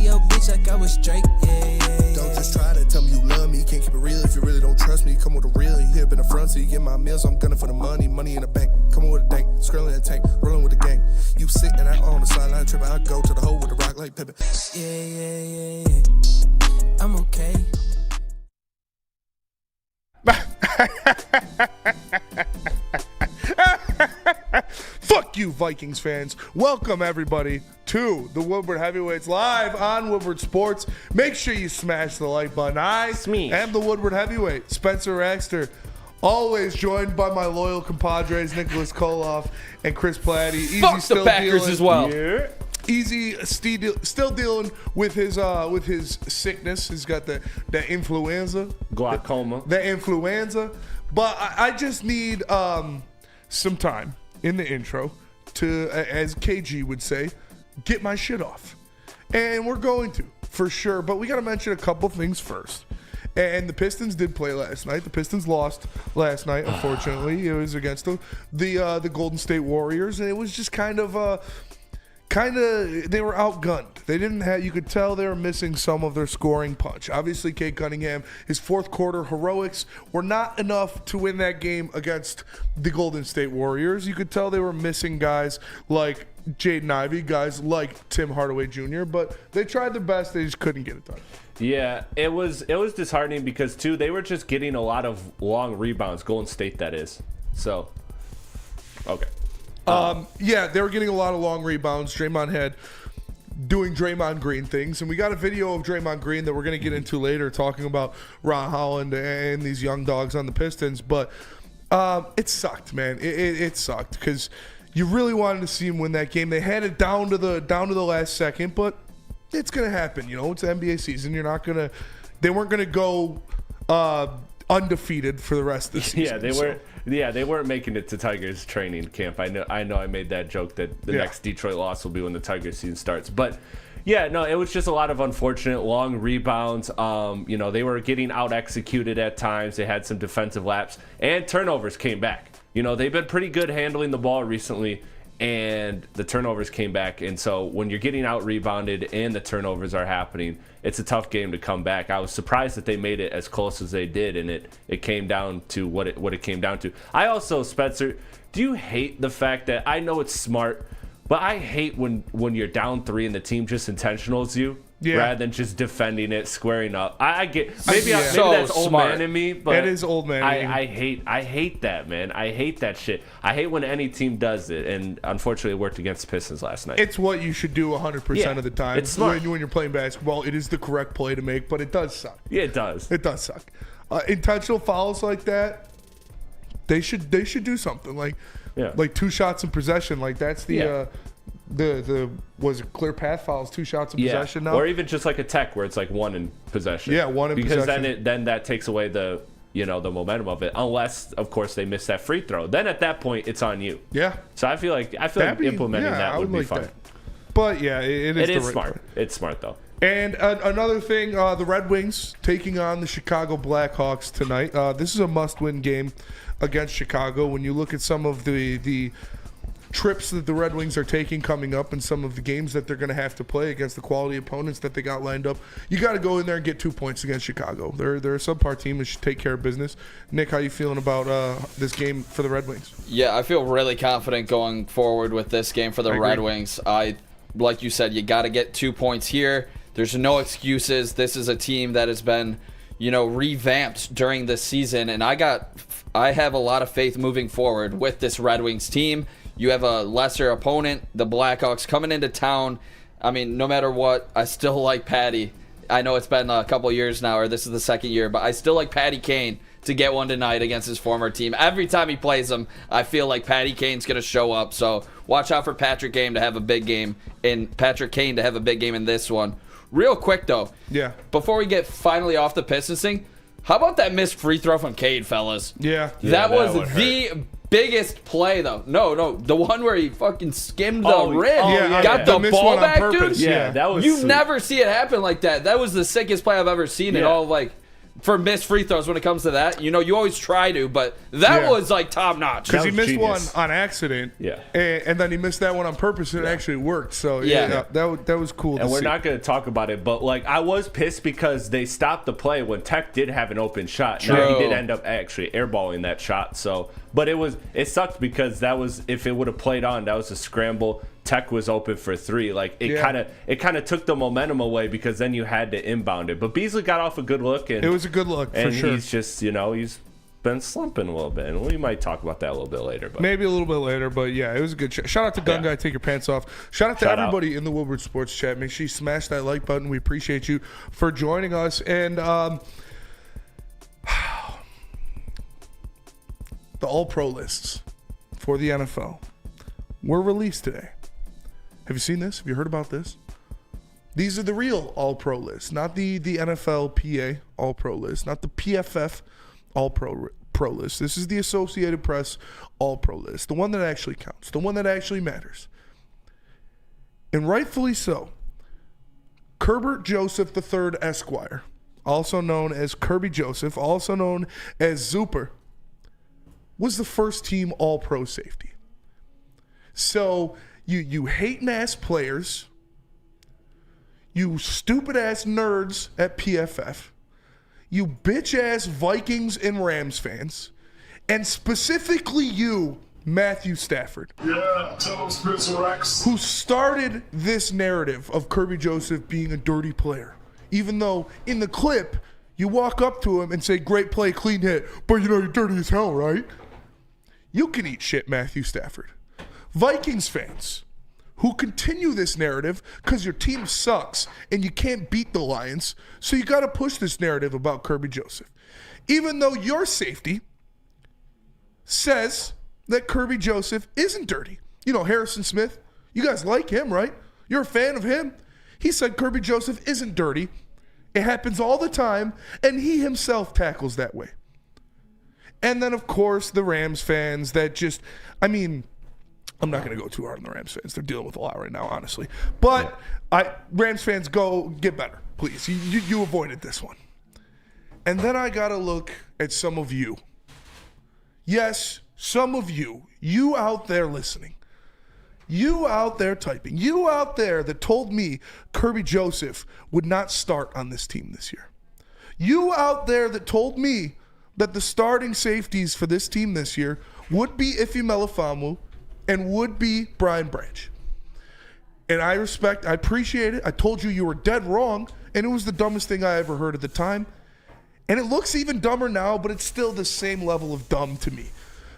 your bitch like I was Drake, yeah. Don't just try to tell me you love me. Can't keep it real if you really don't trust me. Come with a real, you hit up in the front, so you get my meals. I'm gunning for the money in the bank. Come with a dank, scrolling in the tank, rolling with the gang. You sick and I on the sideline tripping. I go to the hole with the rock like Pippin. Yeah. I'm okay. Fuck you, Vikings fans. Welcome, everybody, to the Woodward Heavyweights live on Woodward Sports. Make sure you smash the like button. I am the Woodward Heavyweight, Spencer Raxter, always joined by my loyal compadres, Nicholas Kohloff and Chris Platte. Easy, fuck still the Packers dealing, as well. Yeah. Easy still dealing with his sickness. He's got the influenza. Glaucoma. The influenza. But I just need some time in the intro to, as KG would say, get my shit off. And we're going to, for sure. But we got to mention a couple things first. And the Pistons did play last night. The Pistons lost last night, unfortunately. It was against the Golden State Warriors. And it was just kind of they were outgunned. They didn't have, you could tell they were missing some of their scoring punch. Obviously, Cade Cunningham, his fourth quarter heroics were not enough to win that game against the Golden State Warriors. You could tell they were missing guys like Jaden Ivey, guys like Tim Hardaway Jr., but they tried their best. They just couldn't get it done. Yeah, it was disheartening because, too, they were just getting a lot of long rebounds. Golden State, that is. So, okay. Yeah, they were getting a lot of long rebounds. Draymond had doing Draymond Green things, and we got a video of Draymond Green that we're going to get into later, talking about Ron Holland and these young dogs on the Pistons. But it sucked, man. It sucked because you really wanted to see him win that game. They had it down to the last second, but it's going to happen. You know, it's NBA season. They weren't gonna go undefeated for the rest of the season. They weren't making it to Tigers training camp. I know I made that joke that the next Detroit loss will be when the Tigers season starts. But yeah, no, it was just a lot of unfortunate long rebounds. They were getting out executed at times. They had some defensive lapse and turnovers came back. You know, they've been pretty good handling the ball recently, and the turnovers came back. And so when you're getting out rebounded and the turnovers are happening, it's a tough game to come back. I was surprised that they made it as close as they did, and it came down to what it came down to. I also, Spencer, do you hate the fact that, I know it's smart, but I hate when you're down 3 and the team just intentionals you rather than just defending it, squaring up. I get maybe that's old man in me, but it is old man. I hate that, man. I hate that shit. I hate when any team does it, and unfortunately it worked against the Pistons last night. It's what you should do 100% of the time. It's smart. When you're playing basketball, it is the correct play to make, but it does suck. Yeah, it does. It does suck. Intentional fouls like that, they should do something like 2 shots in possession. Like that's the was it clear path fouls, 2 shots in possession now, or even just like a tech where it's like 1 in possession. Yeah, 1 in because possession. then that takes away the momentum of it, unless of course they miss that free throw. Then at that point it's on you. Yeah. So I feel like implementing that would be like fun. That. But yeah, it is smart. Play. It's smart though. And another thing, the Red Wings taking on the Chicago Blackhawks tonight. This is a must-win game against Chicago. When you look at some of the trips that the Red Wings are taking coming up and some of the games that they're going to have to play against the quality opponents that they got lined up, you got to go in there and get 2 points against Chicago. They're a subpar team that should take care of business. Nick, how you feeling about this game for the Red Wings? Yeah, I feel really confident going forward with this game for the Red Wings. Like you said, you got to get 2 points here. There's no excuses. This is a team that has been, revamped during this season, and I have a lot of faith moving forward with this Red Wings team. You have a lesser opponent, the Blackhawks, coming into town. I mean, no matter what, I still like Patty. I know it's been a couple of years now, or this is the second year, but I still like Patty Kane to get one tonight against his former team. Every time he plays them, I feel like Patty Kane's going to show up. So watch out for Patrick Kane to have a big game in this one. Real quick, though. Yeah. Before we get finally off the Pistons thing, how about that missed free throw from Cade, fellas? Yeah. That was the biggest play, though. No, the one where he fucking skimmed the rim. Got the ball back, dude. Yeah, that was You never see it happen like that. That was the sickest play I've ever seen in all of, for missed free throws when it comes to that. You know, you always try to, but that was like top notch. Because he missed genius. one on accident, Yeah. and then he missed that one on purpose, and it actually worked. So that was cool. And to we're see. not going to talk about it, but like I was pissed because they stopped the play when Tech did have an open shot. Now he did end up actually airballing that shot. So, but it sucked because that was, if it would have played on, that was a scramble. Tech was open for three. Like it kind of took the momentum away because then you had to inbound it. But Beasley got off a good look, and It was a good look for sure. And he's just he's been slumping a little bit, and we might talk about that a little bit later. But maybe a little bit later, but yeah, it was a good shot. Shout out to Gun Guy, Take Your Pants Off. Shout out to everybody in the Woodward Sports Chat. Make sure you smash that like button. We appreciate you for joining us. And the All-Pro lists for the NFL were released today. Have you seen this? Have you heard about this? These are the real All-Pro lists, not the NFLPA All-Pro list, not the PFF All-Pro list. This is the Associated Press All-Pro list, the one that actually counts, the one that actually matters. And rightfully so, Kerbert Joseph III Esquire, also known as Kirby Joseph, also known as Zuper, was the first team All-Pro safety. So you hating-ass players, you stupid-ass nerds at PFF, you bitch-ass Vikings and Rams fans, and specifically you, Matthew Stafford, tell him Spencer Rex, who started this narrative of Kirby Joseph being a dirty player, even though in the clip you walk up to him and say, great play, clean hit, but you're dirty as hell, right? You can eat shit, Matthew Stafford. Vikings fans who continue this narrative because your team sucks and you can't beat the Lions, so you got to push this narrative about Kirby Joseph. Even though your safety says that Kirby Joseph isn't dirty. You know, Harrison Smith, you guys like him, right? You're a fan of him. He said Kirby Joseph isn't dirty. It happens all the time, and he himself tackles that way. And then, of course, the Rams fans that just, I'm not going to go too hard on the Rams fans. They're dealing with a lot right now, honestly. But Rams fans, go get better, please. You avoided this one. And then I got to look at some of you. Yes, some of you. You out there listening. You out there typing. You out there that told me Kirby Joseph would not start on this team this year. You out there that told me that the starting safeties for this team this year would be Ife Melifonwu and would be Brian Branch. And I appreciate it. I told you were dead wrong, and it was the dumbest thing I ever heard at the time. And it looks even dumber now, but it's still the same level of dumb to me.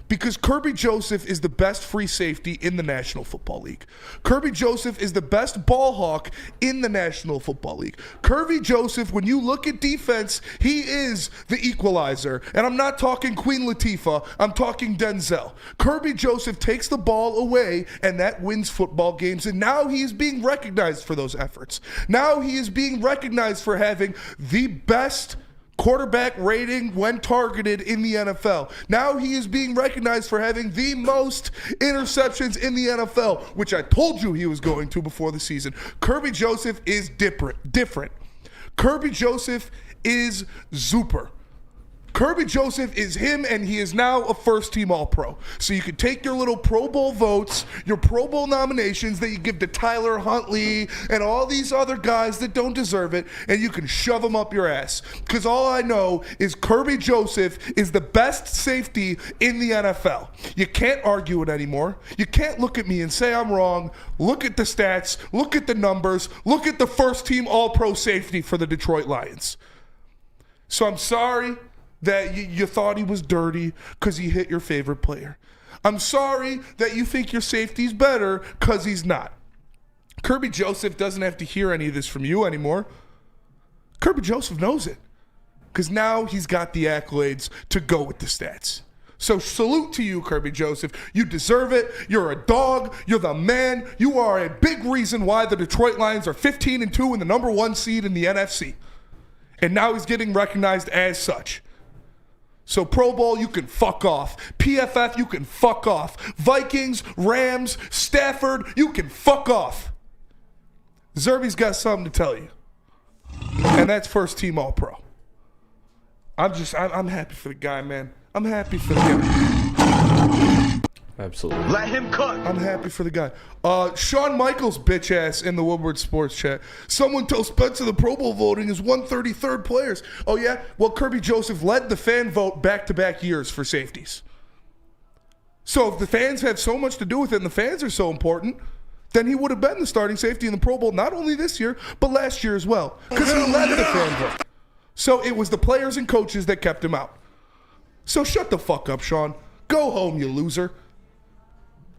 Because Kirby Joseph is the best free safety in the National Football League. Kirby Joseph is the best ball hawk in the National Football League. Kirby Joseph, when you look at defense, he is the equalizer. And I'm not talking Queen Latifah, I'm talking Denzel. Kirby Joseph takes the ball away, and that wins football games. And now he is being recognized for those efforts. Now he is being recognized for having the best quarterback rating when targeted in the NFL. Now he is being recognized for having the most interceptions in the NFL, which I told you he was going to before the season. Kirby Joseph is different. Kirby Joseph is Zuper. Kirby Joseph is him, and he is now a first-team All-Pro. So you can take your little Pro Bowl votes, your Pro Bowl nominations that you give to Tyler Huntley and all these other guys that don't deserve it, and you can shove them up your ass. Because all I know is Kirby Joseph is the best safety in the NFL. You can't argue it anymore. You can't look at me and say I'm wrong. Look at the stats. Look at the numbers. Look at the first-team All-Pro safety for the Detroit Lions. So I'm sorry that you thought he was dirty because he hit your favorite player. I'm sorry that you think your safety's better because he's not. Kirby Joseph doesn't have to hear any of this from you anymore. Kirby Joseph knows it because now he's got the accolades to go with the stats. So salute to you, Kirby Joseph. You deserve it. You're a dog. You're the man. You are a big reason why the Detroit Lions are 15-2 and the number 1 seed in the NFC. And now he's getting recognized as such. So Pro Bowl, you can fuck off. PFF, you can fuck off. Vikings, Rams, Stafford, you can fuck off. Zerby's got something to tell you. And that's first team All-Pro. I'm happy for the guy, man. I'm happy for the guy. Absolutely. Let him cook. I'm happy for the guy. Shawn Michaels bitch ass in the Woodward Sports chat. Someone tell Spencer the Pro Bowl voting is 133rd players. Oh yeah? Well, Kirby Joseph led the fan vote back-to-back years for safeties. So if the fans have so much to do with it and the fans are so important, then he would have been the starting safety in the Pro Bowl not only this year, but last year as well. Because he led the fan vote. So it was the players and coaches that kept him out. So shut the fuck up, Sean. Go home, you loser.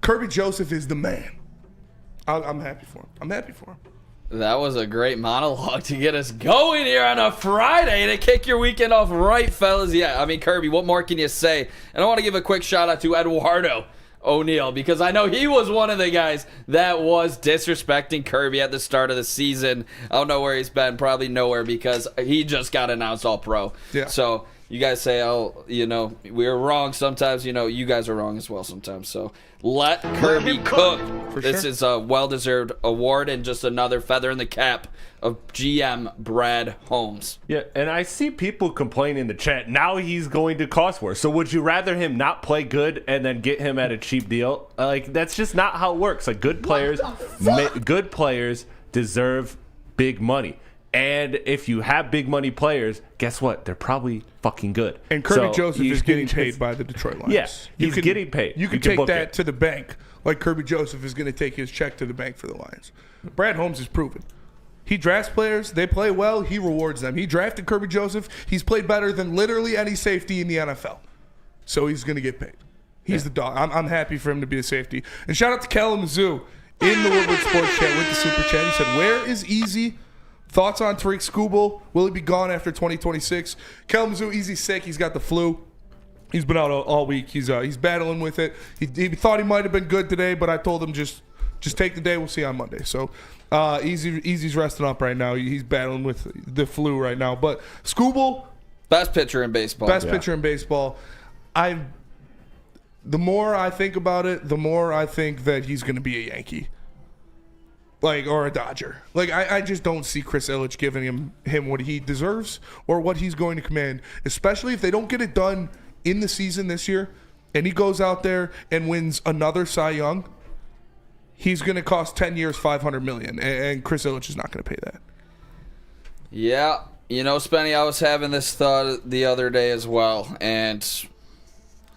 Kirby Joseph is the man. I'm happy for him. I'm happy for him. That was a great monologue to get us going here on a Friday to kick your weekend off right, fellas. Yeah, I mean, Kirby, what more can you say? And I want to give a quick shout out to Eduardo O'Neal, because I know he was one of the guys that was disrespecting Kirby at the start of the season. I don't know where he's been, probably nowhere, because he just got announced All-Pro. Yeah. So you guys say, oh, we're wrong sometimes. You guys are wrong as well sometimes. So let Kirby cook. This sure. is a well-deserved award and just another feather in the cap of GM Brad Holmes. Yeah, and I see people complain in the chat, now he's going to cost more. So would you rather him not play good and then get him at a cheap deal? Like, that's just not how it works. Like, good players deserve big money. And if you have big money players, guess what? They're probably fucking good. And Kirby Joseph is getting paid by the Detroit Lions. Yes, he's getting paid. You can take that to the bank, like Kirby Joseph is going to take his check to the bank for the Lions. Brad Holmes is proven. He drafts players. They play well. He rewards them. He drafted Kirby Joseph. He's played better than literally any safety in the NFL. So he's going to get paid. He's the dog. I'm happy for him to be a safety. And shout out to Kalamazoo in the Woodward Sports chat with the super chat. He said, where is Easy? Thoughts on Tariq Skubal? Will he be gone after 2026? Kalamazoo, Easy's sick. He's got the flu. He's been out all week. He's battling with it. He thought he might have been good today, but I told him just take the day. We'll see you on Monday. So Easy's resting up right now. He's battling with the flu right now. But Skubal, best pitcher in baseball. Pitcher in baseball. The more I think about it, the more I think that he's going to be a Yankee. Or a Dodger. I just don't see Chris Ilitch giving him what he deserves or what he's going to command, especially if they don't get it done in the season this year and he goes out there and wins another Cy Young. He's going to cost 10 years, $500 million, and Chris Ilitch is not going to pay that. Yeah. Spenny, I was having this thought the other day as well, and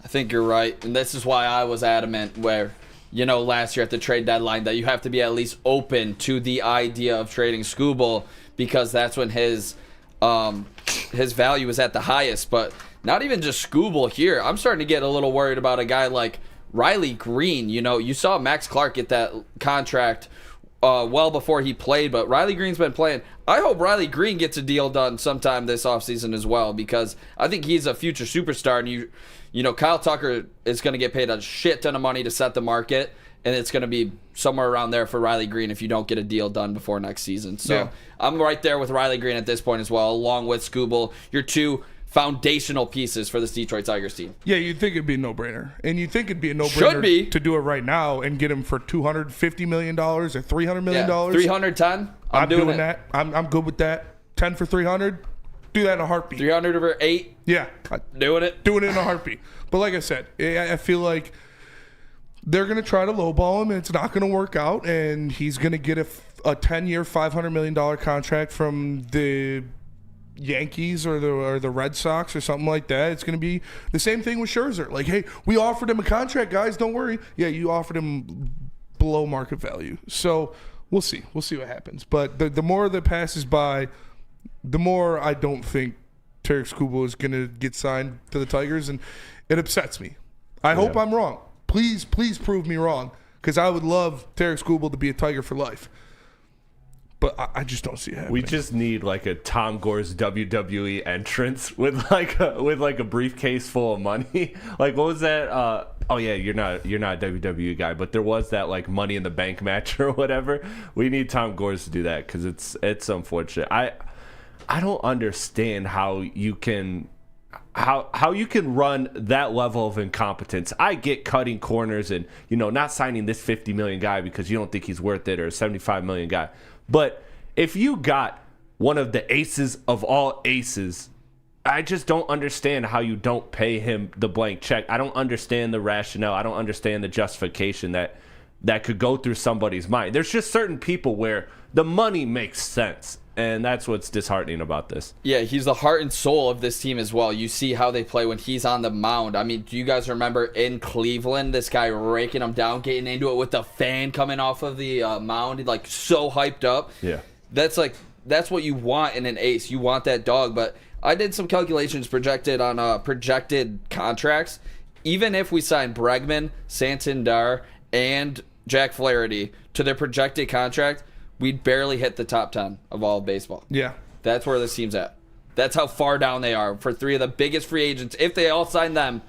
I think you're right. And this is why I was adamant where last year at the trade deadline that you have to be at least open to the idea of trading Skubal, because that's when his value is at the highest. But not even just Skubal here. I'm starting to get a little worried about a guy like Riley Green. You saw Max Clark get that contract well before he played, but Riley Green's been playing. I hope Riley Green gets a deal done sometime this offseason as well, because I think he's a future superstar, and Kyle Tucker is going to get paid a shit ton of money to set the market, and it's going to be somewhere around there for Riley Green if you don't get a deal done before next season. So yeah. I'm right there with Riley Green at this point as well, along with Skubal, your two foundational pieces for this Detroit Tigers team. Yeah, you'd think it'd be a no-brainer. And you'd think it'd be a no-brainer to do it right now and get him for $250 million or $300 million. Yeah, 310? I'm doing that. I'm good with that. 10 for 300? Do that in a heartbeat. 300 over 8? Yeah. Doing it in a heartbeat. But like I said, I feel like they're going to try to lowball him, and it's not going to work out, and he's going to get a 10-year, $500 million contract from the Yankees or the Red Sox or something like that. It's going to be the same thing with Scherzer. Like, hey, we offered him a contract, guys. Don't worry. Yeah, you offered him below market value. So we'll see. We'll see what happens. But the more that passes by, the more I don't think Tariq Skubal is going to get signed to the Tigers, and it upsets me. I hope I'm wrong. Please prove me wrong, because I would love Tariq Skubal to be a Tiger for life. But I just don't see it happening. We just need like a Tom Gore's WWE entrance with like a briefcase full of money. Like, what was that? Oh yeah, you're not a WWE guy, but there was that like Money in the Bank match or whatever. We need Tom Gore's to do that, because it's unfortunate. I don't understand how you can run that level of incompetence. I get cutting corners and not signing this $50 million guy because you don't think he's worth it, or a $75 million guy. But if you got one of the aces of all aces, I just don't understand how you don't pay him the blank check. I don't understand the rationale. I don't understand the justification that could go through somebody's mind. There's just certain people where the money makes sense, and that's what's disheartening about this. Yeah, he's the heart and soul of this team as well. You see how they play when he's on the mound. I mean, do you guys remember in Cleveland, this guy raking him down, getting into it with the fan coming off of the mound, like so hyped up? Yeah. That's what you want in an ace. You want that dog. But I did some calculations projected on projected contracts. Even if we sign Bregman, Santander, and Jack Flaherty to their projected contract, we'd barely hit the top 10 of all of baseball. Yeah. That's where this team's at. That's how far down they are. For 3 of the biggest free agents, if they all sign them,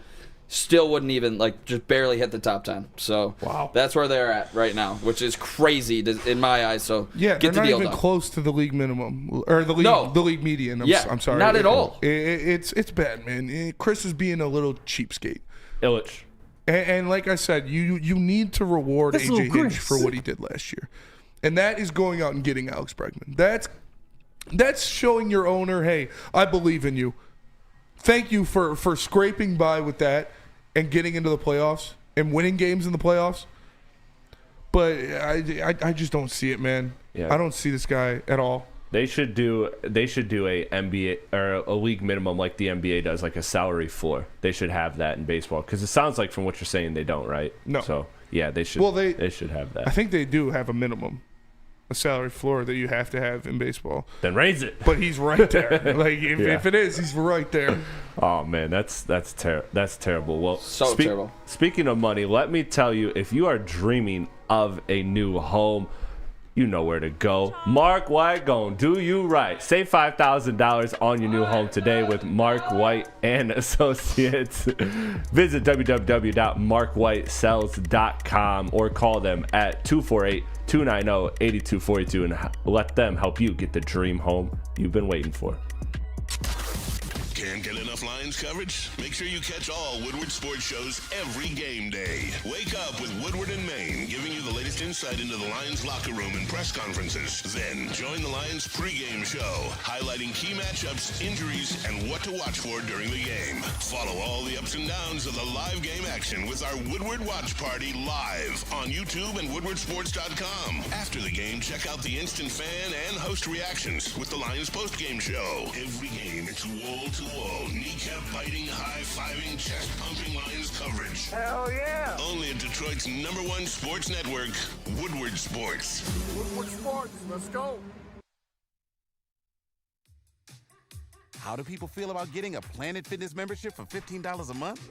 still wouldn't even, just barely hit the top 10. So wow. That's where they're at right now, which is crazy in my eyes. So yeah, get they're the not deal even done. close to the league minimum or the league median. I'm sorry. Not at all. It's bad, man. Chris is being a little cheapskate. Illich. And like I said, you need to reward AJ Hinch for what he did last year. And that is going out and getting Alex Bregman. That's showing your owner, hey, I believe in you. Thank you for scraping by with that and getting into the playoffs and winning games in the playoffs. But I just don't see it, man. Yeah. I don't see this guy at all. They should do a NBA or a league minimum like the NBA does, like a salary floor. They should have that in baseball, because it sounds like from what you're saying they don't, right? No. So yeah, they should. Well, they should have that. I think they do have a minimum, a salary floor that you have to have in baseball. Then raise it. But he's right there. If it is, he's right there. Oh man, that's terrible. Well, terrible. Speaking of money, let me tell you, if you are dreaming of a new home, you know where to go. Mark White gon' do you right. Save $5,000 on your new home today with Mark White and Associates. Visit www.markwhitesells.com or call them at 248-290-8242 and let them help you get the dream home you've been waiting for. Can't get enough Lions coverage? Make sure you catch all Woodward sports shows every game day. Wake up with Woodward and Maine, giving you the latest insight into the Lions locker room and press conferences. Then join the Lions pregame show, highlighting key matchups, injuries, and what to watch for during the game. Follow all the ups and downs of the live game action with our Woodward Watch Party live on YouTube and woodwardsports.com. After the game, check out the instant fan and host reactions with the Lions postgame show. Every game, it's wall-to-wall, kneecap-biting, high-fiving, chest-pumping Lions coverage. Hell yeah! Only at Detroit's #1 sports network, Woodward Sports. Woodward Sports, let's go! How do people feel about getting a Planet Fitness membership for $15 a month?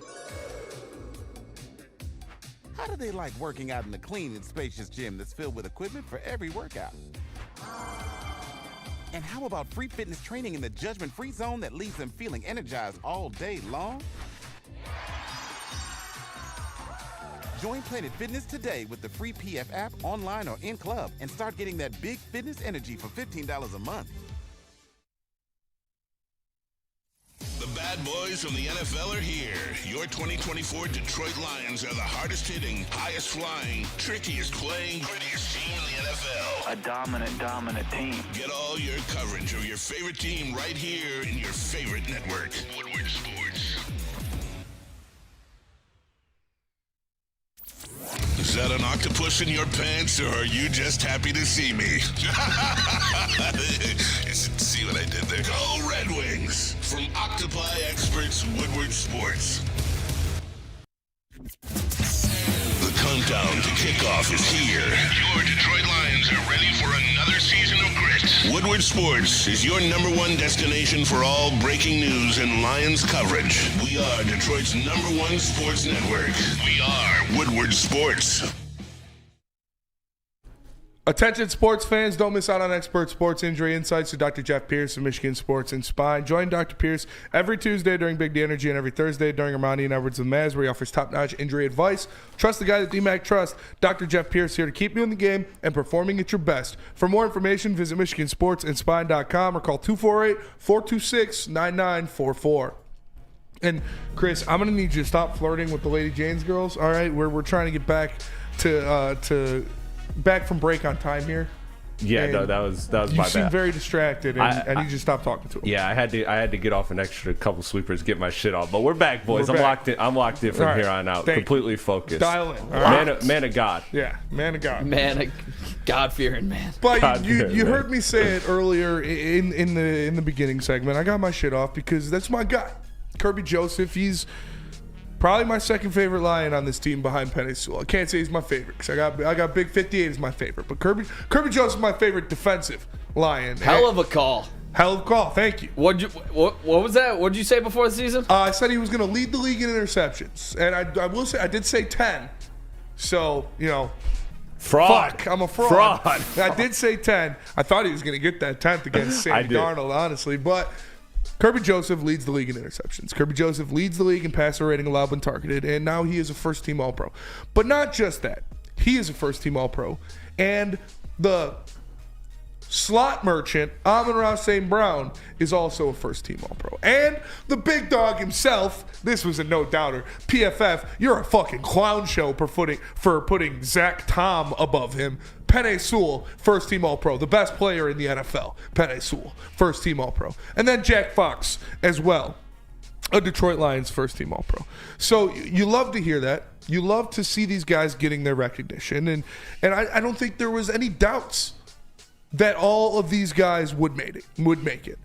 How do they like working out in a clean and spacious gym that's filled with equipment for every workout? And how about free fitness training in the judgment-free zone that leaves them feeling energized all day long? Join Planet Fitness today with the free PF app, online or in club, and start getting that big fitness energy for $15 a month. The bad boys from the NFL are here. Your 2024 Detroit Lions are the hardest hitting, highest flying, trickiest playing, grittiest team in the NFL. A dominant team. Get all your coverage of your favorite team right here in your favorite network, Woodward Sports. Is that an octopus in your pants, or are you just happy to see me? See what I did there? Go Red Wings! From Octopi Experts, Woodward Sports. The countdown to kickoff is here. Your Detroit Lions are ready for another season of grit. Woodward Sports is your #1 destination for all breaking news and Lions coverage. We are Detroit's #1 sports network. We are Woodward Sports. Attention sports fans, don't miss out on expert sports injury insights to Dr. Jeff Pierce of Michigan Sports and Spine. Join Dr. Pierce every Tuesday during Big D Energy and every Thursday during Ermanni and Edwards of Maz, where he offers top-notch injury advice. Trust the guy that DMAC trusts. Dr. Jeff Pierce here to keep you in the game and performing at your best. For more information, visit MichiganSportsAndSpine.com or call 248-426-9944. And Chris, I'm gonna need you to stop flirting with the Lady Jane's girls. All right, we're trying to get back to back from break on time here. Yeah, And no, that was you my seemed bad. very distracted, and you just stopped talking to him. Yeah, I had to get off an extra couple sweepers, get my shit off. But we're back, boys. We're I'm back. locked in from All right. here on out. Thank you. Completely focused. Dial in. All right. Man of God. Yeah, man of God. Man, a God-fearing man. But you heard me say it earlier in the beginning segment. I got my shit off because that's my guy, Kirby Joseph. He's probably my second favorite Lion on this team behind Penei Sewell. I can't say he's my favorite because I got Big 58 as my favorite, but Kirby Joseph is my favorite defensive Lion. Hell of a call. Hell of a call. Thank you. What was that? What did you say before the season? I said he was going to lead the league in interceptions, and I will say I did say 10. So Fraud. fuck, I'm a fraud. I did say 10. I thought he was going to get that 10th against Sam Darnold, honestly, but Kirby Joseph leads the league in interceptions. Kirby Joseph leads the league in passer rating allowed when targeted, and now he is a first-team All-Pro. But not just that. He is a first-team All-Pro. And the slot merchant, Amon-Ra St. Brown, is also a first-team All-Pro. And the big dog himself, this was a no-doubter, PFF, you're a fucking clown show for putting Zach Tom above him. Penei Sewell, first-team All-Pro, the best player in the NFL. Penei Sewell, first-team All-Pro. And then Jack Fox as well, a Detroit Lions first-team All-Pro. So you love to hear that. You love to see these guys getting their recognition. And I don't think there was any doubts that all of these guys would make it.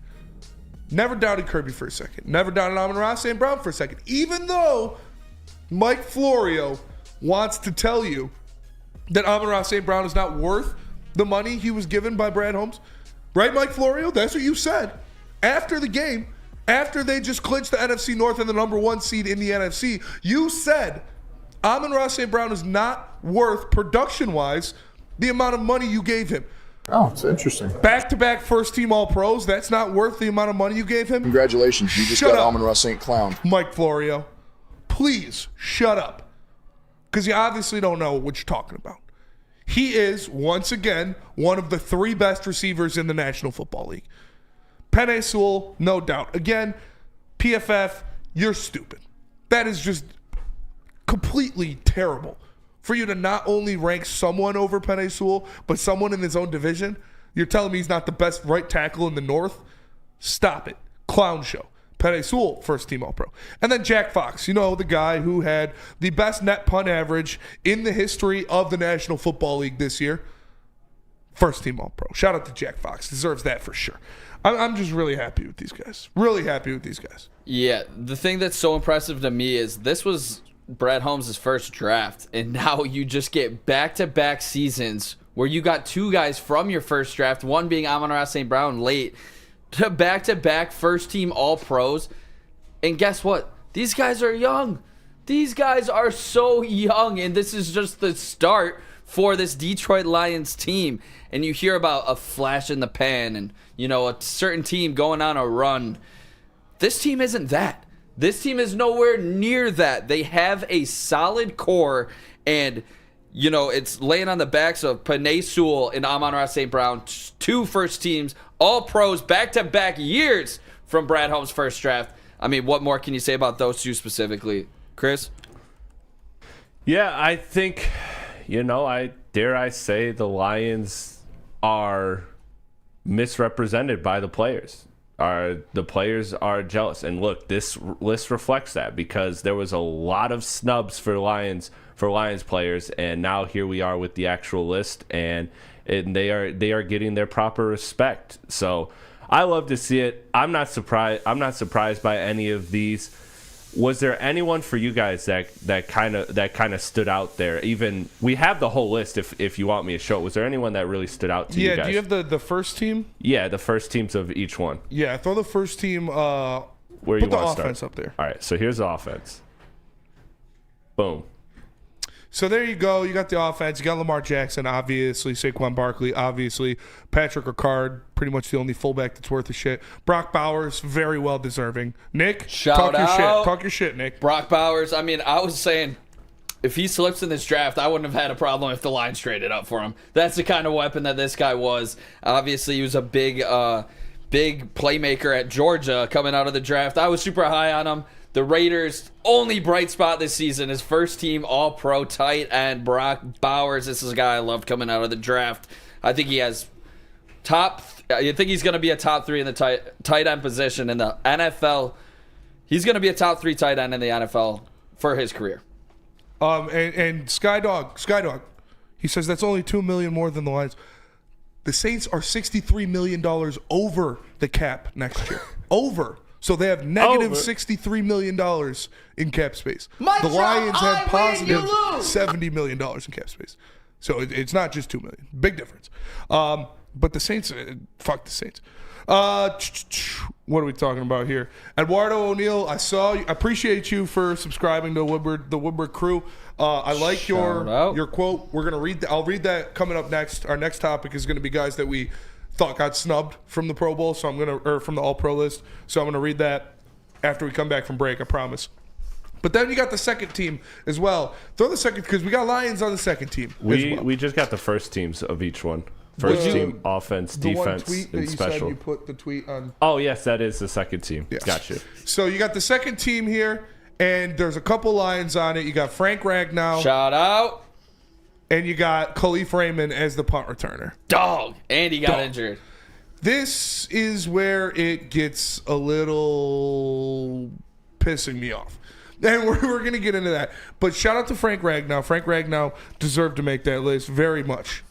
Never doubted Kirby for a second. Never doubted Amon-Ra St. Brown for a second. Even though Mike Florio wants to tell you that Amon-Ra St. Brown is not worth the money he was given by Brad Holmes. Right, Mike Florio? That's what you said. After the game, after they just clinched the NFC North and the number 1 seed in the NFC, you said Amon-Ra St. Brown is not worth, production-wise, the amount of money you gave him. Oh, it's interesting. Back-to-back first-team All-Pros, that's not worth the amount of money you gave him? Congratulations, you just got Amon-Ra St. Clown. Mike Florio, please shut up. Because you obviously don't know what you're talking about. He is, once again, one of the 3 best receivers in the National Football League. Penei Sewell, no doubt. Again, PFF, you're stupid. That is just completely terrible. For you to not only rank someone over Penei Sewell, but someone in his own division. You're telling me he's not the best right tackle in the North? Stop it. Clown show. Penei Sewell, first-team All-Pro. And then Jack Fox, the guy who had the best net punt average in the history of the National Football League this year. First-team All-Pro. Shout out to Jack Fox. Deserves that for sure. I'm just really happy with these guys. Really happy with these guys. Yeah, the thing that's so impressive to me is this was Brad Holmes' first draft, and now you just get back-to-back seasons where you got 2 guys from your first draft, one being Amon-Ra St. Brown late, to back-to-back first-team All-Pros. And guess what? These guys are young. These guys are so young, and this is just the start for this Detroit Lions team. And you hear about a flash in the pan and, a certain team going on a run. This team isn't that. This team is nowhere near that. They have a solid core, and it's laying on the backs of Penei Sewell and Amon-Ra St. Brown, 2 first teams, all pros, back-to-back years from Brad Holmes' first draft. I mean, what more can you say about those 2 specifically? Chris? Yeah, I think, dare I say the Lions are misrepresented by the players. The players are jealous. And look, this list reflects that because there was a lot of snubs for Lions players, and now here we are with the actual list, and they are getting their proper respect. So I love to see it. I'm not surprised by any of these. Was there anyone for you guys that kind of stood out there? Even we have the whole list if you want me to show it. Was there anyone that really stood out to you guys? Yeah, do you have the first team? Yeah, the first teams of each one. Yeah, throw the first team. Where put you the want to offense start? up there. All right, so here's the offense. Boom. So there you go. You got the offense. You got Lamar Jackson, obviously. Saquon Barkley, obviously. Patrick Ricard, pretty much the only fullback that's worth a shit. Brock Bowers, very well deserving. Nick, talk your shit. Talk your shit, Nick. Brock Bowers, I mean, I was saying if he slips in this draft, I wouldn't have had a problem if the Lions traded up for him. That's the kind of weapon that this guy was. Obviously, he was a big playmaker at Georgia coming out of the draft. I was super high on him. The Raiders' only bright spot this season is first-team All-Pro tight end Brock Bowers. This is a guy I loved coming out of the draft. I think he has I think he's going to be a top 3 in the tight end position in the NFL. He's going to be a top 3 tight end in the NFL for his career. And Skydog, he says that's only $2 million more than the Lions. The Saints are $63 million over the cap next year. Over. So they have negative $63 million in cap space. The Lions have positive $70 million in cap space. So it's not just $2 million. Big difference. But the Saints, fuck the Saints. What are we talking about here? Eduardo O'Neill, I appreciate you for subscribing to the Woodward crew. I like your quote. We're gonna read. I'll read that coming up next. Our next topic is gonna be guys that we thought got snubbed from the Pro Bowl. From the All Pro list. So I'm gonna read that after we come back from break. I promise. But then you got the second team as well. Throw the second because we got Lions on the second team. We just got the first teams of each one. First team, offense, defense, and special. You put the tweet on. Oh, yes, that is the second team. Yes. Gotcha. So you got the second team here, and there's a couple Lions on it. You got Frank Ragnow. Shout out. And you got Khalif Raymond as the punt returner. Dog. And he got injured. This is where it gets a little pissing me off. And we're going to get into that. But shout out to Frank Ragnow. Frank Ragnow deserved to make that list. Very much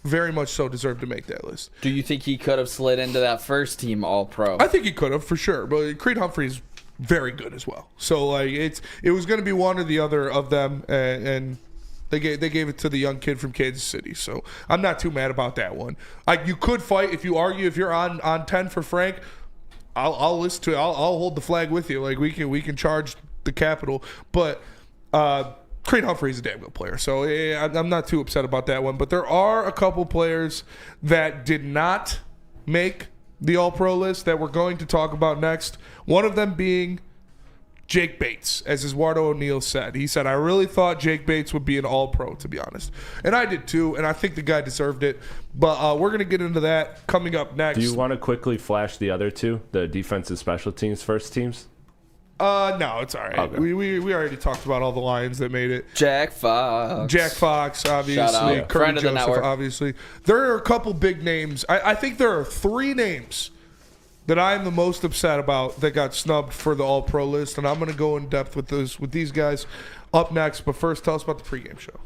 so deserved to make that list. Do you think he could have slid into that first team All-Pro? I think he could have, for sure. But Creed Humphrey's very good as well. So like it was going to be one or the other of them. And they gave it to the young kid from Kansas City. So I'm not too mad about that one. You could fight if you argue. If you're on 10 for Frank, I'll listen to it. I'll hold the flag with you. Like we can charge the capital, but Creed Humphrey's a damn good player, so I'm not too upset about that one. But there are a couple players that did not make the All-Pro list that we're going to talk about next. One of them being Jake Bates, as Eduardo O'Neill said. He said, I really thought Jake Bates would be an All-Pro, to be honest. And I did too, and I think the guy deserved it. But we're going to get into that coming up next. Do you want to quickly flash the other two, the defensive special teams first teams? No, it's all right. Okay. We already talked about all the Lions that made it. Jack Fox, obviously. Friend of the network. Obviously. There are a couple big names. I think there are 3 names that I am the most upset about that got snubbed for the All-Pro list, and I'm going to go in depth with these guys up next. But first, tell us about the pregame show.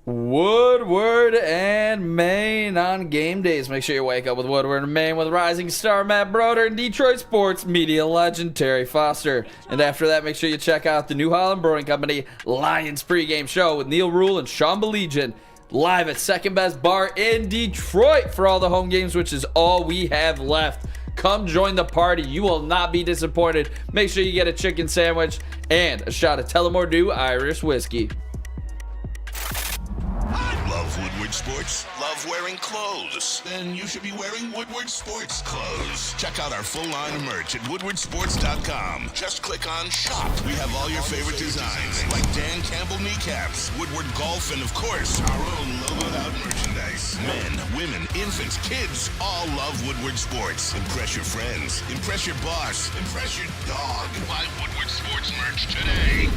Woodward and Maine on game days. Make sure you wake up with Woodward and Maine with rising star Matt Broder and Detroit sports media legend Terry Foster. And after that, make sure you check out the New Holland Brewing Company Lions pregame show with Neil Rule and Sean Belegian live at Second Best Bar in Detroit for all the home games, which is all we have left. Come join the party. You will not be disappointed. Make sure you get a chicken sandwich and a shot of Tullamore Dew Irish whiskey. Love Woodward Sports? Love wearing clothes? Then you should be wearing Woodward Sports clothes. Check out our full line of merch at woodwardsports.com. Just click on shop. We have all your favorite designs, like Dan Campbell kneecaps, Woodward golf, and of course, our own logoed out merchandise. Men, women, infants, kids, all love Woodward Sports. Impress your friends. Impress your boss. Impress your dog. Buy Woodward Sports merch today.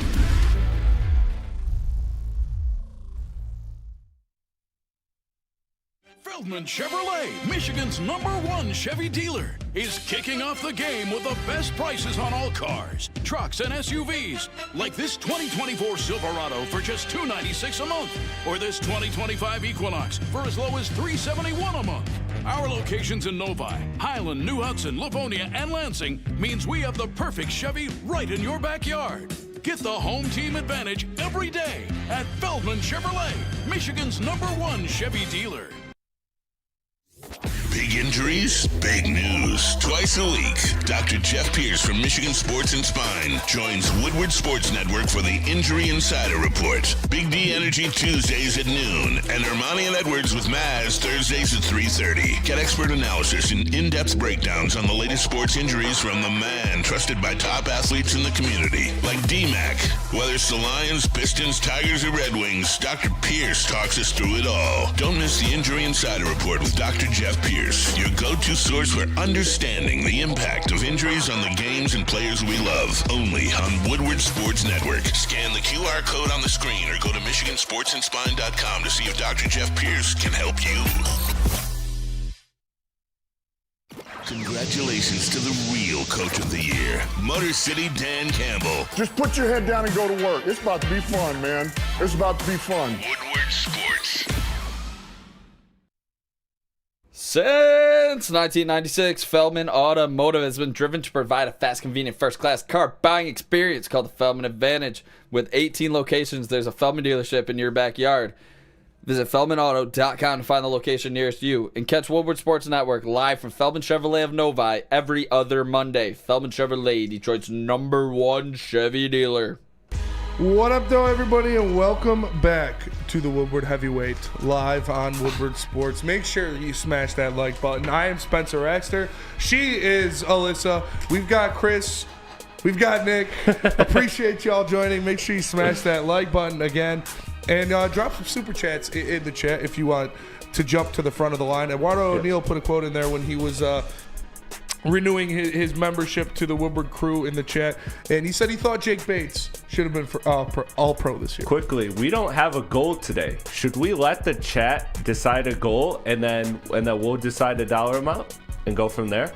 Feldman Chevrolet, Michigan's #1 Chevy dealer, is kicking off the game with the best prices on all cars, trucks, and SUVs, like this 2024 Silverado for just $296 a month, or this 2025 Equinox for as low as $371 a month. Our locations in Novi, Highland, New Hudson, Livonia, and Lansing means we have the perfect Chevy right in your backyard. Get the home team advantage every day at Feldman Chevrolet, Michigan's #1 Chevy dealer. Big injuries, big news. Twice a week, Dr. Jeff Pierce from Michigan Sports and Spine joins Woodward Sports Network for the Injury Insider Report. Big D Energy Tuesdays at noon, and Ermanni and Edwards with Maz Thursdays at 3:30. Get expert analysis and in-depth breakdowns on the latest sports injuries from the man trusted by top athletes in the community, like D-Mac. Whether it's the Lions, Pistons, Tigers, or Red Wings, Dr. Pierce talks us through it all. Don't miss the Injury Insider Report with Dr. Jeff Pierce, your go-to source for understanding the impact of injuries on the games and players we love. Only on Woodward Sports Network. Scan the QR code on the screen or go to MichiganSportsandSpine.com to see if Dr. Jeff Pierce can help you. Congratulations to the real Coach of the Year, Motor City Dan Campbell. Just put your head down and go to work. It's about to be fun, man. It's about to be fun. Woodward Sports. Since 1996, Feldman Automotive has been driven to provide a fast, convenient, first-class car buying experience called the Feldman Advantage. With 18 locations, there's a Feldman dealership in your backyard. Visit FeldmanAuto.com to find the location nearest you. And catch Woodward Sports Network live from Feldman Chevrolet of Novi every other Monday. Feldman Chevrolet, Detroit's #1 Chevy dealer. What up, though, everybody, and welcome back to the Woodward Heavyweight live on Woodward Sports. Make sure you smash that like button. I am Spencer Raxter. She is Alyssa. We've got Chris. We've got Nick. Appreciate y'all joining. Make sure you smash that like button again. And drop some super chats in the chat if you want to jump to the front of the line. Eduardo O'Neill put a quote in there when he was renewing his membership to the Woodward crew in the chat, and he said he thought Jake Bates should have been for all-pro this year. Quickly, we don't have a goal today. Should we let the chat decide a goal, and then we'll decide a dollar amount and go from there?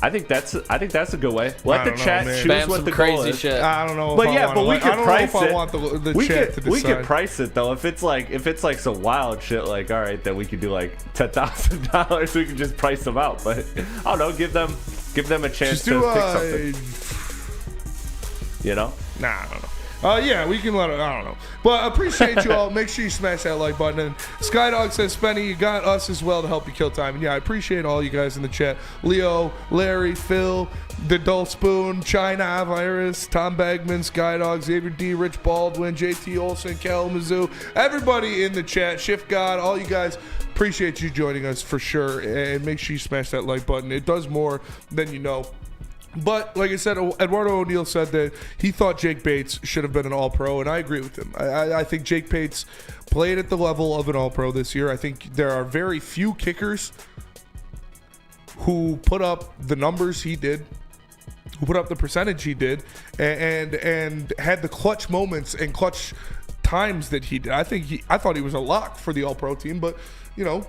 I think that's a good way. Let the chat choose what the goal is. Shit. I don't know. But we could price it. I want the chat to decide. We could price it though. If it's like some wild shit, like all right, then we could do like $10,000. We could just price them out. But I don't know. Give them a chance to pick something. You know? Nah, I don't know. Yeah, we can let it. I don't know. But appreciate you all. Make sure you smash that like button. And Skydog says, Spenny, you got us as well to help you kill time. And yeah, I appreciate all you guys in the chat. Leo, Larry, Phil, The Dull Spoon, China Virus, Tom Bagman, Skydog, Xavier D, Rich Baldwin, JT Olson, Kalamazoo, everybody in the chat, Shift God, all you guys. Appreciate you joining us for sure. And make sure you smash that like button. It does more than you know. But like I said, Eduardo O'Neill said that he thought Jake Bates should have been an all-pro, and I agree with him. I think Jake Bates played at the level of an all-pro this year. I think there are very few kickers who put up the numbers he did, who put up the percentage he did, and had the clutch moments and clutch times that he did. I thought he was a lock for the all-pro team, but, you know,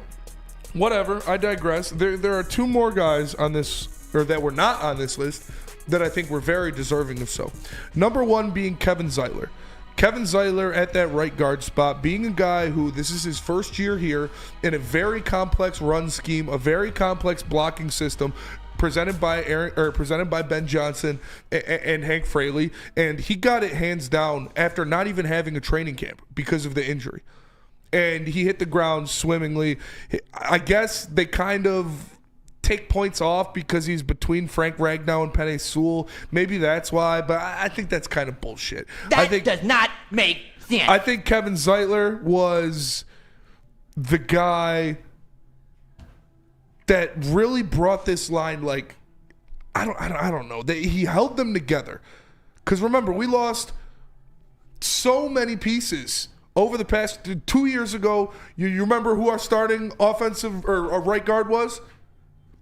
whatever. I digress. There are two more guys on this, or that were not on this list, that I think were very deserving of so. Number one being Kevin Zeitler. Kevin Zeitler at that right guard spot, being a guy who this is his first year here in a very complex run scheme, a very complex blocking system, presented by Ben Johnson and Hank Fraley, and he got it hands down after not even having a training camp because of the injury. And he hit the ground swimmingly. I guess they kind of take points off because he's between Frank Ragnow and Penei Sewell. Maybe that's why, but I think that's kind of bullshit. That does not make sense. I think Kevin Zeitler was the guy that really brought this line, like, I don't know. He held them together. Because remember, we lost so many pieces over the past 2 years ago. You remember who our starting offensive or right guard was?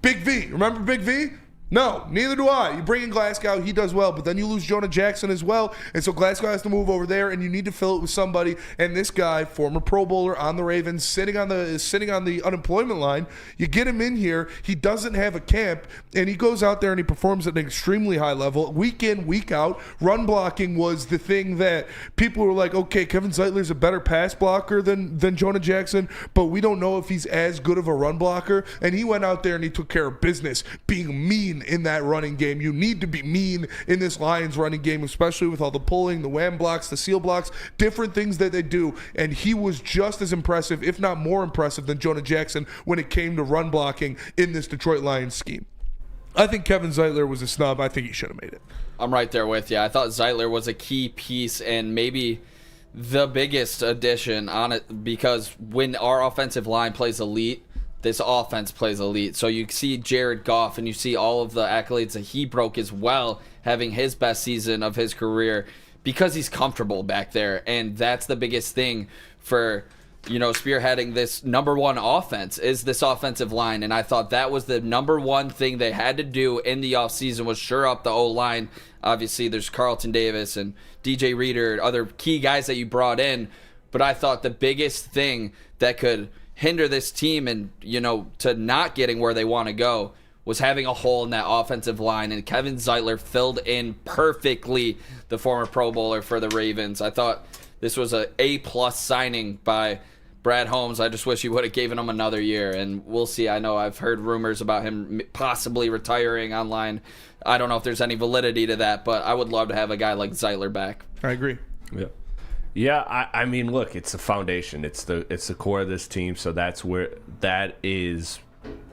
Big V. Remember Big V? No, neither do I. You bring in Glasgow, he does well, but then you lose Jonah Jackson as well, and so Glasgow has to move over there, and you need to fill it with somebody. And this guy, former Pro Bowler on the Ravens, sitting on the unemployment line, you get him in here. He doesn't have a camp, and he goes out there and he performs at an extremely high level, week in, week out. Run blocking was the thing that people were like, okay, Kevin Zeitler's a better pass blocker than Jonah Jackson, but we don't know if he's as good of a run blocker. And he went out there and he took care of business, being mean in that running game. You need to be mean in this Lions running game, especially with all the pulling, the wham blocks, the seal blocks, different things that they do. And he was just as impressive, if not more impressive, than Jonah Jackson when it came to run blocking in this Detroit Lions scheme. I think Kevin Zeitler was a snub. I think he should have made it. I'm right there with you. I thought Zeitler was a key piece and maybe the biggest addition on it, because when our offensive line plays elite, this offense plays elite. So you see Jared Goff and you see all of the accolades that he broke as well, having his best season of his career because he's comfortable back there. And that's the biggest thing for, spearheading this number one offense is this offensive line. And I thought that was the number one thing they had to do in the offseason was shore up the O-line. Obviously, there's Carlton Davis and DJ Reader, other key guys that you brought in. But I thought the biggest thing that could hinder this team and, to not getting where they want to go was having a hole in that offensive line, and Kevin Zeitler filled in perfectly, the former Pro Bowler for the Ravens. I thought this was a A-plus signing by Brad Holmes. I just wish he would have given him another year, and we'll see. I know I've heard rumors about him possibly retiring online. I don't know if there's any validity to that, but I would love to have a guy like Zeitler back. I agree. Yeah. Yeah, I mean, look, it's the foundation. It's the core of this team, so that's where that is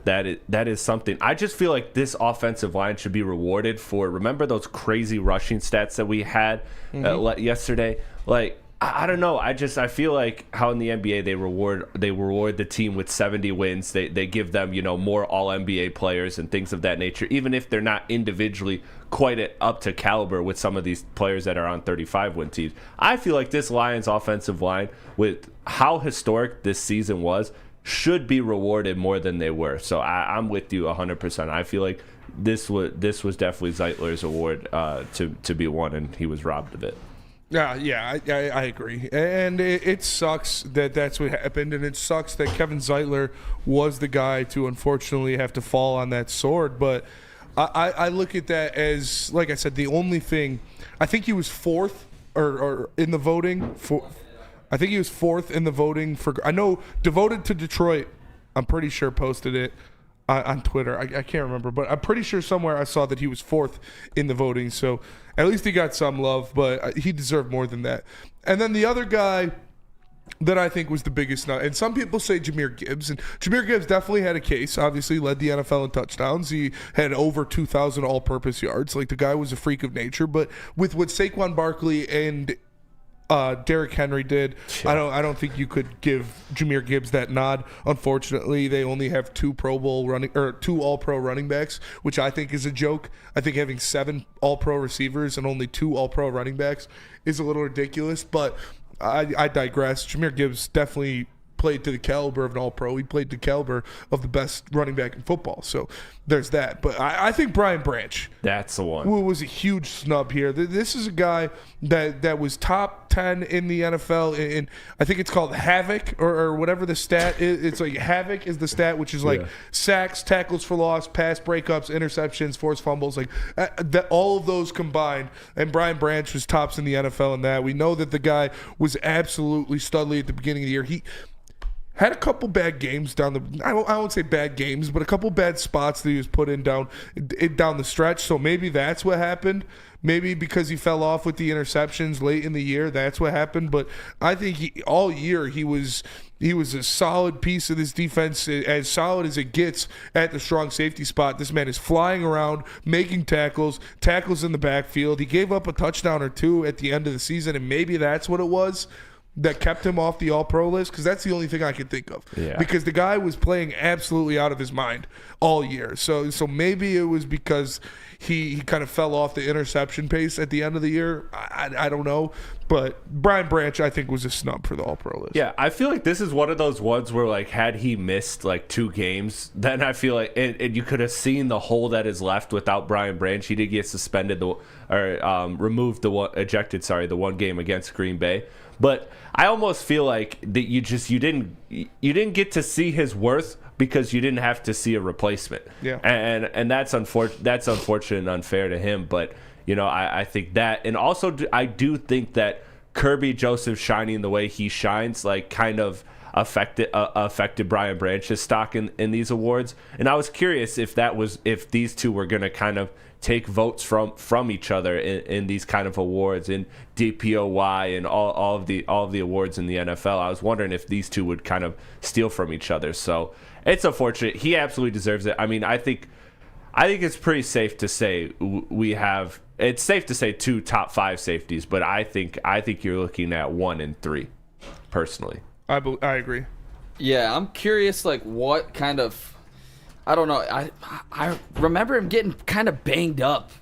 something. I just feel like this offensive line should be rewarded for, remember those crazy rushing stats that we had yesterday? Like, I don't know. I feel like how in the NBA they reward the team with 70 wins. They give them, more all-NBA players and things of that nature, even if they're not individually quite up to caliber with some of these players that are on 35-win teams. I feel like this Lions offensive line, with how historic this season was, should be rewarded more than they were. So I'm with you 100%. I feel like this was definitely Zeitler's award to be won, and he was robbed of it. Yeah, I agree. And it sucks that that's what happened, and it sucks that Kevin Zeitler was the guy to unfortunately have to fall on that sword. But I look at that as, like I said, the only thing. I think he was fourth or in the voting for. I think he was fourth in the voting for. I know Devoted to Detroit, I'm pretty sure, posted it on Twitter. I can't remember, but I'm pretty sure somewhere I saw that he was fourth in the voting. So at least he got some love, but he deserved more than that. And then the other guy that I think was the biggest nut, and some people say Jahmyr Gibbs, and Jahmyr Gibbs definitely had a case. Obviously led the NFL in touchdowns. He had over 2,000 all-purpose yards. Like, the guy was a freak of nature. But with what Saquon Barkley and Derrick Henry did, I don't think you could give Jahmyr Gibbs that nod. Unfortunately, they only have two All-Pro running backs, which I think is a joke. I think having 7 All-Pro receivers and only 2 All-Pro running backs is a little ridiculous, but I digress. Jahmyr Gibbs definitely played to the caliber of an All-Pro. He played to the caliber of the best running back in football. So there's that. But I think Brian Branch, that's the one, who was a huge snub here. This is a guy that was top 10 in the NFL, and I think it's called Havoc or whatever the stat is. It's like Havoc is the stat, which is like sacks, tackles for loss, pass breakups, interceptions, forced fumbles, like that, all of those combined. And Brian Branch was tops in the NFL in that. We know that the guy was absolutely studly at the beginning of the year. He had a couple bad games I won't say bad games, but a couple bad spots that he was put in down the stretch. So maybe that's what happened. Maybe because he fell off with the interceptions late in the year, that's what happened. But I think all year he was a solid piece of this defense, as solid as it gets at the strong safety spot. This man is flying around, making tackles in the backfield. He gave up a touchdown or 2 at the end of the season, and maybe that's what it was that kept him off the All-Pro list, because that's the only thing I can think of. Yeah. Because the guy was playing absolutely out of his mind all year. So maybe it was because he kind of fell off the interception pace at the end of the year. I don't know. But Brian Branch, I think, was a snub for the All-Pro list. Yeah, I feel like this is one of those ones where, like, had he missed, 2 games, then I feel like and you could have seen the hole that is left without Brian Branch. He did get suspended ejected the one game against Green Bay. But I almost feel like that you didn't get to see his worth because you didn't have to see a replacement. Yeah. And that's unfortunate and unfair to him. But I think that, and also I do think that Kirby Joseph shining the way he shines, kind of affected Brian Branch's stock in these awards. And I was curious if these two were going to kind of take votes from each other in these kind of awards, in DPOY and all of the awards in the NFL. I was wondering if these two would kind of steal from each other. So it's unfortunate. He absolutely deserves it. I mean, I think it's pretty safe to say it's safe to say 2 top 5 safeties, but I think you're looking at 1 and 3 personally. I agree. Yeah, I'm curious, what kind of, I don't know. I remember him getting kind of banged up,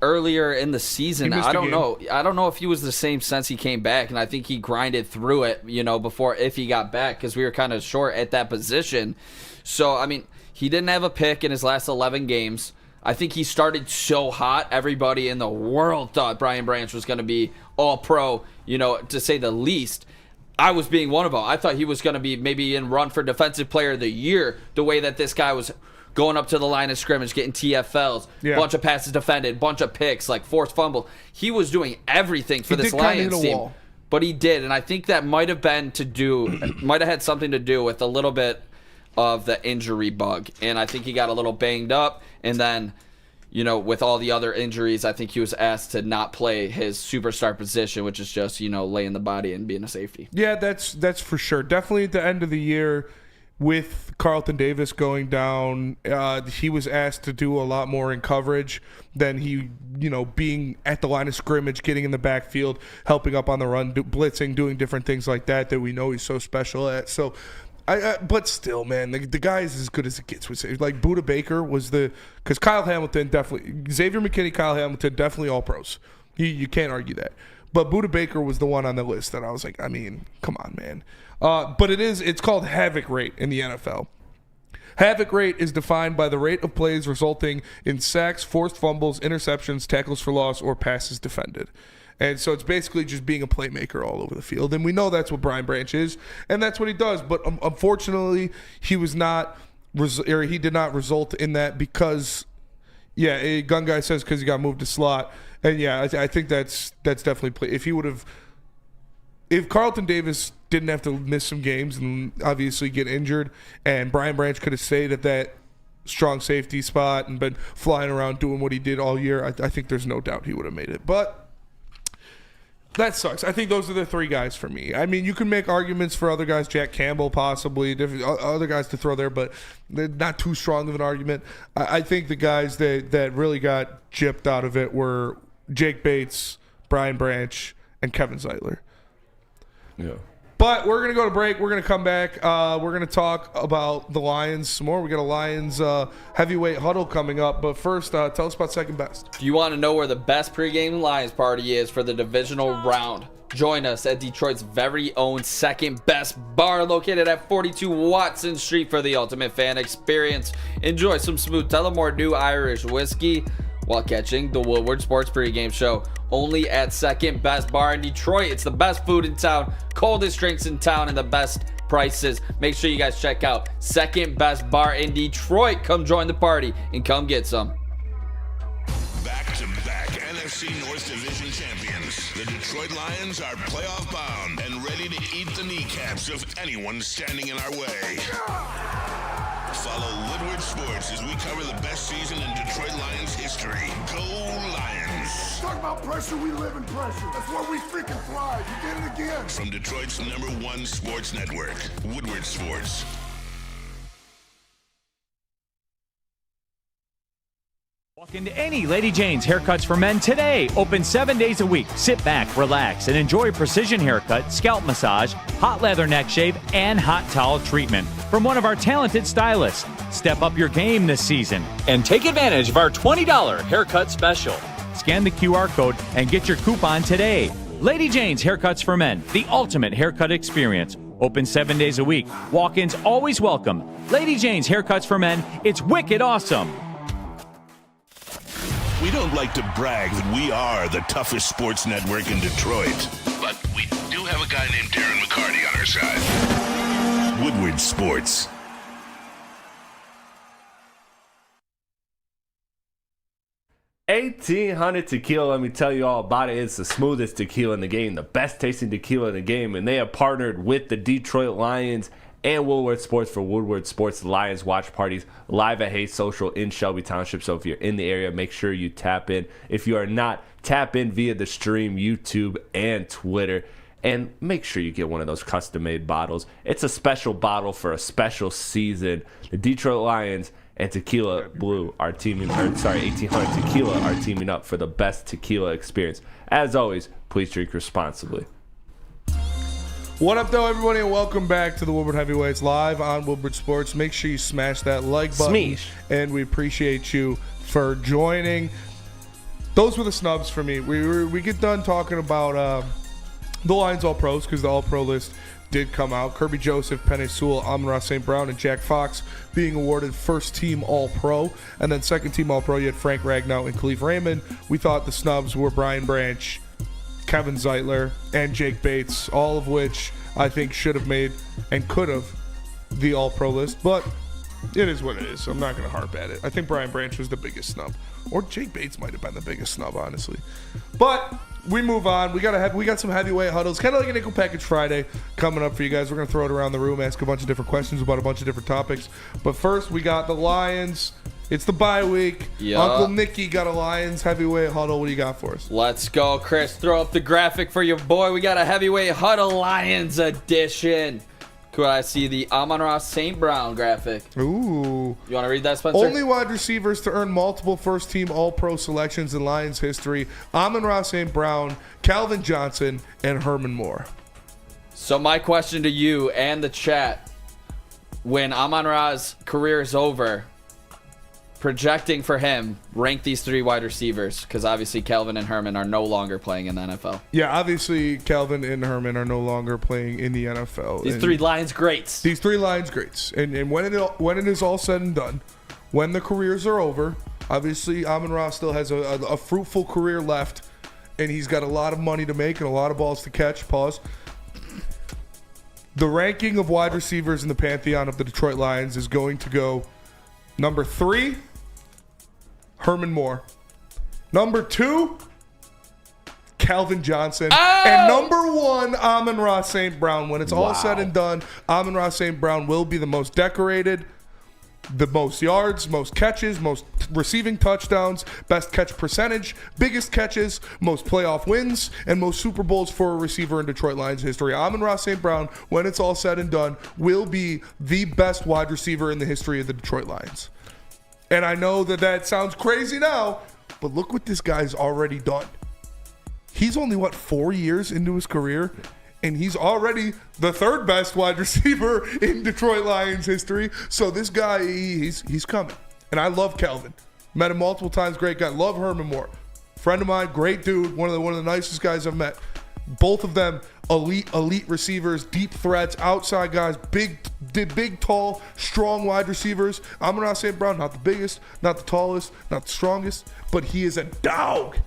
earlier in the season. I don't know. I don't know if he was the same since he came back, and I think he grinded through it, before if he got back, because we were kind of short at that position. So, I mean, he didn't have a pick in his last 11 games. I think he started so hot, everybody in the world thought Brian Branch was going to be All-Pro, to say the least. I was being one of them. I thought he was going to be maybe in run for Defensive Player of the Year, the way that this guy was going up to the line of scrimmage, getting TFLs, bunch of passes defended, bunch of picks, like forced fumble. He was doing everything for this Lions team. Wall. But he did, and I think that might have had something to do with a little bit of the injury bug. And I think he got a little banged up, and then, with all the other injuries, I think he was asked to not play his superstar position, which is just, laying the body and being a safety. Yeah, that's for sure. Definitely at the end of the year, with Carlton Davis going down, he was asked to do a lot more in coverage than he, being at the line of scrimmage, getting in the backfield, helping up on the run, blitzing, doing different things like that we know he's so special at. So, but still, man, the guy is as good as it gets. Like Budda Baker was because Kyle Hamilton definitely, Xavier McKinney, Kyle Hamilton, definitely all pros. You can't argue that. But Budda Baker was the one on the list that I was like, come on, man. But it's called havoc rate in the NFL. Havoc rate is defined by the rate of plays resulting in sacks, forced fumbles, interceptions, tackles for loss, or passes defended. And so it's basically just being a playmaker all over the field. And we know that's what Brian Branch is, and that's what he does. But unfortunately, he did not result in that because, a gun guy says because he got moved to slot. And I think that's definitely if Carlton Davis didn't have to miss some games and obviously get injured, and Brian Branch could have stayed at that strong safety spot and been flying around doing what he did all year, I think there's no doubt he would have made it. But that sucks. I think those are the three guys for me. I mean, you can make arguments for other guys, Jack Campbell possibly, different other guys to throw there, but they're not too strong of an argument. I think the guys that really got gypped out of it were Jake Bates, Brian Branch, and Kevin Zeitler. Yeah. But we're going to go to break. We're going to come back. We're going to talk about the Lions some more. We got a Lions heavyweight huddle coming up. But first, tell us about Second Best. If you want to know where the best pregame Lions party is for the divisional round, join us at Detroit's very own Second Best Bar, located at 42 Watson Street for the ultimate fan experience. Enjoy some smooth Tullamore New Irish whiskey while catching the Woodward Sports pregame show. Only at Second Best Bar in Detroit. It's the best food in town, coldest drinks in town, and the best prices. Make sure you guys check out Second Best Bar in Detroit. Come join the party and come get some. Back-to-back NFC North Division champions. The Detroit Lions are playoff bound and ready to eat the kneecaps of anyone standing in our way. Follow Woodward Sports as we cover the best season in Detroit Lions history. Go Lions! Talk about pressure, we live in pressure. That's where we freaking thrive. You did it again. From Detroit's #1 sports network, Woodward Sports. Walk into any Lady Jane's Haircuts for Men today. Open 7 days a week. Sit back, relax, and enjoy precision haircut, scalp massage, hot leather neck shave, and hot towel treatment from one of our talented stylists. Step up your game this season and take advantage of our $20 haircut special. Scan the QR code and get your coupon today. Lady Jane's Haircuts for Men, the ultimate haircut experience. Open 7 days a week. Walk-ins always welcome. Lady Jane's Haircuts for Men. It's wicked awesome. We don't like to brag that we are the toughest sports network in Detroit, but we do have a guy named Darren McCarty on our side. Woodward Sports. $1,800 tequila, let me tell you all about it. It's the smoothest tequila in the game, the best tasting tequila in the game, and they have partnered with the Detroit Lions and Woodward Sports for Woodward Sports Lions watch parties live at Hayes Social in Shelby Township. So if you're in the area, make sure you tap in. If you are not, tap in via the stream, YouTube, and Twitter. And make sure you get one of those custom-made bottles. It's a special bottle for a special season. The Detroit Lions and Tequila Blue are teaming, 1800 Tequila are teaming up for the best tequila experience. As always, please drink responsibly. What up, though, everybody, and welcome back to the Woodward Heavyweights live on Woodward Sports. Make sure you smash that like button, Smeesh. And we appreciate you for joining. Those were the snubs for me. We get done talking about the Lions All-Pros because the All-Pro list did come out. Kirby Joseph, Penei Sewell, Amon-Ra St. Brown, and Jack Fox being awarded first-team All-Pro. And then second-team All-Pro, you had Frank Ragnow and Khalif Raymond. We thought the snubs were Brian Branch, Kevin Zeitler, and Jake Bates, all of which I think should have made and could have the All-Pro list. But It is what it is. I'm not going to harp at it. I think Brian Branch was the biggest snub. Or Jake Bates might have been the biggest snub, honestly. But we move on. We got some heavyweight huddles, kind of like a Nickel Package Friday coming up for you guys. We're going to throw it around the room, ask a bunch of different questions about a bunch of different topics. But first, we got the Lions. It's the bye week. Yeah. Uncle Nicky got a Lions heavyweight huddle. What do you got for us? Let's go, Chris. Throw up the graphic for your boy. We got a heavyweight huddle Lions edition. Could I see the Amon-Ra St. Brown graphic? Ooh. You want to read that, Spencer? Only wide receivers to earn multiple first-team All-Pro selections in Lions history. Amon-Ra St. Brown, Calvin Johnson, and Herman Moore. So my question to you and the chat, when Amon-Ra's career is over, projecting for him, rank these 3 wide receivers, because obviously Calvin and Herman are no longer playing in the NFL. Yeah, obviously Calvin and Herman are no longer playing in the NFL. These 3 Lions greats. These 3 Lions greats. And when it is all said and done, when the careers are over, obviously Amon-Ra still has a fruitful career left, and he's got a lot of money to make and a lot of balls to catch. Pause. The ranking of wide receivers in the pantheon of the Detroit Lions is going to go number 3, Herman Moore. Number 2, Calvin Johnson. Oh! And number 1, Amon-Ra St. Brown. When it's all said and done, Amon-Ra St. Brown will be the most decorated, the most yards, most catches, most receiving touchdowns, best catch percentage, biggest catches, most playoff wins, and most Super Bowls for a receiver in Detroit Lions history. Amon-Ra St. Brown, when it's all said and done, will be the best wide receiver in the history of the Detroit Lions. And I know that sounds crazy now, but look what this guy's already done. He's only, 4 years into his career, and he's already the 3rd best wide receiver in Detroit Lions history. So this guy, he's coming. And I love Calvin. Met him multiple times, great guy. Love Herman Moore. Friend of mine, great dude, one of the nicest guys I've met. Both of them elite receivers, deep threats, outside guys, big, tall, strong wide receivers. Amon-Ra St. Brown, not the biggest, not the tallest, not the strongest, but he is a dog.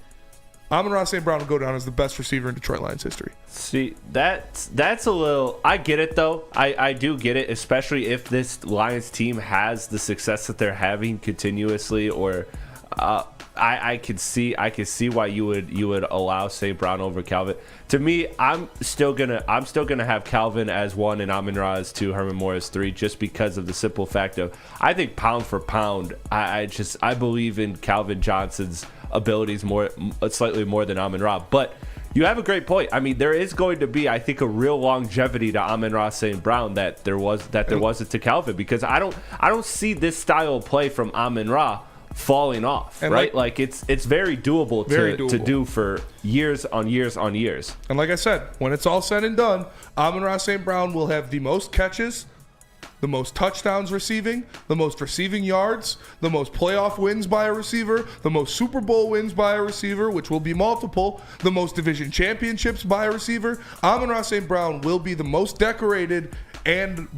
Amon-Ra St. Brown will go down as the best receiver in Detroit Lions history. See, that's a little... I get it, though. I do get it, especially if this Lions team has the success that they're having continuously, or... I could see why you would allow St. Brown over Calvin. To me, I'm still gonna have Calvin as 1 and Amon-Ra as 2, Herman Moore as 3, just because of the simple fact of, I think pound for pound, I believe in Calvin Johnson's abilities slightly more than Amon-Ra. But you have a great point. I mean, there is going to be, I think, a real longevity to Amon-Ra St. Brown that there wasn't to Calvin, because I don't see this style of play from Amon-Ra falling off, and right? Like it's very doable to do for years on years on years. And like I said, when it's all said and done, Amon-Ra St. Brown will have the most catches, the most touchdowns receiving, the most receiving yards, the most playoff wins by a receiver, the most Super Bowl wins by a receiver, which will be multiple, the most division championships by a receiver. Amon-Ra St. Brown will be the most decorated and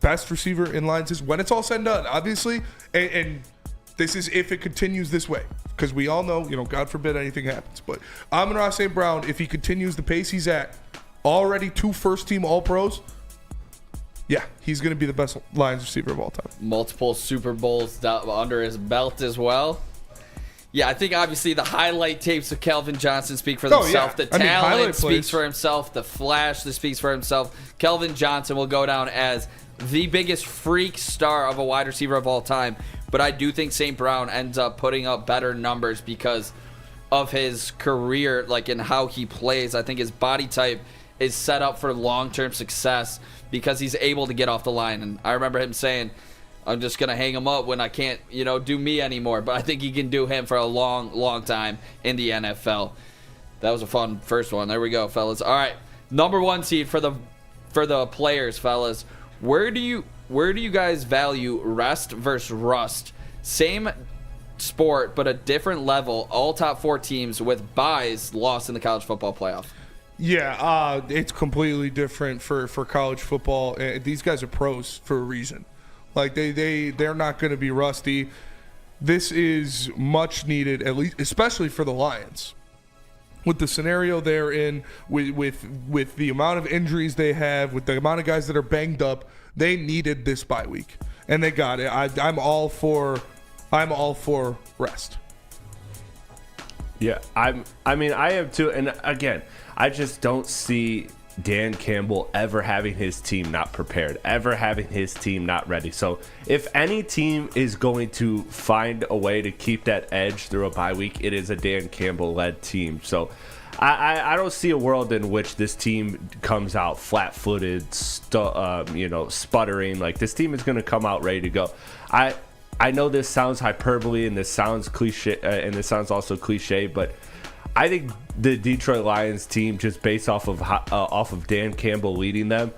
best receiver in Lions when it's all said and done, obviously, and this is if it continues this way, because we all know, God forbid anything happens. But Amon-Ra St. Brown, if he continues the pace he's at, already 2 first-team All-Pros, yeah, he's going to be the best Lions receiver of all time. Multiple Super Bowls under his belt as well. Yeah, I think obviously the highlight tapes of Calvin Johnson speak for themselves. The talent speaks for himself. The flash that speaks for himself. Calvin Johnson will go down as the biggest freak star of a wide receiver of all time. But I do think St. Brown ends up putting up better numbers because of his career, like in how he plays. I think his body type is set up for long-term success because he's able to get off the line. And I remember him saying, I'm just going to hang him up when I can't, do me anymore. But I think he can do him for a long, long time in the NFL. That was a fun first one. There we go, fellas. All right, number 1 seed for the players, fellas. Where do you guys value rest versus rust? Same sport, but a different level. All top 4 teams with byes lost in the college football playoff. Yeah, it's completely different for college football. These guys are pros for a reason. Like they're not going to be rusty. This is much needed, at least, especially for the Lions. With the scenario they're in, with the amount of injuries they have, with the amount of guys that are banged up, they needed this bye week. and they got it. I'm all for rest. Yeah, I mean, I am too. And again, I just don't see Dan Campbell ever having his team not prepared, ever having his team not ready. So if any team is going to find a way to keep that edge through a bye week, it is a Dan Campbell-led team. So I don't see a world in which this team comes out flat-footed, sputtering. Like, this team is going to come out ready to go. I know this sounds hyperbole and this sounds cliche, and this sounds also cliche, but I think the Detroit Lions team, just based off of Dan Campbell leading them,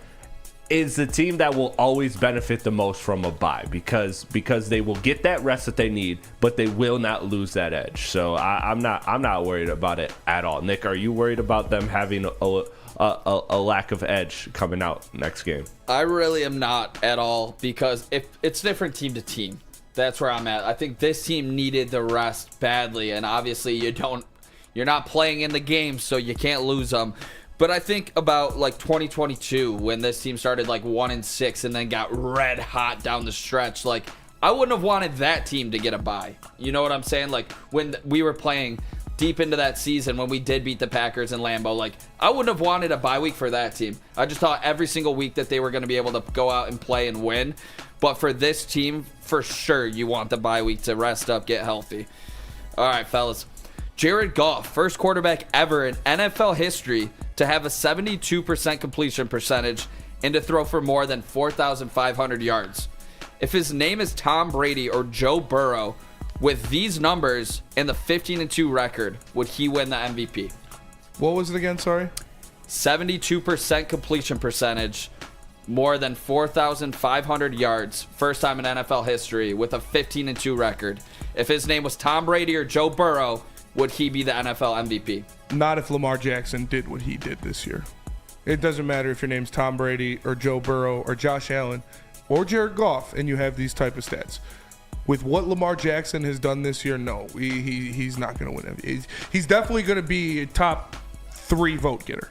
is the team that will always benefit the most from a bye because they will get that rest that they need, but they will not lose that edge. So I'm not worried about it at all. Nick, are you worried about them having a lack of edge coming out next game? I really am not at all, because if it's different team to team. That's where I'm at. I think this team needed the rest badly, and obviously you're not playing in the game, so you can't lose them. But I think about like 2022 when this team started like 1-6 and then got red hot down the stretch. Like, I wouldn't have wanted that team to get a bye. You know what I'm saying? Like, when we were playing deep into that season, when we did beat the Packers in Lambeau, like, I wouldn't have wanted a bye week for that team. I just thought every single week that they were going to be able to go out and play and win. But for this team, for sure, you want the bye week to rest up, get healthy. All right, fellas. Jared Goff, first quarterback ever in NFL history to have a 72% completion percentage and to throw for more than 4,500 yards. If his name is Tom Brady or Joe Burrow, with these numbers and the 15-2 record, would he win the MVP? What was it again? Sorry. 72% completion percentage, more than 4,500 yards, first time in NFL history with a 15-2 record. If his name was Tom Brady or Joe Burrow, would he be the NFL MVP? Not if Lamar Jackson did what he did this year. It doesn't matter if your name's Tom Brady or Joe Burrow or Josh Allen or Jared Goff and you have these type of stats. With what Lamar Jackson has done this year, no, he's not going to win MVP. He's definitely going to be a top 3 vote getter.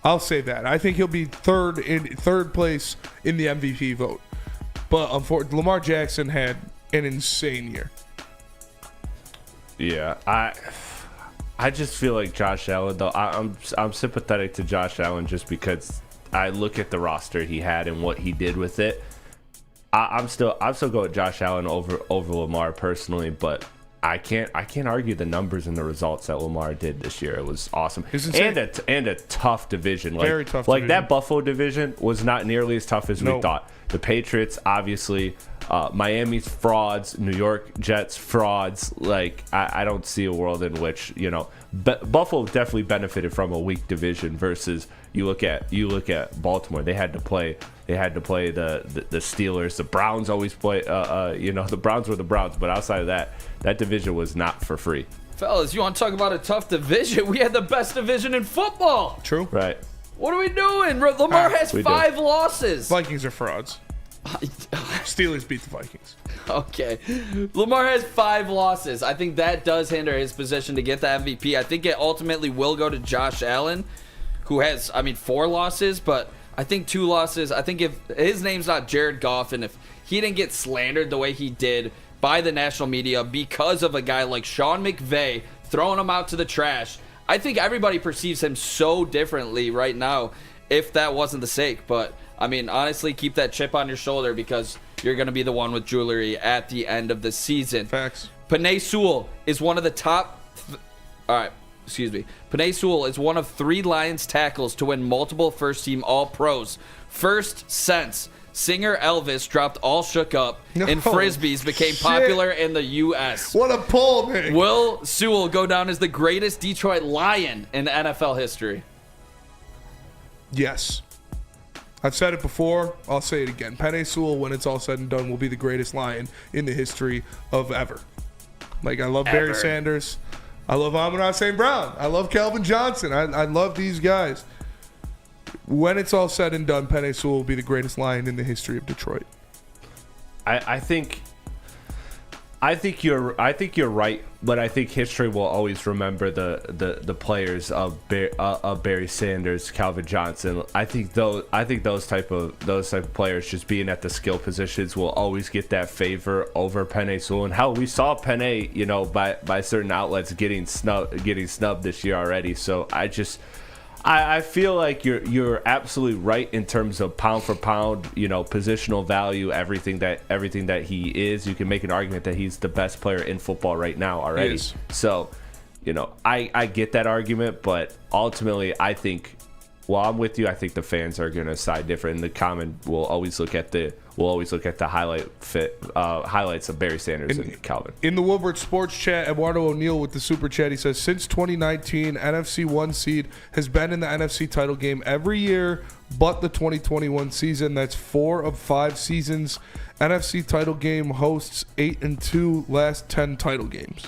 I'll say that. I think he'll be third place in the MVP vote. But unfortunately, Lamar Jackson had an insane year. Yeah, I just feel like Josh Allen, though. I'm sympathetic to Josh Allen just because I look at the roster he had and what he did with it. I'm still going with Josh Allen over Lamar personally, but I can't argue the numbers and the results that Lamar did this year. It was awesome, and a tough division. Very tough. Like, that Buffalo division was not nearly as tough as we thought. The Patriots, obviously, Miami's frauds, New York Jets frauds. Like, I don't see a world in which, Buffalo definitely benefited from a weak division versus you look at Baltimore. They had to play the Steelers. The Browns always play. The Browns were the Browns, but outside of that division was not for free. Fellas, you want to talk about a tough division? We had the best division in football. True. Right. What are we doing? Lamar has 5 losses. Vikings are frauds. Steelers beat the Vikings. Okay. Lamar has 5 losses. I think that does hinder his position to get the MVP. I think it ultimately will go to Josh Allen, who has, 4 losses, but I think 2 losses. I think if his name's not Jared Goff, and if he didn't get slandered the way he did by the national media because of a guy like Sean McVay throwing him out to the trash, I think everybody perceives him so differently right now if that wasn't the sake. But, honestly, keep that chip on your shoulder because you're going to be the one with jewelry at the end of the season. Facts. Penei Sewell is one of the top... Penei Sewell is one of 3 Lions tackles to win multiple first-team All-Pros. First since singer Elvis dropped All Shook Up and Frisbees became popular in the U.S. What a pull, man. Will Sewell go down as the greatest Detroit Lion in NFL history? Yes. I've said it before. I'll say it again. Penei Sewell, when it's all said and done, will be the greatest Lion in the history of ever. Like, I love Barry Sanders. I love Amon-Ra St. Brown. I love Calvin Johnson. I love these guys. When it's all said and done, Penei Sewell will be the greatest Lion in the history of Detroit. I think I think you're right, but I think history will always remember the players of Barry Sanders, Calvin Johnson. I think those type of players, just being at the skill positions, will always get that favor over Penei Sewell. And hell, we saw Penei, by certain outlets getting snubbed this year already. So I feel like you're absolutely right in terms of pound for pound, positional value, everything that he is. You can make an argument that he's the best player in football right now already. So, I get that argument, but ultimately I think, I'm with you. I think the fans are going to side different. And the common will always look at the highlights of Barry Sanders and Calvin. In the Woodward Sports Chat, Eduardo O'Neill with the Super Chat, he says, since 2019, NFC 1 seed has been in the NFC title game every year but the 2021 season. That's 4 of 5 seasons. NFC title game hosts 8-2 last 10 title games.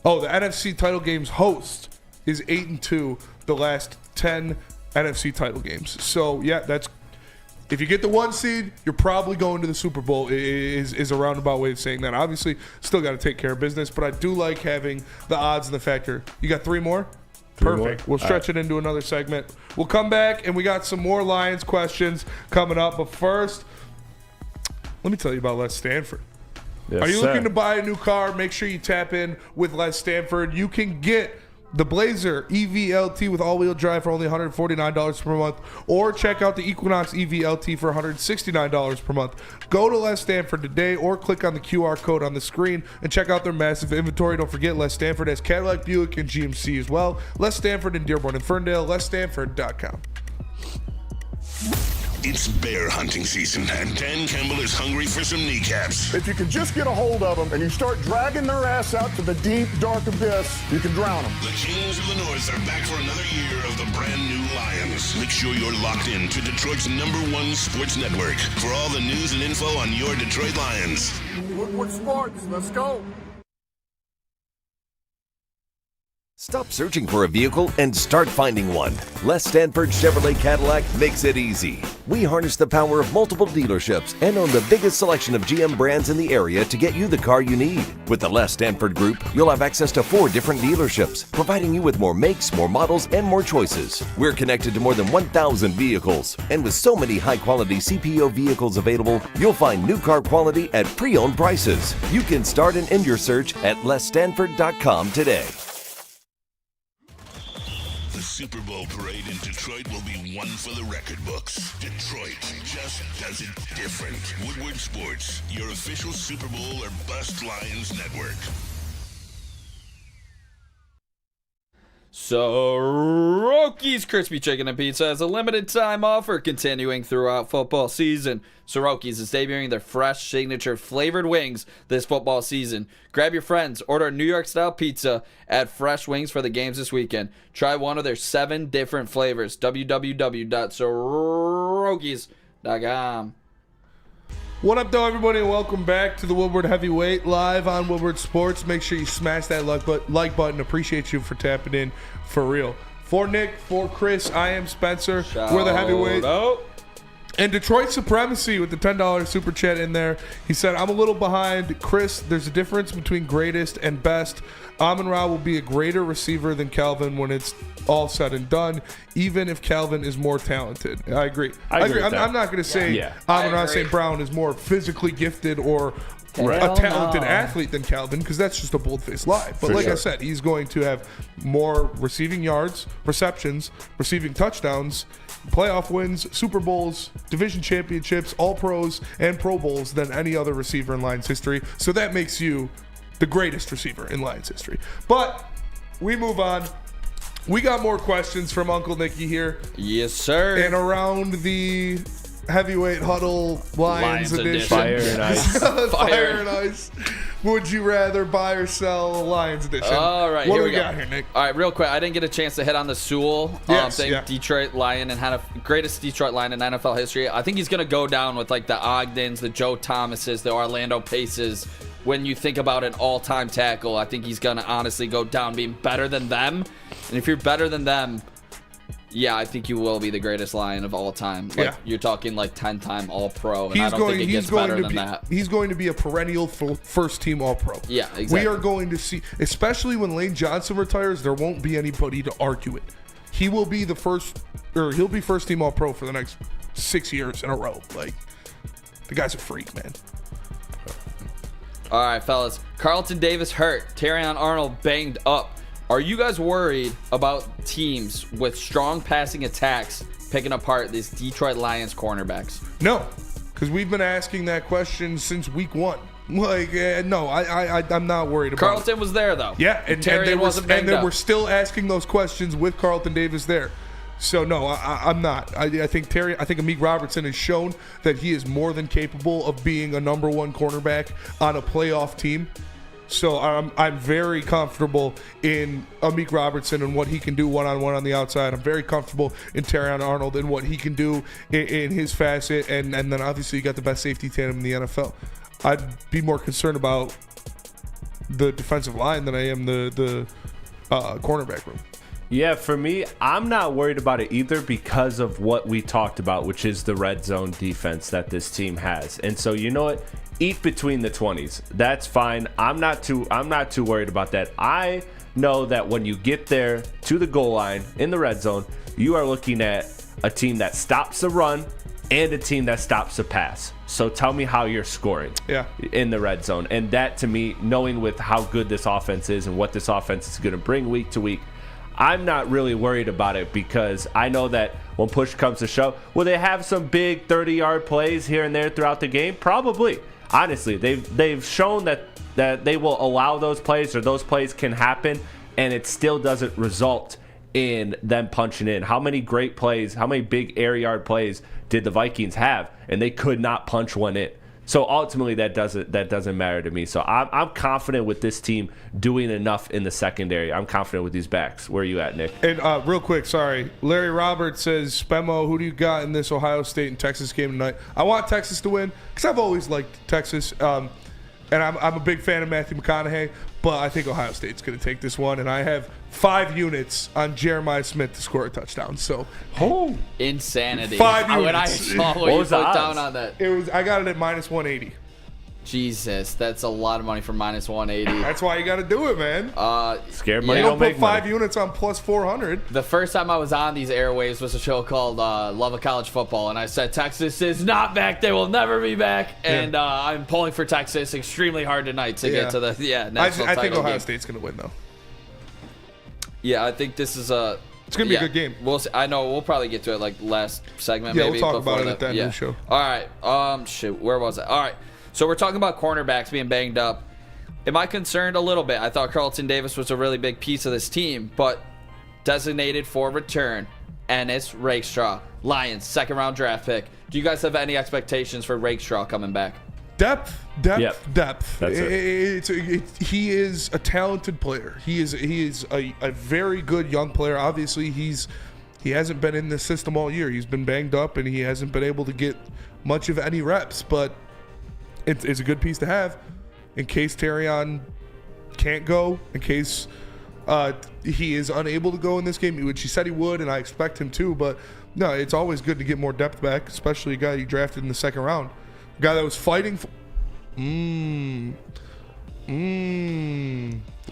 Oh, the NFC title games host is 8-2 the last 10 NFC title games. So, yeah, that's if you get the 1 seed, you're probably going to the Super Bowl, is a roundabout way of saying that. Obviously, still got to take care of business, but I do like having the odds and the factor. You got 3 more? Perfect. We'll stretch it into another segment. We'll come back, and we got some more Lions questions coming up. But first, let me tell you about Les Stanford. Yes, Are you looking to buy a new car? Make sure you tap in with Les Stanford. You can get the Blazer EVLT with all-wheel drive for only $149 per month, or check out the Equinox EVLT for $169 per month. Go to Les Stanford today or click on the QR code on the screen and check out their massive inventory. Don't forget, Les Stanford has Cadillac, Buick, and GMC as well. Les Stanford in Dearborn and Ferndale, lesstanford.com. It's bear hunting season, and Dan Campbell is hungry for some kneecaps. If you can just get a hold of them and you start dragging their ass out to the deep, dark abyss, you can drown them. The Kings of the North are back for another year of the brand new Lions. Make sure you're locked in to Detroit's #1 sports network for all the news and info on your Detroit Lions. Woodward Sports, let's go. Stop searching for a vehicle and start finding one. Les Stanford Chevrolet Cadillac makes it easy. We harness the power of multiple dealerships and own the biggest selection of GM brands in the area to get you the car you need. With the Les Stanford Group, you'll have access to 4 different dealerships, providing you with more makes, more models, and more choices. We're connected to more than 1,000 vehicles, and with so many high-quality CPO vehicles available, you'll find new car quality at pre-owned prices. You can start and end your search at lesstanford.com today. The Super Bowl parade in Detroit will be one for the record books. Detroit just does it different. Woodward Sports, your official Super Bowl or bust Lions network. Soroki's Crispy Chicken and Pizza has a limited time offer continuing throughout football season. Soroki's is debuting their fresh signature flavored wings this football season. Grab your friends, order a New York style pizza, add fresh wings for the games this weekend. Try one of their 7 different flavors. www.sorokis.com. What up, though, everybody, and welcome back to the Woodward Heavyweight live on Woodward Sports. Make sure you smash that like button. Appreciate you for tapping in for real. For Nick, for Chris, I am Spencer. We're the Heavyweight. And Detroit Supremacy with the $10 super chat in there. He said, I'm a little behind. Chris, there's a difference between greatest and best. Amon-Ra will be a greater receiver than Calvin when it's all said and done, even if Calvin is more talented. I agree. I agree. I'm not going to say Amon-Ra St. Brown is more physically gifted or a talented athlete than Calvin, because that's just a bold-faced lie. But I said, he's going to have more receiving yards, receptions, receiving touchdowns, playoff wins, Super Bowls, division championships, All-Pros, and Pro Bowls than any other receiver in Lions history. So that makes you the greatest receiver in Lions history. But we move on. We got more questions from Uncle Nicky here. Yes, sir. And around the Heavyweight Huddle Lions edition. Fire and Ice. Fire and Ice. Would you rather buy or sell Lions edition? All right, what here do we go. got here, Nick? All right, real quick. I didn't get a chance to hit on the Sewell thing. Detroit Lion and greatest Detroit Lion in NFL history. I think he's going to go down with like the Ogdens, the Joe Thomases, the Orlando Paces. When you think about an all-time tackle, I think he's going to honestly go down being better than them. And if you're better than them, Yeah, I think you will be the greatest Lion of all time. Like, you're talking like 10-time All-Pro, and I don't think it gets better than that. He's going to be a perennial first-team All-Pro. Yeah, exactly. We are going to see, especially when Lane Johnson retires, there won't be anybody to argue it. He will be he'll be first-team All-Pro for the next 6 years in a row. Like, the guy's a freak, man. All right, fellas. Carlton Davis hurt. Terrion Arnold banged up. Are you guys worried about teams with strong passing attacks picking apart these Detroit Lions cornerbacks? No, because we've been asking that question since week 1. Like, no, I'm not worried about Carlton was there, though. Yeah, and then we're still asking those questions with Carlton Davis there. So, no, I'm not. I think Amik Robertson has shown that he is more than capable of being a number 1 cornerback on a playoff team. So I'm very comfortable in Amik Robertson and what he can do one-on-one on the outside. I'm very comfortable in Terrion Arnold and what he can do in his facet. And then obviously you got the best safety tandem in the NFL. I'd be more concerned about the defensive line than I am the cornerback room. Yeah, for me, I'm not worried about it either because of what we talked about, which is the red zone defense that this team has. And so, you know what? Eat between the 20s. That's fine. I'm not too worried about that. I know that when you get there to the goal line in the red zone, you are looking at a team that stops the run and a team that stops the pass. So tell me how you're scoring in the red zone. And that, to me, knowing with how good this offense is and what this offense is going to bring week to week, I'm not really worried about it because I know that when push comes to shove, will they have some big 30-yard plays here and there throughout the game? Probably. Honestly, they've shown that they will allow those plays, or those plays can happen, and it still doesn't result in them punching in. How many great plays, how many big air yard plays did the Vikings have, and they could not punch one in? So ultimately, that doesn't matter to me. So I'm confident with this team doing enough in the secondary. I'm confident with these backs. Where are you at, Nick? And real quick, sorry, Larry Roberts says, Spemo, who do you got in this Ohio State and Texas game tonight? I want Texas to win because I've always liked Texas, and I'm a big fan of Matthew McConaughey. But I think Ohio State's going to take this one, and I have 5 units on Jeremiah Smith to score a touchdown. So, insanity. 5 units. When I saw what you put down on that, I got it at minus 180. Jesus, that's a lot of money for minus 180. That's why you got to do it, man. Scared money you don't make put 5 money. units on plus 400. The first time I was on these airwaves was a show called Love of College Football, and I said Texas is not back. They will never be back. And I'm pulling for Texas extremely hard tonight to get to the national I think title Ohio game. State's going to win, though. Yeah, I think this is a... It's going to be a good game. We'll see. I know we'll probably get to it like last segment. Yeah, maybe we'll talk before about it at the end of the show. All right. Shoot, where was I? All right. So we're talking about cornerbacks being banged up. Am I concerned a little bit? I thought Carlton Davis was a really big piece of this team, but designated for return, Ennis Rakestraw, Lions, second-round draft pick. Do you guys have any expectations for Rakestraw coming back? Depth. That's He is a talented player. He is a very good young player. Obviously, he hasn't been in the system all year. He's been banged up, and he hasn't been able to get much of any reps, but it's a good piece to have in case Terrion can't go, in case he is unable to go in this game, which he said he would, and I expect him to. But no, it's always good to get more depth back, especially a guy you drafted in the second round, a guy that was fighting for.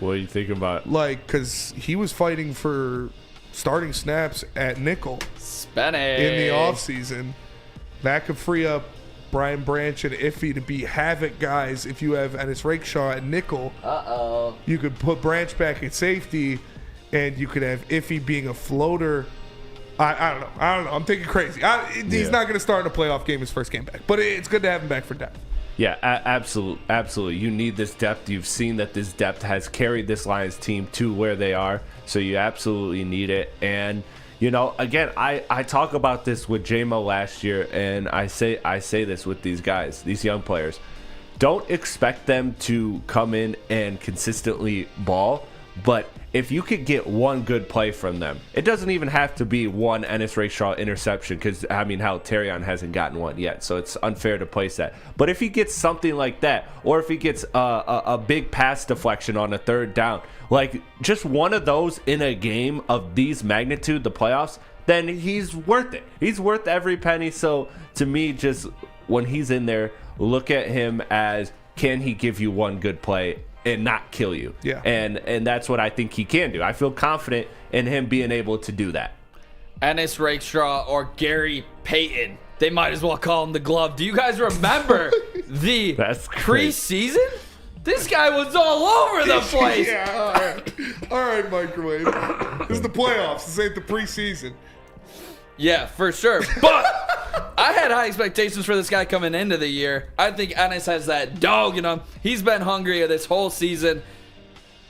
What are you thinking about? Like, because he was fighting for starting snaps at nickel in the offseason. That could free up Brian Branch and Iffy to be havoc guys. If you have Ennis Rakeshaw at nickel, you could put Branch back at safety, and you could have Iffy being a floater. I don't know. I'm thinking crazy. He's not going to start in a playoff game his first game back, but it's good to have him back for depth. Yeah, absolutely. You need this depth. You've seen that this depth has carried this Lions team to where they are, so you absolutely need it. And you know, again, I talk about this with J-Mo last year, and I say this with these guys, these young players. Don't expect them to come in and consistently ball, but if you could get one good play from them, it doesn't even have to be one Ennis Rakestraw interception, because, I mean, hell, Terrion hasn't gotten one yet, so it's unfair to place that. But if he gets something like that, or if he gets a big pass deflection on a third down, like just one of those in a game of these magnitude, the playoffs, then he's worth it. He's worth every penny. So to me, just when he's in there, look at him as, can he give you one good play and not kill you? Yeah. And that's what I think he can do. I feel confident in him being able to do that. Ennis Rakestraw or Gary Payton. They might as well call him the Glove. Do you guys remember the preseason? This guy was all over the place. Yeah, all right, Microwave. This is the playoffs. This ain't the preseason. Yeah, for sure. But I had high expectations for this guy coming into the year. I think Ennis has that dog in him. He's been hungry this whole season.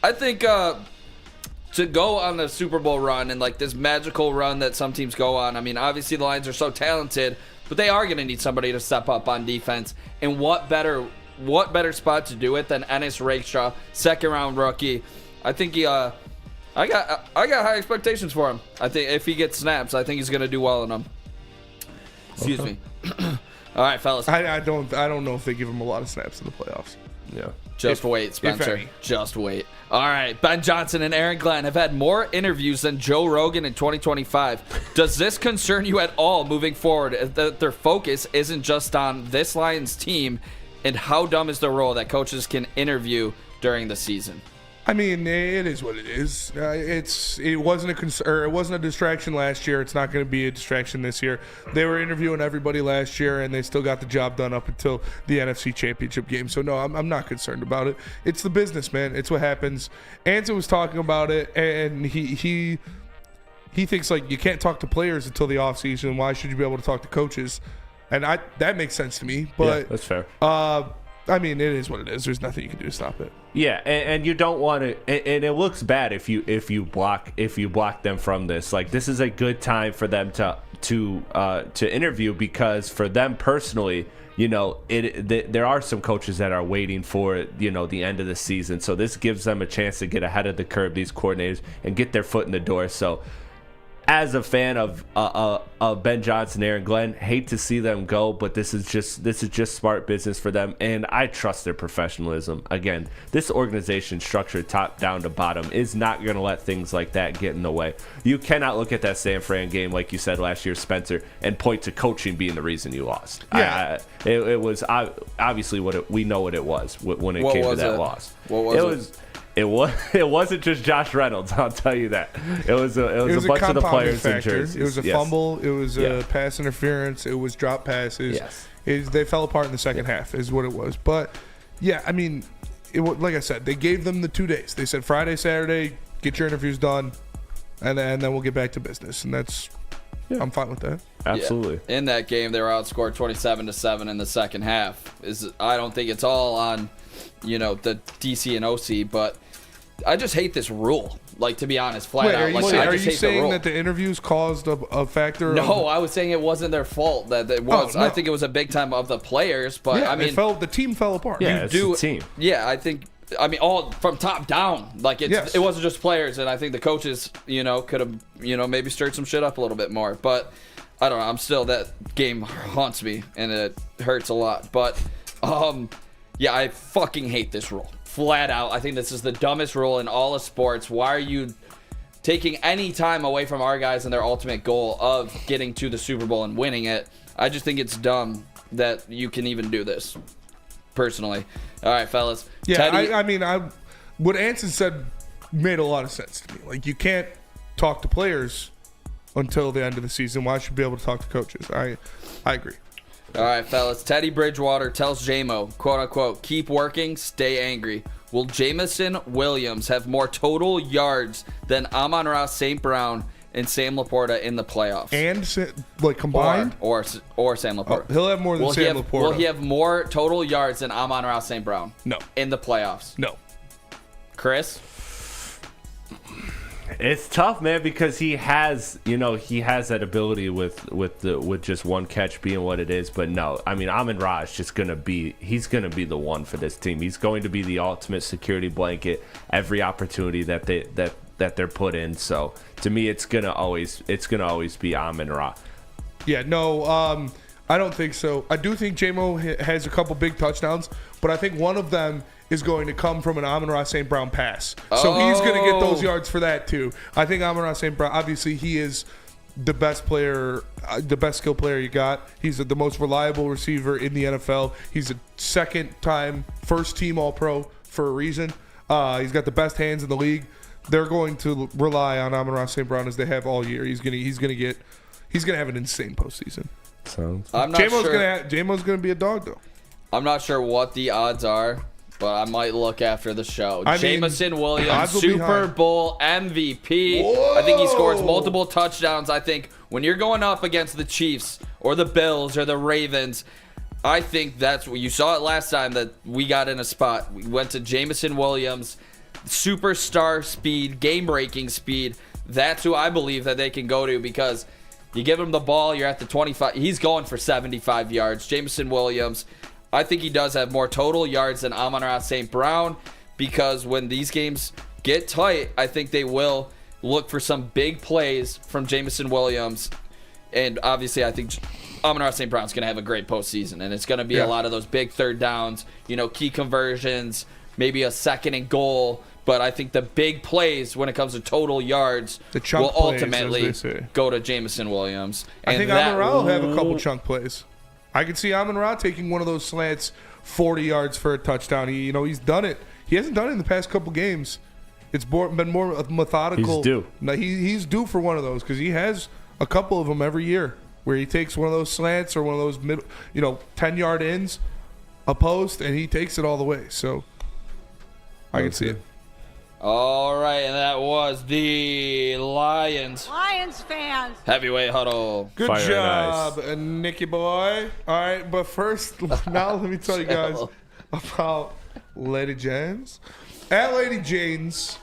I think to go on the Super Bowl run and like this magical run that some teams go on, I mean, obviously the Lions are so talented, but they are going to need somebody to step up on defense. And what better spot to do it than Ennis Rakestraw, second-round rookie? I think he I got high expectations for him. I think if he gets snaps, I think he's going to do well in them. Excuse me. All right, fellas. I don't know if they give him a lot of snaps in the playoffs. Yeah. Just wait, Spencer. Just wait. All right, Ben Johnson and Aaron Glenn have had more interviews than Joe Rogan in 2025. Does this concern you at all moving forward, that their focus isn't just on this Lions team, and how dumb is the role that coaches can interview during the season? I mean, it is what it is. It wasn't a concern. It wasn't a distraction last year. It's not going to be a distraction this year. They were interviewing everybody last year, and they still got the job done up until the NFC Championship game. So no, I'm not concerned about it. It's the business, man. It's what happens. Anson was talking about it, and he thinks like you can't talk to players until the offseason. Why should you be able to talk to coaches? And that makes sense to me. But yeah, that's fair. I mean, it is what it is. There's nothing you can do to stop it. Yeah, and you don't want to, and it looks bad if you block them from this. Like, this is a good time for them to interview, because for them personally, you know, there are some coaches that are waiting for, you know, the end of the season. So this gives them a chance to get ahead of the curve, these coordinators, and get their foot in the door. So as a fan of Ben Johnson, Aaron Glenn, hate to see them go, but this is just smart business for them, and I trust their professionalism. Again, this organization structured top down to bottom is not going to let things like that get in the way. You cannot look at that San Fran game, like you said last year, Spencer, and point to coaching being the reason you lost. Yeah, it was obviously we know what it was when it came to that loss. What was it? It wasn't just Josh Reynolds, I'll tell you that. It was a bunch of the players in jerseys. It was a fumble. It was a pass interference. It was drop passes. Yes. They fell apart in the second half is what it was. But, yeah, I mean, like I said, they gave them the 2 days. They said Friday, Saturday, get your interviews done, and then we'll get back to business. And that's I'm fine with that. Absolutely. Yeah. In that game, they were outscored 27-7 in the second half. I don't think it's all on, you know, the DC and OC, but I just hate this rule. Like, to be honest, flat out. Are you saying that the interviews caused a factor? No, I was saying it wasn't their fault. That it was. No. I think it was a big time of the players. But I mean, the team fell apart. Yeah, it's the team. Yeah, I mean, all from top down. Like, it wasn't just players, and I think the coaches, you know, could have, you know, maybe stirred some shit up a little bit more. But I don't know. That game haunts me, and it hurts a lot. But yeah, I fucking hate this rule. Flat out. I think this is the dumbest rule in all of sports. Why are you taking any time away from our guys and their ultimate goal of getting to the Super Bowl and winning it? I just think it's dumb that you can even do this, personally. All right, fellas. Yeah, I mean, what Anson said made a lot of sense to me. Like, you can't talk to players until the end of the season. Why should you be able to talk to coaches? I agree. All right, fellas. Teddy Bridgewater tells J-Mo, quote unquote, keep working, stay angry. Will Jamison Williams have more total yards than Amon-Ra St. Brown and Sam Laporta in the playoffs? And like combined? Or Sam Laporta. He'll have more than Sam Laporta. Will he have more total yards than Amon-Ra St. Brown? No. In the playoffs? No. Chris? It's tough, man, because he has that ability with just one catch being what it is. But no, I mean, Amon-Ra is just gonna be the one for this team. He's going to be the ultimate security blanket every opportunity that they're put in. So to me, it's gonna always be Amon-Ra. Yeah, no, I don't think so. I do think J-Mo has a couple big touchdowns, but I think one of them is going to come from an Amon-Ra St. Brown pass. So he's going to get those yards for that too. I think Amon-Ra St. Brown, obviously he is the best player, the best skill player you got. He's the most reliable receiver in the NFL. He's a second-time first-team All-Pro for a reason. He's got the best hands in the league. They're going to rely on Amon-Ra St. Brown as they have all year. He's gonna have an insane postseason. I'm not sure. J-Mo's gonna be a dog though. I'm not sure what the odds are, but I might look after the show. Jamison Williams, Super Bowl MVP. Whoa! I think he scores multiple touchdowns. I think when you're going up against the Chiefs or the Bills or the Ravens, I think that's what you saw it last time that we got in a spot. We went to Jamison Williams, superstar speed, game-breaking speed. That's who I believe that they can go to because you give him the ball, you're at the 25. He's going for 75 yards. Jamison Williams, I think he does have more total yards than Amon-Ra St. Brown because when these games get tight, I think they will look for some big plays from Jamison Williams. And obviously, I think Amon-Ra St. Brown's going to have a great postseason. And it's going to be a lot of those big third downs, key conversions, maybe a second and goal. But I think the big plays when it comes to total yards will ultimately go to Jamison Williams. I think Amon-Ra will have a couple chunk plays. I could see Amon-Ra taking one of those slants 40 yards for a touchdown. He's done it. He hasn't done it in the past couple games. It's been more methodical. He's due. No, he's due for one of those because he has a couple of them every year where he takes one of those slants or one of those 10-yard ins, a post, and he takes it all the way. So I can see it. All right, and that was the Lions fans. Heavyweight huddle. Good job, Nicky boy. All right, but first, now let me tell you guys about Lady Jane's. At Lady Jane's,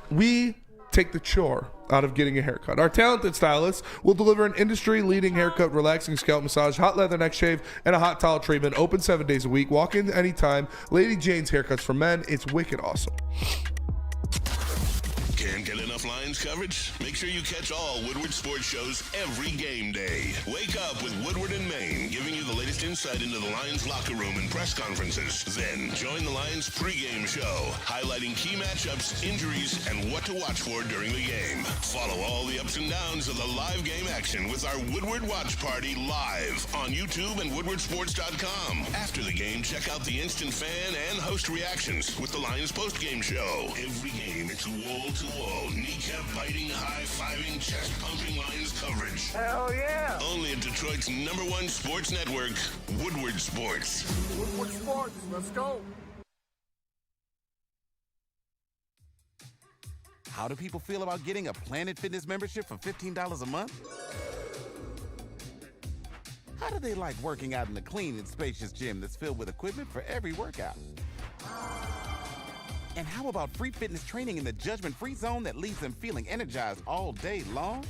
we take the chore out of getting a haircut. Our talented stylist will deliver an industry-leading haircut, relaxing scalp massage, hot leather neck shave, and a hot towel treatment. Open 7 days a week. Walk in anytime. Lady Jane's Haircuts for Men. It's wicked awesome. Can't get enough Lions coverage? Make sure you catch all Woodward sports shows every game day. Wake up with Woodward and Maine, giving you the latest insight into the Lions locker room and press conferences. Then join the Lions pregame show, highlighting key matchups, injuries, and what to watch for during the game. Follow all the ups and downs of the live game action with our Woodward Watch Party live on YouTube and woodwardsports.com. After the game, check out the instant fan and host reactions with the Lions postgame show. Every game, it's wall-to-wall, kneecap-biting, high-fiving, chest-pumping Lions coverage. Hell yeah! Only at Detroit's #1 sports network, Woodward Sports. Woodward Sports, let's go. How do people feel about getting a Planet Fitness membership for $15 a month? How do they like working out in a clean and spacious gym that's filled with equipment for every workout? And how about free fitness training in the judgment-free zone that leaves them feeling energized all day long?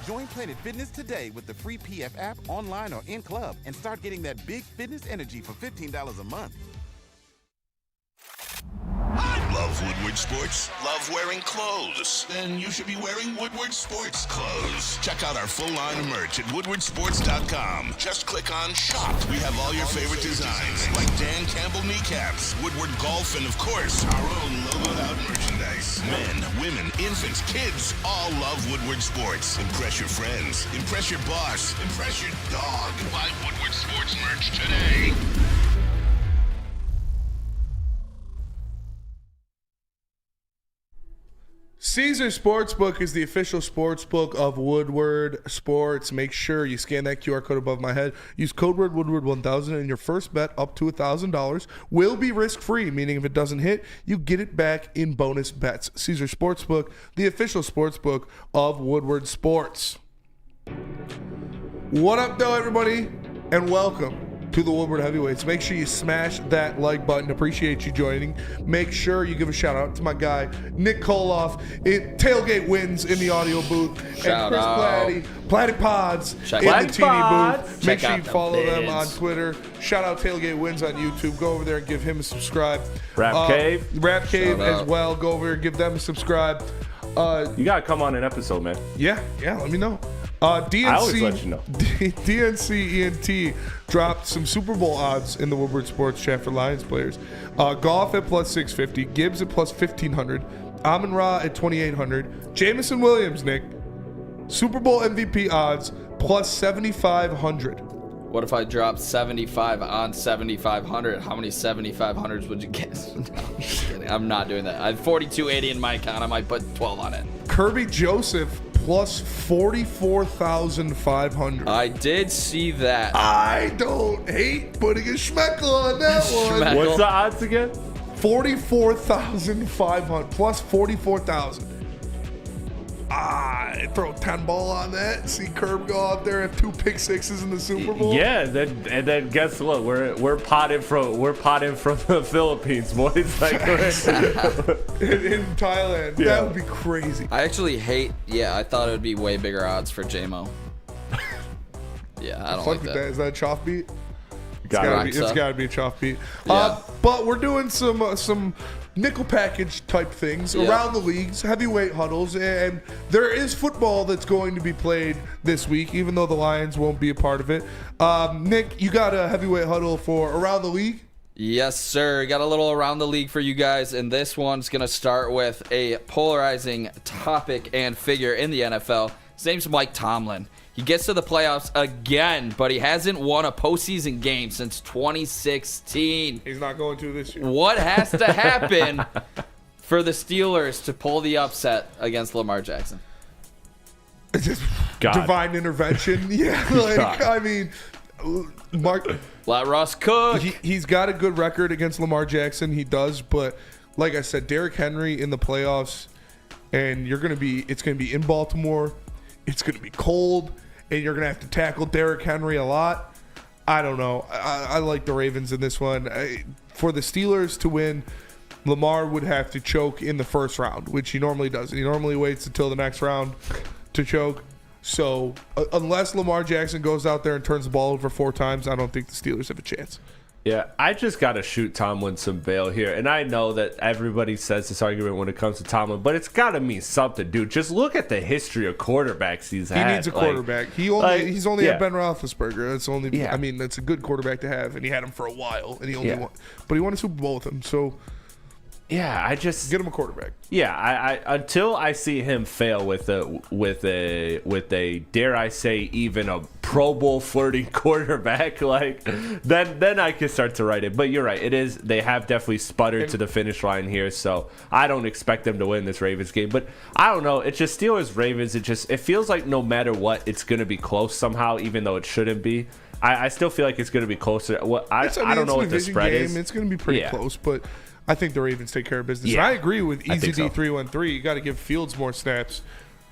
Join Planet Fitness today with the free PF app, online or in club, and start getting that big fitness energy for $15 a month. Love Woodward Sports? Love wearing clothes? Then you should be wearing Woodward Sports clothes. Check out our full line of merch at woodwardsports.com. Just click on shop. We have all your favorite designs, like Dan Campbell kneecaps, Woodward golf, and of course, our own logoed out merchandise. Men, women, infants, kids, all love Woodward Sports. Impress your friends. Impress your boss. Impress your dog. Buy Woodward Sports merch today. Caesar Sportsbook is the official sportsbook of Woodward Sports. Make sure you scan that QR code above my head. Use code word Woodward1000 and your first bet up to $1,000 will be risk-free, meaning if it doesn't hit, you get it back in bonus bets. Caesar Sportsbook, the official sportsbook of Woodward Sports. What up, though, everybody, and welcome to the Woodward Heavyweights. Make sure you smash that like button. Appreciate you joining. Make sure you give a shout out to my guy Nick Kohloff. Tailgate wins in the audio booth. Shout and Chris Platte Pods in the TV booth. Make sure you follow them on Twitter. Shout out Tailgate Wins on YouTube. Go over there and give him a subscribe. Rap Cave as well. Go over and give them a subscribe. You gotta come on an episode, man. Yeah, let me know. DNC, I always let you know. DNC ENT dropped some Super Bowl odds in the Woodward Sports chat for Lions players. Goff at plus 650, Gibbs at plus 1,500, Amon-Ra at 2,800. Jamison Williams, Nick, Super Bowl MVP odds plus 7,500. What if I drop 75 on 7,500? How many 7,500s would you guess? No, I'm just kidding. I'm not doing that. I have 4,280 in my account. I might put 12 on it. Kirby Joseph plus 44,500. I did see that. I don't hate putting a schmeckle on that one. Schmeckle. What's the odds again? 44,500 plus 44,000. Throw 10 ball on that. See Curb go out there and 2 pick sixes in the Super Bowl. Yeah, and then guess what? We're potted from the Philippines, boys. Like in Thailand. Yeah. That would be crazy. I actually hate. Yeah, I thought it would be way bigger odds for JMO. Yeah, I don't Fuck like with that. Is that a choff beat? It's gotta be a choff beat. Yeah. But we're doing some nickel package type things around the leagues, heavyweight huddles, and there is football that's going to be played this week, even though the Lions won't be a part of it. Nick, you got a heavyweight huddle for around the league? Yes, sir. Got a little around the league for you guys, and this one's going to start with a polarizing topic and figure in the NFL. His name's Mike Tomlin. He gets to the playoffs again, but he hasn't won a postseason game since 2016. He's not going to this year. What has to happen for the Steelers to pull the upset against Lamar Jackson? Divine intervention. Yeah, like, I mean, let Russ cook. He's got a good record against Lamar Jackson. He does, but like I said, Derrick Henry in the playoffs, and it's going to be in Baltimore. It's going to be cold, and you're going to have to tackle Derrick Henry a lot. I don't know. I like the Ravens in this one. For the Steelers to win, Lamar would have to choke in the first round, which he normally doesn't. He normally waits until the next round to choke. So unless Lamar Jackson goes out there and turns the ball over 4 times, I don't think the Steelers have a chance. Yeah, I just got to shoot Tomlin some bail here. And I know that everybody says this argument when it comes to Tomlin, but it's got to mean something, dude. Just look at the history of quarterbacks he's had. He needs a quarterback. He's only had Ben Roethlisberger. That's only. I mean, that's a good quarterback to have, and he had him for a while, and he only won. But he won a Super Bowl with him, so. Yeah, I just get him a quarterback. Yeah, I until I see him fail with a dare I say even a Pro Bowl flirting quarterback, like then I can start to write it. But you're right, they have definitely sputtered to the finish line here, so I don't expect them to win this Ravens game. But I don't know, it's just Steelers Ravens. It feels like no matter what, it's going to be close somehow, even though it shouldn't be. I still feel like it's going to be closer. I don't know what the spread is. It's going to be pretty close, but. I think the Ravens take care of business. Yeah. And I agree with Easy D 313. You got to give Fields more snaps.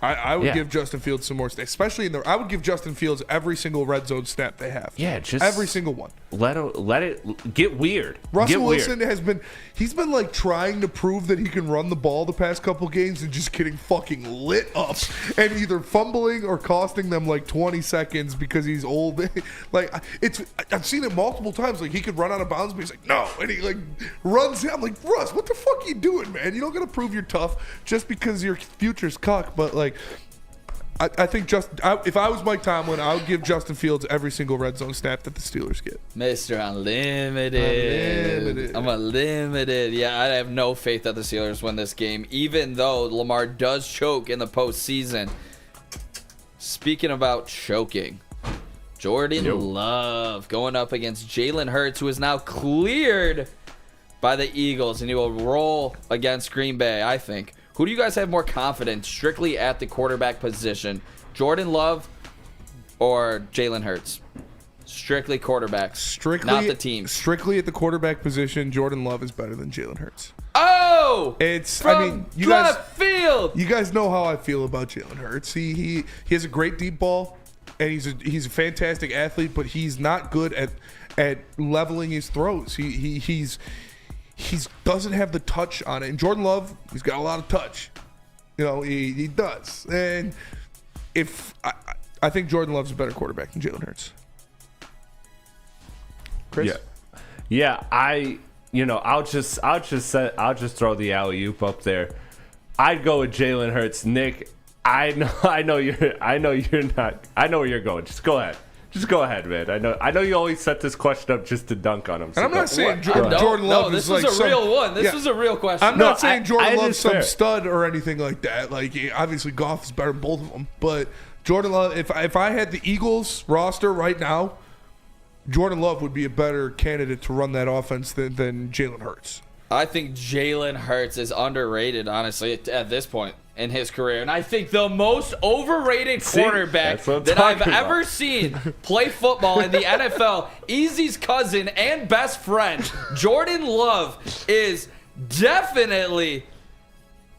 I would give Justin Fields some more snaps, especially I would give Justin Fields every single red zone snap they have. Yeah, just every single one. Let it get weird. Russell Wilson he's been like trying to prove that he can run the ball the past couple games and just getting fucking lit up and either fumbling or costing them like 20 seconds because he's old. Like I've seen it multiple times. Like he could run out of bounds, but he's like no, and he like runs down. I'm like Russ, what the fuck are you doing, man? You don't gotta prove you're tough just because your future's cock. But like. I think if I was Mike Tomlin, I would give Justin Fields every single red zone snap that the Steelers get. Mr. Unlimited. I'm unlimited. Yeah, I have no faith that the Steelers win this game, even though Lamar does choke in the postseason. Speaking about choking, Jordan Love going up against Jalen Hurts, who is now cleared by the Eagles, and he will roll against Green Bay, I think. Who do you guys have more confidence strictly at the quarterback position? Jordan Love or Jalen Hurts? Strictly quarterbacks, not the team. Strictly at the quarterback position, Jordan Love is better than Jalen Hurts. Oh! You field. You guys know how I feel about Jalen Hurts. He has a great deep ball, and he's a fantastic athlete, but he's not good at leveling his throws. He doesn't have the touch on it. And Jordan Love, he's got a lot of touch. You know, he does. And I think Jordan Love's a better quarterback than Jalen Hurts. Chris? Yeah. I'll just throw the alley-oop up there. I'd go with Jalen Hurts. Nick, I know you're not. I know where you're going. Just go ahead. Just go ahead, man. I know you always set this question up just to dunk on him. And I'm not saying Jordan Love this is was like a real one. This was a real question. I'm not saying Jordan Love's some fair. stud or anything like that. Like, obviously, Goff is better than both of them. But Jordan Love, if I had the Eagles roster right now, Jordan Love would be a better candidate to run that offense than Jalen Hurts. I think Jalen Hurts is underrated, honestly, at this point in his career. And I think the most overrated quarterback that I've ever seen play football in the NFL, Easy's cousin and best friend, Jordan Love, is definitely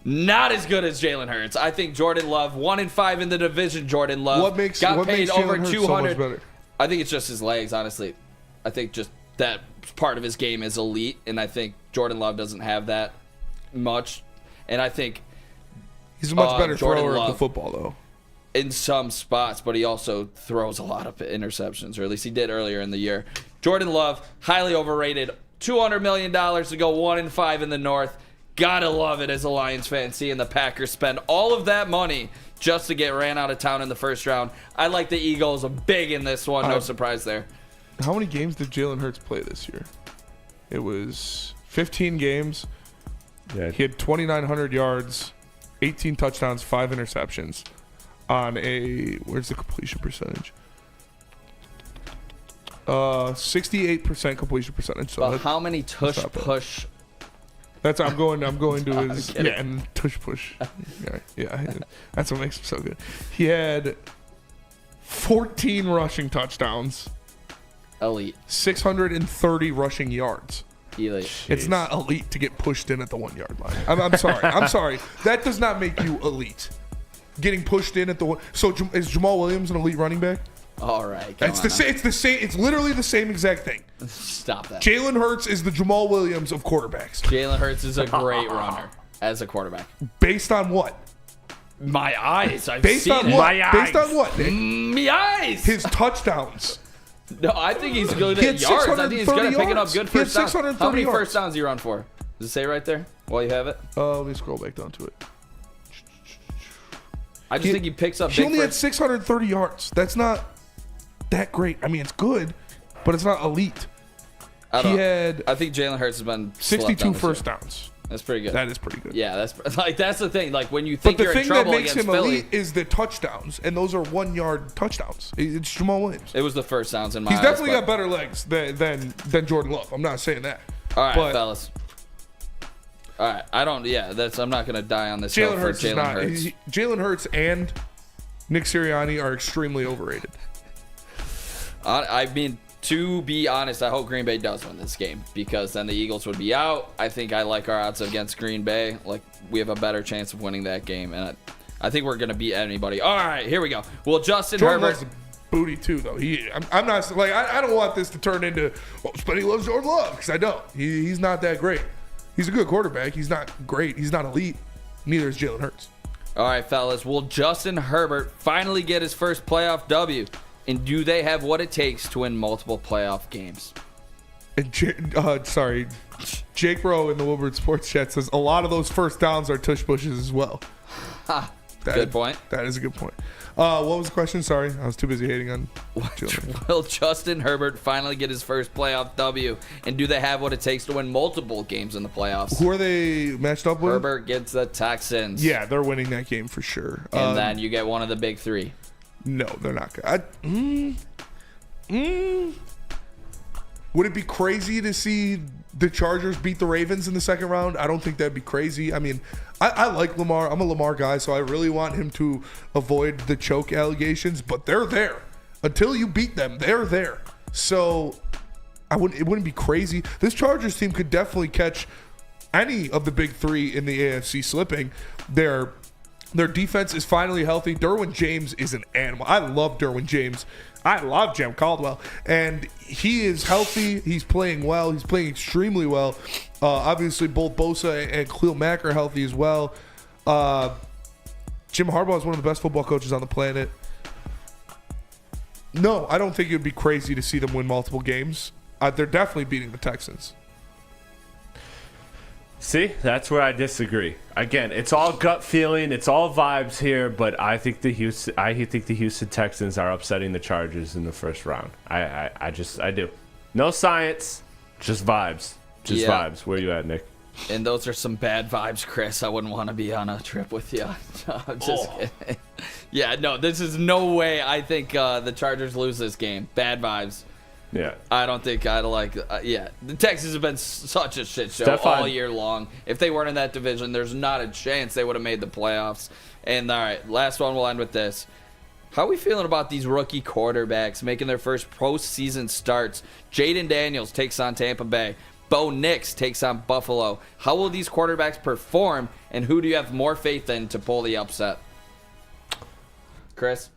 not as good as Jalen Hurts. I think Jordan Love, 1-5 in the division. Jordan Love What makes paid Jalen over Hurts 200. so much better? I think it's just his legs, honestly. I think just that part of his game is elite, and I think Jordan Love doesn't have that much. And I think he's a much better Jordan thrower Love, of the football, though. in some spots, but he also throws a lot of interceptions, or at least he did earlier in the year. Jordan Love, highly overrated. $200 million to go 1-5 in the North. Gotta love it as a Lions fan, seeing the Packers spend all of that money just to get ran out of town in the first round. I like the Eagles big in this one. No surprise there. How many games did Jalen Hurts play this year? It was 15 games. Yeah. He had 2,900 yards, 18 touchdowns, 5 interceptions on a, where's the completion percentage? 68% completion percentage. So But how many tush push? That's I'm going to I'm his kidding. and tush push. Yeah, that's what makes him so good. He had 14 rushing touchdowns. Elite. 630 rushing yards. Elite. It's not elite to get pushed in at the 1 yard line. I'm sorry. I'm sorry. That does not make you elite. Getting pushed in at the one. So is Jamal Williams an elite running back? All right. It's the same. It's the same. It's literally the same exact thing. Stop that. Jalen Hurts is the Jamal Williams of quarterbacks. Jalen Hurts is a great runner as a quarterback. Based on what? My eyes. I've Based seen on it. what? My Based eyes. on what, Nick? My eyes. His touchdowns. No, I think he's good He at had yards. I think he's good at 630 picking up yards. good He had first downs. 630 How many yards. first downs do you run for? Does it say right there while you have it? Let me scroll back down to it. I just think he picks up He big only had first. 630 yards. That's not that great. I mean, it's good, but it's not elite. I think Jalen Hurts has been 62 first downs. That's pretty good. That is pretty good. Yeah, that's the thing. Like when you think But the you're in thing that trouble makes against him Philly, elite is the touchdowns, and those are 1 yard touchdowns. It's Jamal Williams. it was the first downs in my He's eyes, definitely but- got better legs than Jordan Love. I'm not saying that. All right, but fellas. All right, I'm not gonna die on this hill Jalen for Hurts is Jalen not. Hurts. Jalen Hurts and Nick Sirianni are extremely overrated. I mean, to be honest, I hope Green Bay does win this game because then the Eagles would be out. I think I like our odds against Green Bay. Like we have a better chance of winning that game, and I think we're gonna beat anybody. All right, here we go. Well, Justin Jordan Herbert. loves a booty too, though. I'm not like I don't want this to turn into Spenny loves Jordan Love because I don't. He's not that great. He's a good quarterback. He's not great. He's not elite. Neither is Jalen Hurts. All right, fellas. Will Justin Herbert finally get his first playoff W? And do they have what it takes to win multiple playoff games? And Jake Rowe in the Woodward Sports Chat says a lot of those first downs are tush pushes as well. Good point. That is a good point. What was the question? Sorry, I was too busy hating on Jalen. Will Justin Herbert finally get his first playoff W? And do they have what it takes to win multiple games in the playoffs? Who are they matched up with? Herbert gets the Texans. Yeah, they're winning that game for sure. And then you get one of the big three. No, they're not good. Would it be crazy to see the Chargers beat the Ravens in the second round? I don't think that'd be crazy. I mean, I like Lamar. I'm a Lamar guy, so I really want him to avoid the choke allegations, but they're there. Until you beat them, they're there. So it wouldn't be crazy. This Chargers team could definitely catch any of the big three in the AFC slipping. Their defense is finally healthy. Derwin James is an animal. I love Derwin James. I love Jim Caldwell. And he is healthy. He's playing well. He's playing extremely well. Obviously, both Bosa and Khalil Mack are healthy as well. Jim Harbaugh is one of the best football coaches on the planet. No, I don't think it would be crazy to see them win multiple games. They're definitely beating the Texans. See, that's where I disagree. Again, it's all gut feeling, it's all vibes here, but I think the Houston Texans are upsetting the Chargers in the first round. I do. No science, just vibes. Just vibes. Where you at, Nick? And those are some bad vibes, Chris. I wouldn't want to be on a trip with you. I'm just kidding. Yeah, no, this is no way I think the Chargers lose this game. Bad vibes. Yeah. I don't think I'd like... the Texans have been such a shit show all year long. If they weren't in that division, there's not a chance they would have made the playoffs. And, all right, last one, we'll end with this. How are we feeling about these rookie quarterbacks making their first postseason starts? Jaden Daniels takes on Tampa Bay. Bo Nix takes on Buffalo. How will these quarterbacks perform, and who do you have more faith in to pull the upset? Chris?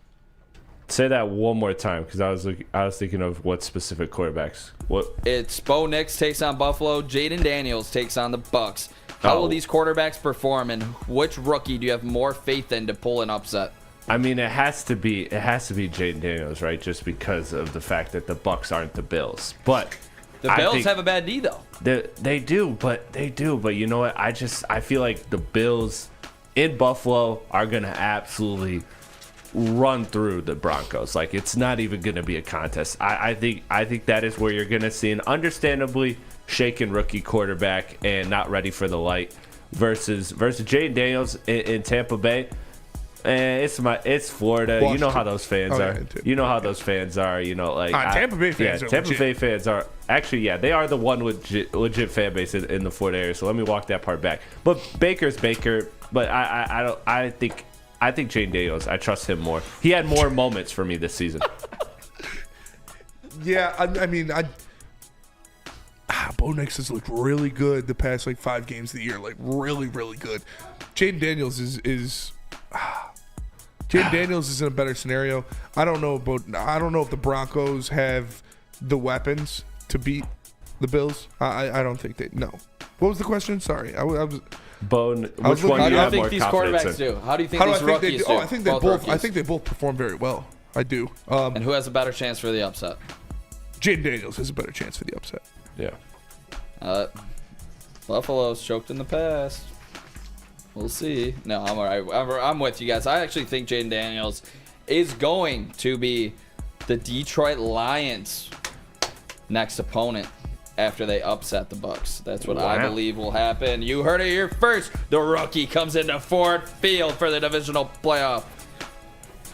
Say that one more time, because I was thinking of what specific quarterbacks. What? It's Bo Nix takes on Buffalo. Jaden Daniels takes on the Bucks. How will these quarterbacks perform, and which rookie do you have more faith in to pull an upset? I mean, it has to be Jaden Daniels, right? Just because of the fact that the Bucks aren't the Bills. But the Bills have a bad D, though. They do. But you know what? I feel like the Bills in Buffalo are gonna absolutely run through the Broncos. Like, it's not even going to be a contest. I think that is where you're going to see an understandably shaken rookie quarterback and not ready for the light versus Jaden Daniels in Tampa Bay. And it's Florida. Washington. You know how those fans are. You know how those fans are. You know, like Tampa Bay fans. Yeah, Tampa Bay fans are actually they are the one legit fan base in the Florida area. So let me walk that part back. But Baker's Baker. But I think Jaden Daniels, I trust him more. He had more moments for me this season. Yeah, I mean, Bo Nix has looked really good the past 5 games of the year, really, really good. Jaden Daniels is Jaden Daniels is in a better scenario. I don't know if the Broncos have the weapons to beat the Bills. I don't think they. No. What was the question? Sorry, I was. Which one do you have more confidence in? How do you think these quarterbacks do? How do you think these rookies do? I think they both. I think they both perform very well. I do. And who has a better chance for the upset? Jaden Daniels has a better chance for the upset. Yeah. Buffalo's choked in the past. We'll see. No, I'm all right. I'm with you guys. I actually think Jaden Daniels is going to be the Detroit Lions' next opponent after they upset the Bucks. That's what I believe will happen. You heard it here first. The rookie comes into Ford Field for the divisional playoff.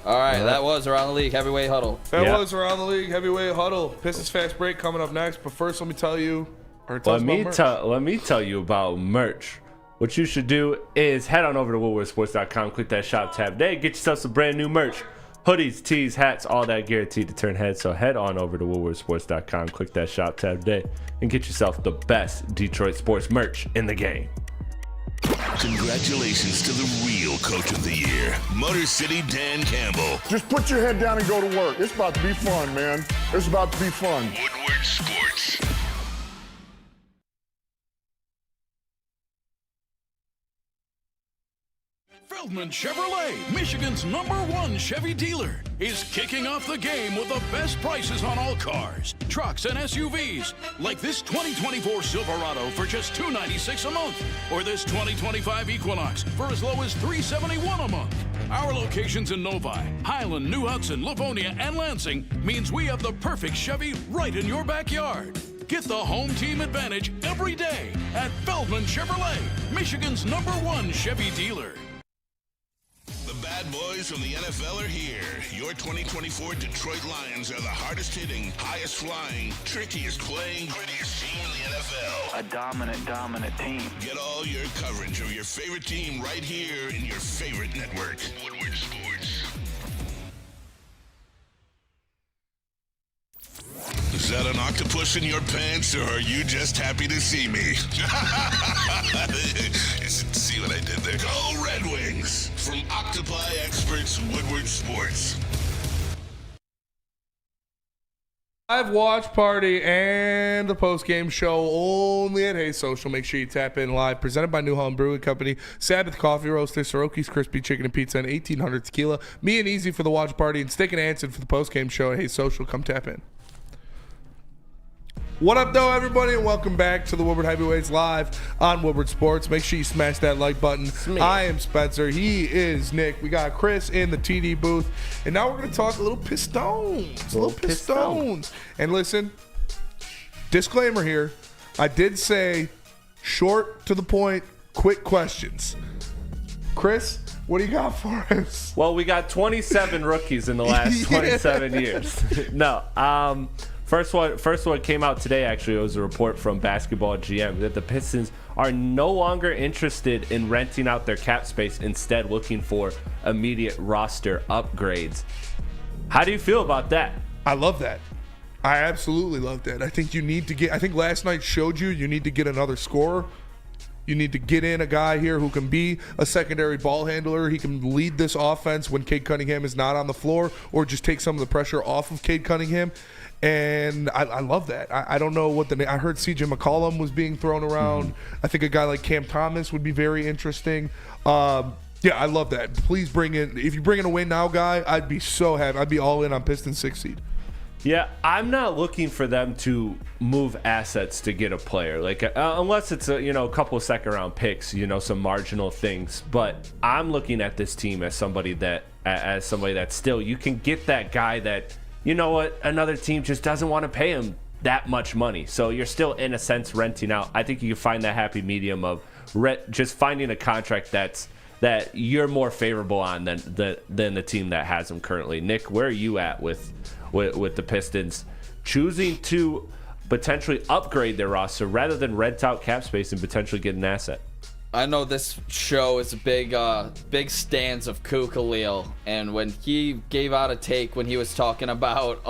All right, that was Around the League Heavyweight Huddle. That was Around the League Heavyweight Huddle. Pistons Fast Break coming up next. But first, let me tell you. Let me tell you about merch. What you should do is head on over to woodwardsports.com, click that shop tab today, get yourself some brand new merch. Hoodies, tees, hats, all that guaranteed to turn heads. So head on over to woodwardsports.com, click that shop tab today, and get yourself the best Detroit sports merch in the game. Congratulations to the real coach of the year, Motor City Dan Campbell. Just put your head down and go to work. It's about to be fun, man. It's about to be fun. Woodward Sports. Feldman Chevrolet, Michigan's #1 Chevy dealer, is kicking off the game with the best prices on all cars, trucks, and SUVs, like this 2024 Silverado for just $296 a month, or this 2025 Equinox for as low as $371 a month. Our locations in Novi, Highland, New Hudson, Livonia, and Lansing means we have the perfect Chevy right in your backyard. Get the home team advantage every day at Feldman Chevrolet, Michigan's #1 Chevy dealer. The bad boys from the NFL are here. Your 2024 Detroit Lions are the hardest hitting, highest flying, trickiest playing, grittiest team in the NFL. A dominant team. Get all your coverage of your favorite team right here in your favorite network. Woodward Sports. Is that an octopus in your pants, or are you just happy to see me? See what I did there? Go Red Wings! From Octopi Experts, Woodward Sports. Live watch party and the post-game show only at Hey Social. Make sure you tap in live. Presented by New Holland Brewing Company, Sabbath Coffee Roaster, Soroki's Crispy Chicken and Pizza, and 1800 Tequila. Me and Easy for the watch party, and Stick and Anson for the post-game show at Hey Social. Come tap in. What up, though, everybody, and welcome back to the Woodward Heavyweights live on Woodward Sports. Make sure you smash that like button. I am Spencer. He is Nick. We got Chris in the TD booth, and now we're going to talk a little Pistons. And listen, disclaimer here. I did say short, to the point, quick questions. Chris, what do you got for us? Well, we got 27 rookies in the last 27 years. No, First one came out today, actually. It was a report from Basketball GM that the Pistons are no longer interested in renting out their cap space, instead looking for immediate roster upgrades. How do you feel about that? I love that. I absolutely love that. I think you need to get, I think last night showed you need to get another scorer. You need to get in a guy here who can be a secondary ball handler. He can lead this offense when Cade Cunningham is not on the floor, or just take some of the pressure off of Cade Cunningham. And I love that. I don't know what the name. I heard CJ McCollum was being thrown around. I think a guy like Cam Thomas would be very interesting. Yeah, I love that. Please bring in, if you bring in a win now guy, I'd be so happy. I'd be all in on Pistons 6 seed. Yeah, I'm not looking for them to move assets to get a player, like unless it's a couple of second round picks, some marginal things. But I'm looking at this team as somebody that still, you can get that guy that, you know what, another team just doesn't want to pay him that much money. So you're still, in a sense, renting out. I think you can find that happy medium of just finding a contract that you're more favorable on than the team that has him currently. Nick, where are you at with the Pistons choosing to potentially upgrade their roster rather than rent out cap space and potentially get an asset? I know this show is a big stance of Khalil, and when he gave out a take when he was talking about,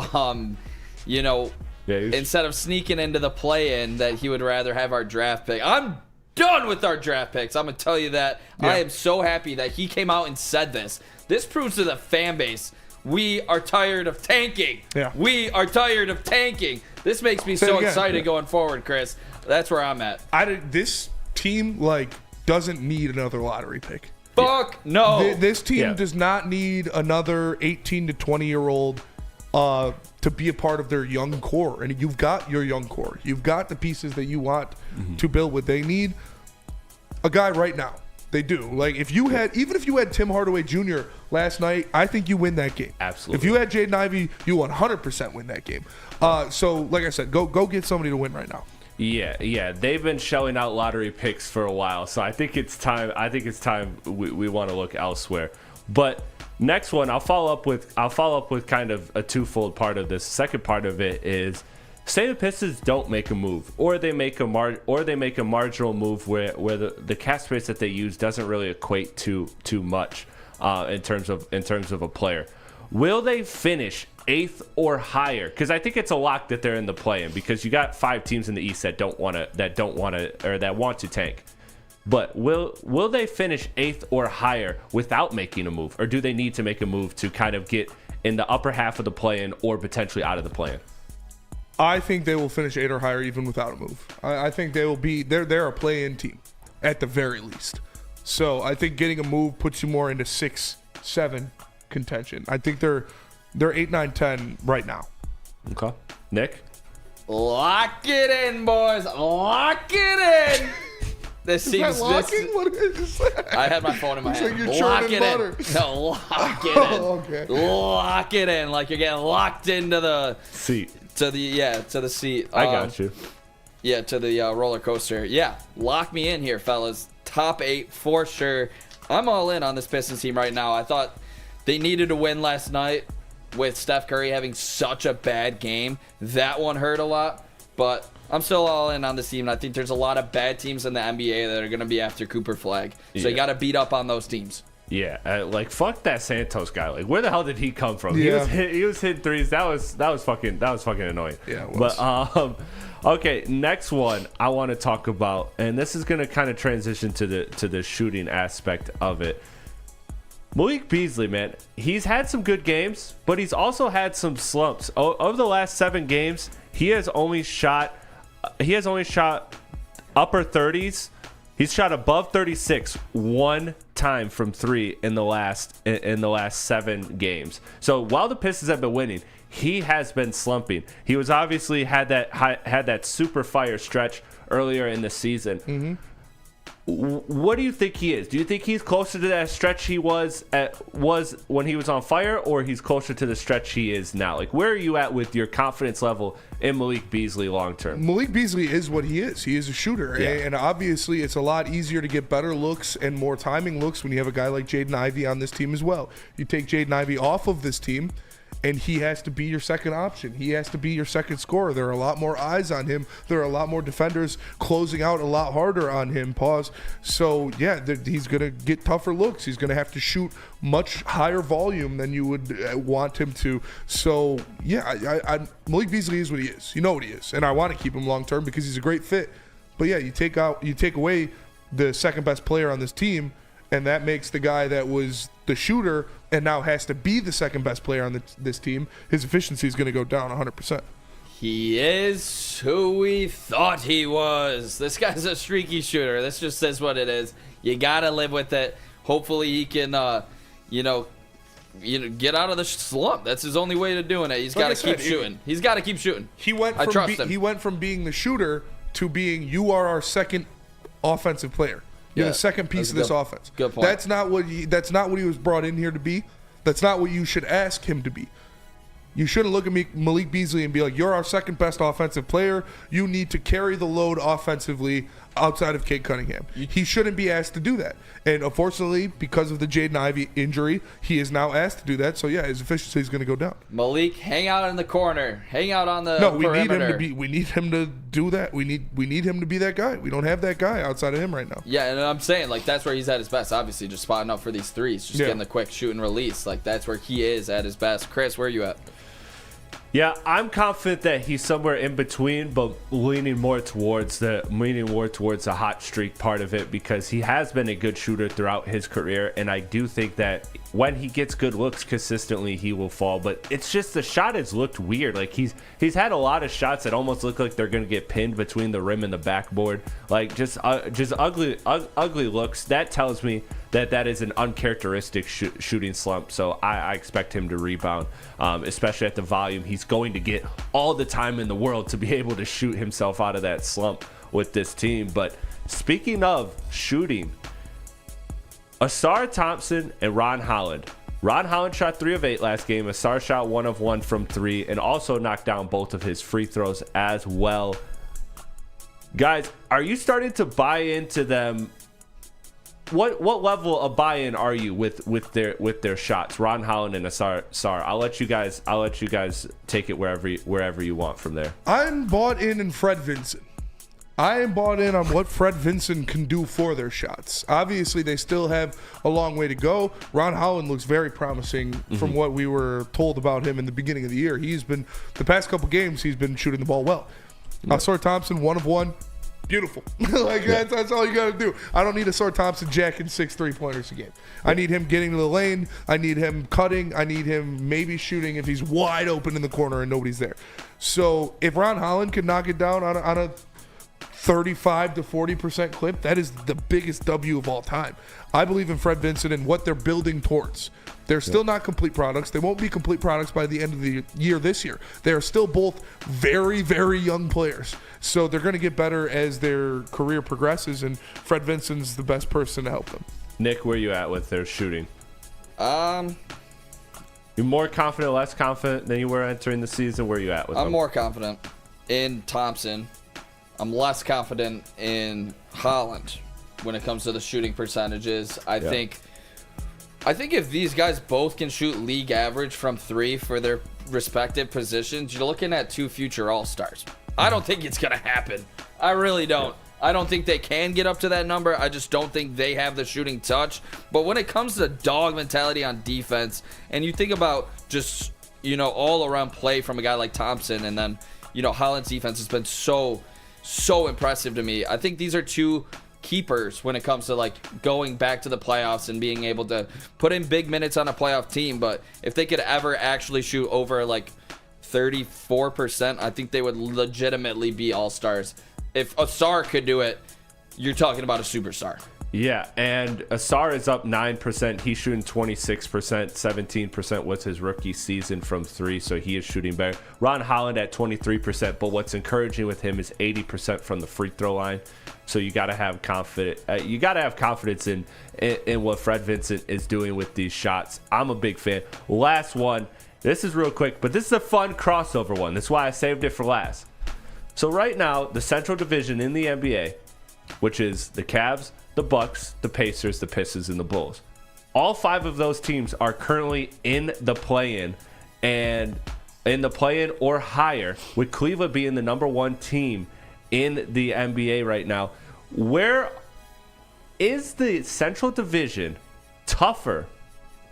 instead of sneaking into the play-in, that he would rather have our draft pick. I'm done with our draft picks. I'm going to tell you that. Yeah. I am so happy that he came out and said this. This proves to the fan base, we are tired of tanking. Yeah. We are tired of tanking. This makes me so excited going forward, Chris. That's where I'm at. This team, doesn't need another lottery pick. Fuck no. This team does not need another 18 to 20-year-old to be a part of their young core. And you've got your young core. You've got the pieces that you want to build what they need. A guy right now. They do. Even if you had Tim Hardaway Jr. last night, I think you win that game. Absolutely. If you had Jaden Ivey, you 100% win that game. So, like I said, go get somebody to win right now. Yeah. They've been shelling out lottery picks for a while, so I think it's time. We want to look elsewhere. But next one, I'll follow up with kind of a twofold part of this. Second part of it is, say the Pistons don't make a move, or they make a marginal move where the cap space that they use doesn't really equate to too much in terms of a player. Will they finish 8th or higher? Because I think it's a lock that they're in the play-in, because you got 5 teams in the East that want to tank. But will they finish 8th or higher without making a move, or do they need to make a move to kind of get in the upper half of the play-in or potentially out of the play-in? I think they will finish 8 or higher even without a move. I think they will be. They're a play-in team at the very least. So I think getting a move puts you more into 6, 7 contention. I think they're 8, 9, 10 right now. Okay, Nick. Lock it in, boys. Lock it in. This seems locking. What is that? I had my phone in my hand. Like you're churning butter. No, lock it in. Okay. Lock it in, like you're getting locked into the seat. To the seat. I got you. Yeah, to the roller coaster. Yeah, lock me in here, fellas. Top 8 for sure. I'm all in on this Pistons team right now. I thought they needed to win last night with Steph Curry having such a bad game. That one hurt a lot, but I'm still all in on this team. And I think there's a lot of bad teams in the NBA that are going to be after Cooper Flag. So you got to beat up on those teams. Yeah, fuck that Santos guy. Where the hell did he come from? Yeah. He was hitting threes. That was fucking annoying. Yeah, it was. But okay, next one I want to talk about, and this is gonna kind of transition to the shooting aspect of it. Malik Beasley, man, he's had some good games, but he's also had some slumps. Over the last 7 games, he has only shot upper 30s. He's shot above 36 one time from 3 in the last 7 games. So while the Pistons have been winning, he has been slumping. He was obviously had that super fire stretch earlier in the season. Mm-hmm. What do you think he is? Do you think he's closer to that stretch he was when he was on fire, or he's closer to the stretch he is now? Like, where are you at with your confidence level in Malik Beasley long term? Malik Beasley is what he is. He is a shooter. Yeah. And obviously it's a lot easier to get better looks and more timing looks when you have a guy like Jaden Ivey on this team as well. You take Jaden Ivey off of this team, and he has to be your second option. He has to be your second scorer. There are a lot more eyes on him. There are a lot more defenders closing out a lot harder on him. Pause. So, yeah, he's going to get tougher looks. He's going to have to shoot much higher volume than you would want him to. So, yeah, Malik Beasley is what he is. You know what he is. And I want to keep him long term because he's a great fit. But, yeah, you take away the second best player on this team, and that makes the guy that was the shooter and now has to be the second best player on this team, his efficiency is going to go down 100%. He is who we thought he was. This guy's a streaky shooter. This just says what it is. You got to live with it. Hopefully he can, get out of the slump. That's his only way to doing it. He's got to keep shooting. He's got to keep shooting. I trust him. He went from being the shooter to being, you are our second offensive player. You're the second piece of this offense. Good point. That's not what he was brought in here to be. That's not what you should ask him to be. You shouldn't look at Malik Beasley and be like, you're our second best offensive player. You need to carry the load offensively outside of Cade Cunningham. He shouldn't be asked to do that. And unfortunately, because of the Jaden Ivey injury, he is now asked to do that. So, yeah, his efficiency is going to go down. Malik, hang out in the corner. Hang out on the perimeter. We need him to do that. We need him to be that guy. We don't have that guy outside of him right now. Yeah, and I'm saying, that's where he's at his best. Obviously, just spotting up for these threes. Just getting the quick shoot and release. That's where he is at his best. Chris, where are you at? Yeah, I'm confident that he's somewhere in between, but leaning more towards the hot streak part of it, because he has been a good shooter throughout his career, and I do think that when he gets good looks consistently, he will fall. But it's just the shot has looked weird. Like he's had a lot of shots that almost look like they're going to get pinned between the rim and the backboard, like just ugly looks. That tells me that is an uncharacteristic shooting slump. So I expect him to rebound, especially at the volume he's going to get all the time in the world to be able to shoot himself out of that slump with this team. But speaking of shooting, Ausar Thompson and Ron Holland. Ron Holland shot 3 of 8 last game. Ausar shot 1 of 1 from 3 and also knocked down both of his free throws as well. Guys, are you starting to buy into them? What level of buy-in are you with their shots, Ron Holland and Ausar? I'll let you guys take it wherever you want from there. I'm bought in Fred Vinson. I am bought in on what Fred Vinson can do for their shots. Obviously, they still have a long way to go. Ron Holland looks very promising from what we were told about him in the beginning of the year. The past couple games, he's been shooting the ball well. Ausar Thompson, 1 of 1. Beautiful. That's all you got to do. I don't need Ausar Thompson jacking 6 3-pointers a game. I need him getting to the lane. I need him cutting. I need him maybe shooting if he's wide open in the corner and nobody's there. So if Ron Holland can knock it down on a 35 to 40% clip, that is the biggest W of all time. I believe in Fred Vinson and what they're building towards. They're still not complete products. They won't be complete products by the end of the year this year. They are still both very, very young players. So they're going to get better as their career progresses, and Fred Vinson's the best person to help them. Nick, where you at with their shooting? You're more confident, less confident than you were entering the season? Where are you at with them? I'm more confident in Thompson. I'm less confident in Holland when it comes to the shooting percentages. I think if these guys both can shoot league average from 3 for their respective positions, you're looking at 2 future All-Stars. I don't think it's going to happen. I really don't. I don't think they can get up to that number. I just don't think they have the shooting touch. But when it comes to dog mentality on defense, and you think about just, all-around play from a guy like Thompson, and then, Holland's defense has been so impressive to me. I think these are 2 keepers when it comes to going back to the playoffs and being able to put in big minutes on a playoff team. But if they could ever actually shoot over 34%, I think they would legitimately be all-stars. If Ausar could do it, you're talking about a superstar. Yeah, and Asar is up 9%. He's shooting 26%. 17% was his rookie season from 3, so he is shooting better. Ron Holland at 23%, but what's encouraging with him is 80% from the free throw line. So you got to have confidence in what Fred Vincent is doing with these shots. I'm a big fan. Last one. This is real quick, but this is a fun crossover one. That's why I saved it for last. So right now, the Central Division in the NBA, which is the Cavs, the Bucks, the Pacers, the Pistons, and the Bulls. All 5 of those teams are currently in the play-in, and in the play-in or higher, with Cleveland being the number 1 team in the NBA right now. Where is the Central Division tougher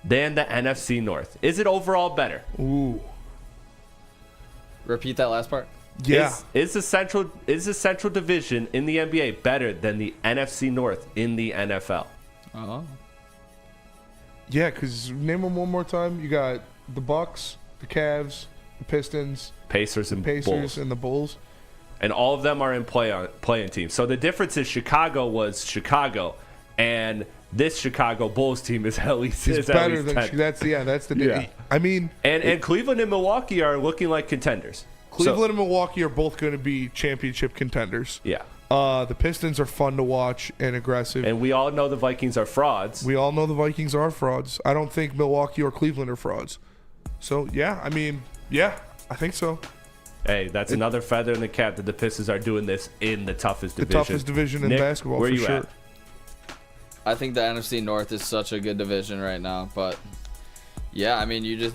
than the NFC North? Is it overall better? Ooh. Repeat that last part. Yeah. Is the Central Division in the NBA better than the NFC North in the NFL? Oh. Yeah, because name them one more time. You got the Bucks, the Cavs, the Pistons, Pacers, and the Bulls. And all of them are in play-in teams. So the difference is Chicago was Chicago, and this Chicago Bulls team is at least better than 10. that's the yeah. I mean, and Cleveland and Milwaukee are looking like contenders. Cleveland and Milwaukee are both going to be championship contenders. Yeah. The Pistons are fun to watch and aggressive. And we all know the Vikings are frauds. We all know the Vikings are frauds. I don't think Milwaukee or Cleveland are frauds. So, yeah, I mean, yeah, I think so. Hey, that's another feather in the cap that the Pistons are doing this in the toughest division. The toughest division in Nick, basketball, where for you sure. at? I think the NFC North is such a good division right now, but yeah, I mean, you did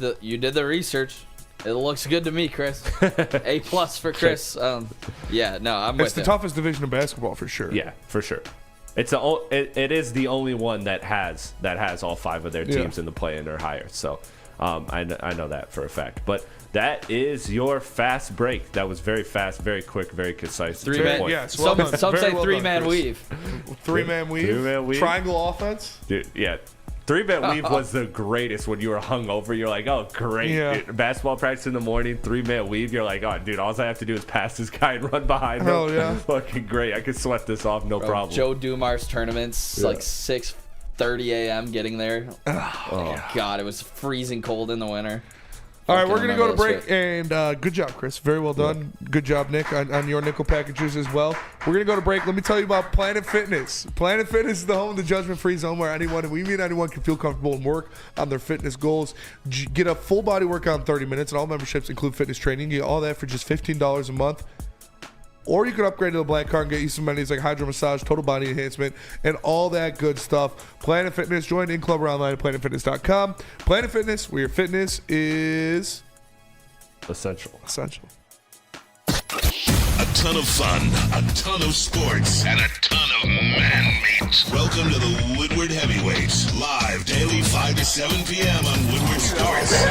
the research. It looks good to me, Chris. A+ for Chris. Yeah, no, I'm with It's the him. toughest division of basketball for sure. Yeah, for sure. It is the only one that has all 5 of their teams in the play-in or higher. So I know that for a fact. But that is your fast break. That was very fast, very quick, very concise. Some say 3-man weave. 3-man weave. 3-man weave. Triangle offense. Dude, yeah. 3-man weave was the greatest when you were hungover. You're like, oh, great. Yeah. Dude, basketball practice in the morning, 3-man weave. You're like, oh, dude, all I have to do is pass this guy and run behind him. Hell yeah. Fucking great. I could sweat this off, no problem. Joe Dumars tournaments, like 6:30 a.m. getting there. Oh, God, it was freezing cold in the winter. All right, we're going to go to break, and good job, Chris. Very well done. Good job, Nick, on your nickel packages as well. We're going to go to break. Let me tell you about Planet Fitness. Planet Fitness is the home of the judgment-free zone where anyone can feel comfortable and work on their fitness goals. Get a full-body workout in 30 minutes, and all memberships include fitness training. You get all that for just $15 a month. Or you could upgrade to the Black Card and get you some amenities like hydro massage, total body enhancement, and all that good stuff. Planet Fitness. Join in club or online at planetfitness.com. Planet Fitness, where your fitness is essential. A ton of fun, a ton of sports, and a ton of man meat. Welcome to the Woodward Heavyweights, live daily 5 to 7 p.m. on Woodward Sports.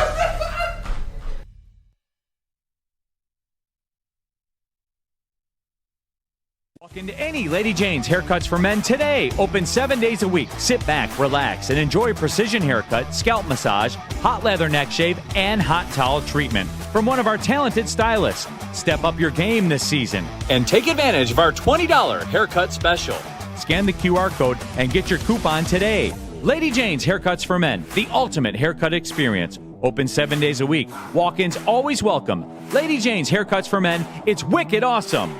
Walk into any Lady Jane's Haircuts for Men today. Open 7 days a week. Sit back, relax, and enjoy precision haircut, scalp massage, hot leather neck shave, and hot towel treatment from one of our talented stylists. Step up your game this season and take advantage of our $20 haircut special. Scan the QR code and get your coupon today. Lady Jane's Haircuts for Men, the ultimate haircut experience. Open 7 days a week. Walk-ins always welcome. Lady Jane's Haircuts for Men. It's wicked awesome.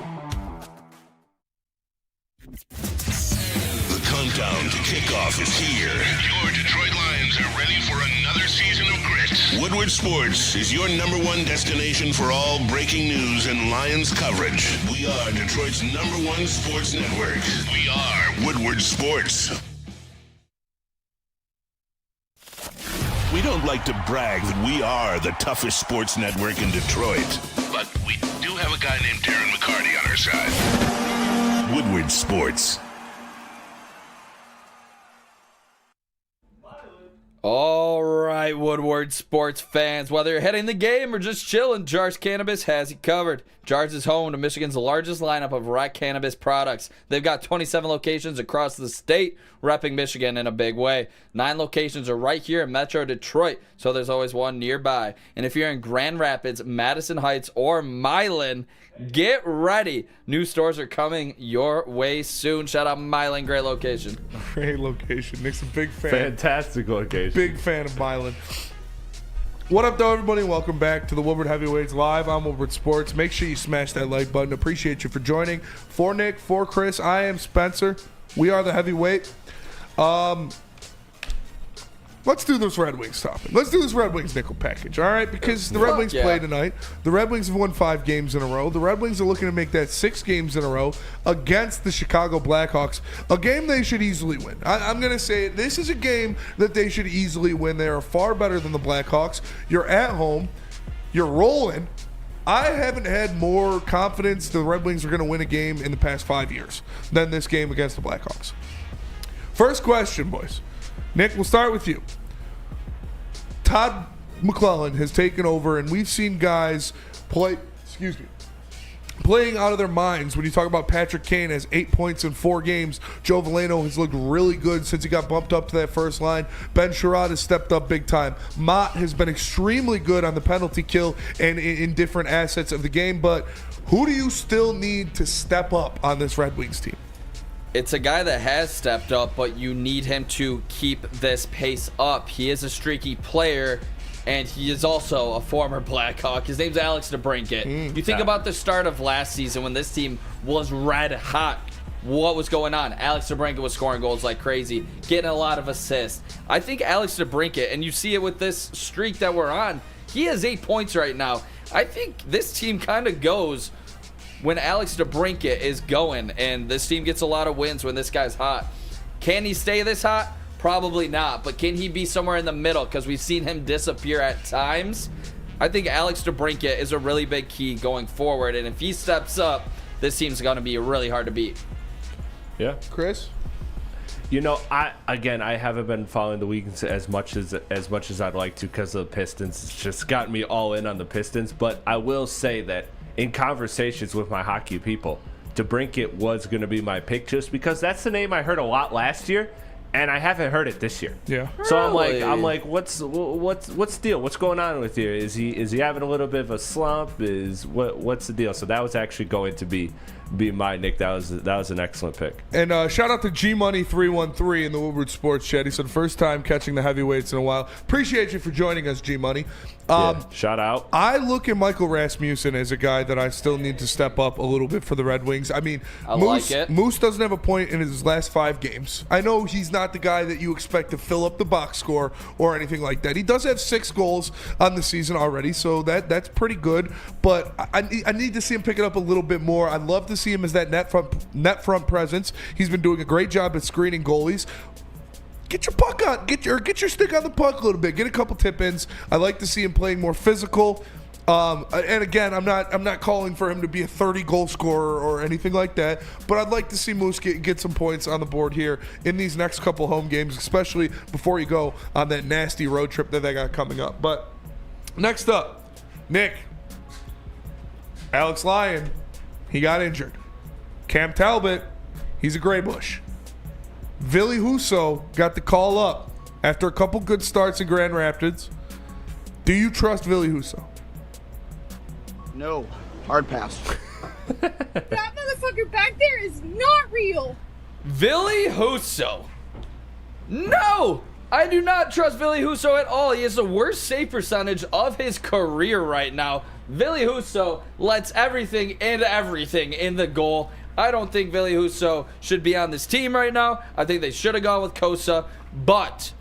The countdown to kickoff is here. Your Detroit Lions are ready for another season of grit. Woodward Sports is your #1 destination for all breaking news and Lions coverage. We are Detroit's #1 sports network. We are Woodward Sports. We don't like to brag that we are the toughest sports network in Detroit, but we do have a guy named Darren McCarty on our side. Woodward Sports. All right, Woodward sports fans. Whether you're heading the game or just chilling, Jars Cannabis has you covered. Jars is home to Michigan's largest lineup of rec cannabis products. They've got 27 locations across the state, repping Michigan in a big way. 9 locations are right here in Metro Detroit, so there's always one nearby. And if you're in Grand Rapids, Madison Heights, or Milan, get ready. New stores are coming your way soon. Shout out Milan, great location. Great location. Nick's a big fan. Fantastic location. Big fan of Milan. What up, though, everybody? Welcome back to the Woodward Heavyweights Live. I'm Woodward Sports. Make sure you smash that like button. Appreciate you for joining. For Nick, for Chris, I am Spencer. We are the Heavyweight. Let's do this Red Wings topic. Let's do this Red Wings nickel package, all right? Because the Red Wings play tonight. The Red Wings have won 5 games in a row. The Red Wings are looking to make that 6 games in a row against the Chicago Blackhawks, a game they should easily win. I'm going to say this is a game that they should easily win. They are far better than the Blackhawks. You're at home. You're rolling. I haven't had more confidence the Red Wings are going to win a game in the past 5 years than this game against the Blackhawks. First question, boys. Nick, we'll start with you. Todd McClellan has taken over, and we've seen guys playing out of their minds. When you talk about Patrick Kane has 8 points in 4 games, Joe Veleno has looked really good since he got bumped up to that first line. Ben Sherrod has stepped up big time. Mott has been extremely good on the penalty kill and in different assets of the game, but who do you still need to step up on this Red Wings team? It's a guy that has stepped up, but you need him to keep this pace up. He is a streaky player, and he is also a former Blackhawk. His name's Alex DeBrincat. You think about the start of last season when this team was red hot. What was going on? Alex DeBrincat was scoring goals like crazy, getting a lot of assists. I think Alex DeBrincat, and you see it with this streak that we're on, he has 8 points right now. I think this team kind of goes when Alex DeBrincat is going, and this team gets a lot of wins when this guy's hot. Can he stay this hot? Probably not, but can he be somewhere in the middle? Because we've seen him disappear at times. I think Alex DeBrincat is a really big key going forward, and if he steps up, this team's going to be really hard to beat. Yeah. Chris? You know, I haven't been following the Wings as much as I'd like to because of the Pistons. It's just gotten me all in on the Pistons, but I will say that in conversations with my hockey people, DeBrincat was going to be my pick just because that's the name I heard a lot last year, and I haven't heard it this year. Yeah. So I'm like, what's the deal? What's going on with you? Is he having a little bit of a slump? What's the deal? So that was actually going to be my Nick. That was an excellent pick. And shout out to G-Money313 in the Woodward Sports chat. He said, first time catching the heavyweights in a while. Appreciate you for joining us, G-Money. Shout out. I look at Michael Rasmussen as a guy that I still need to step up a little bit for the Red Wings. I mean, Moose doesn't have a point in his last 5 games. I know he's not the guy that you expect to fill up the box score or anything like that. He does have 6 goals on the season already, so that's pretty good. But I need to see him pick it up a little bit more. I'd love to see him as that net front presence. He's been doing a great job at screening goalies. Get your puck on, get your stick on the puck a little bit. Get a couple tip-ins. I like to see him playing more physical. And again, I'm not calling for him to be a 30-goal scorer or anything like that, but I'd like to see Moose get some points on the board here in these next couple home games, especially before you go on that nasty road trip that they got coming up. But next up, Nick, Alex Lyon, he got injured. Cam Talbot, he's a gray bush. Ville Husso got the call up after a couple good starts in Grand Rapids. Do you trust Ville Husso? No. Hard pass. That motherfucker back there is not real. Ville Husso. No! I do not trust Ville Husso at all. He has the worst save percentage of his career right now. Ville Husso lets everything in the goal. I don't think Ville Husso should be on this team right now. I think they should have gone with Kosa, but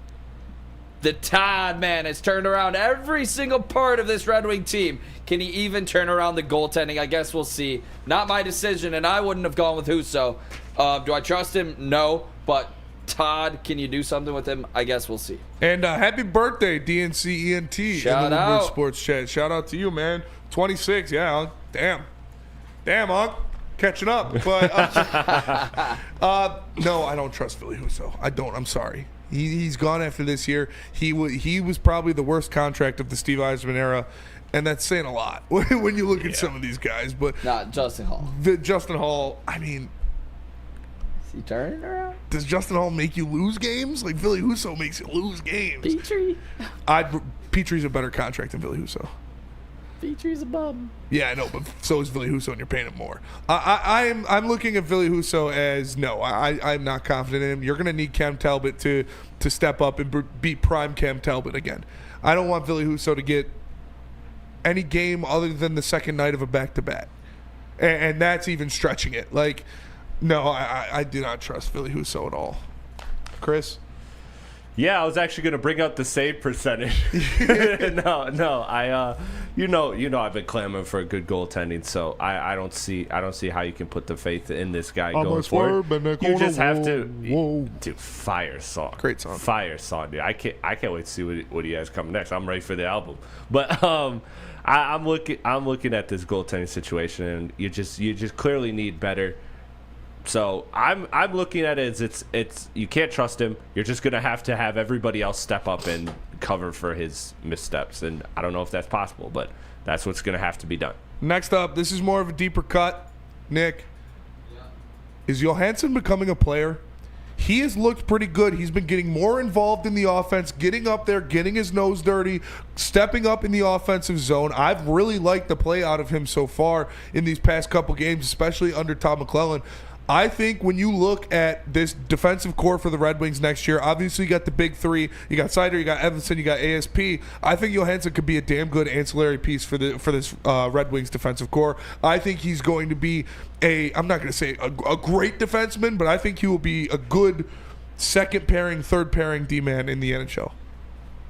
the Todd man has turned around every single part of this Red Wing team. Can he even turn around the goaltending? I guess we'll see. Not my decision, and I wouldn't have gone with Husso. Do I trust him? No, but Todd, can you do something with him? I guess we'll see. And happy birthday, DNCENT. Shout in the out. Woodward Sports chat. Shout out to you, man. 26, yeah. Damn, Unc. Catching up. But no, I don't trust Ville Husso. I don't. I'm sorry. He's gone after this year. He was probably the worst contract of the Steve Eisman era, and that's saying a lot when you look at some of these guys. But not Justin Hall. Justin Hall, I mean, is he turning around? Does Justin Hall make you lose games? Like Billy Husso makes you lose games. Petrie. Petrie's a better contract than Billy Husso. Petrie's a bum. Yeah, I know, but so is Billy Husso, and you're paying him more. I'm looking at Billy Husso as I'm not confident in him. You're going to need Cam Talbot to step up and beat prime Cam Talbot again. I don't want Billy Husso to get any game other than the second night of a back-to-back, and that's even stretching it. Like, no, I do not trust Billy Husso at all. Chris? Yeah, I was actually going to bring up the save percentage. No, I've been clamoring for a good goaltending, so I don't see how you can put the faith in this guy going forward. You just have to, dude. Fire song, great song, fire song, dude. I can't wait to see what he has coming next. I'm ready for the album, but I'm looking at this goaltending situation, and you just clearly need better. So I'm looking at it as it's you can't trust him. You're just gonna have to have everybody else step up and cover for his missteps, and I don't know if that's possible, but that's what's gonna have to be done. Next up, this is more of a deeper cut. Nick, is Johansson becoming a player? He has looked pretty good. He's been getting more involved in the offense, getting up there, getting his nose dirty, stepping up in the offensive zone. I've really liked the play out of him so far in these past couple games, especially under Todd McClellan. I think when you look at this defensive core for the Red Wings next year, obviously you got the big three. You got Seider, you got Evanson, you got ASP. I think Johansson could be a damn good ancillary piece for this Red Wings defensive core. I think he's going to be I'm not going to say a great defenseman, but I think he will be a good second pairing, third pairing D-man in the NHL.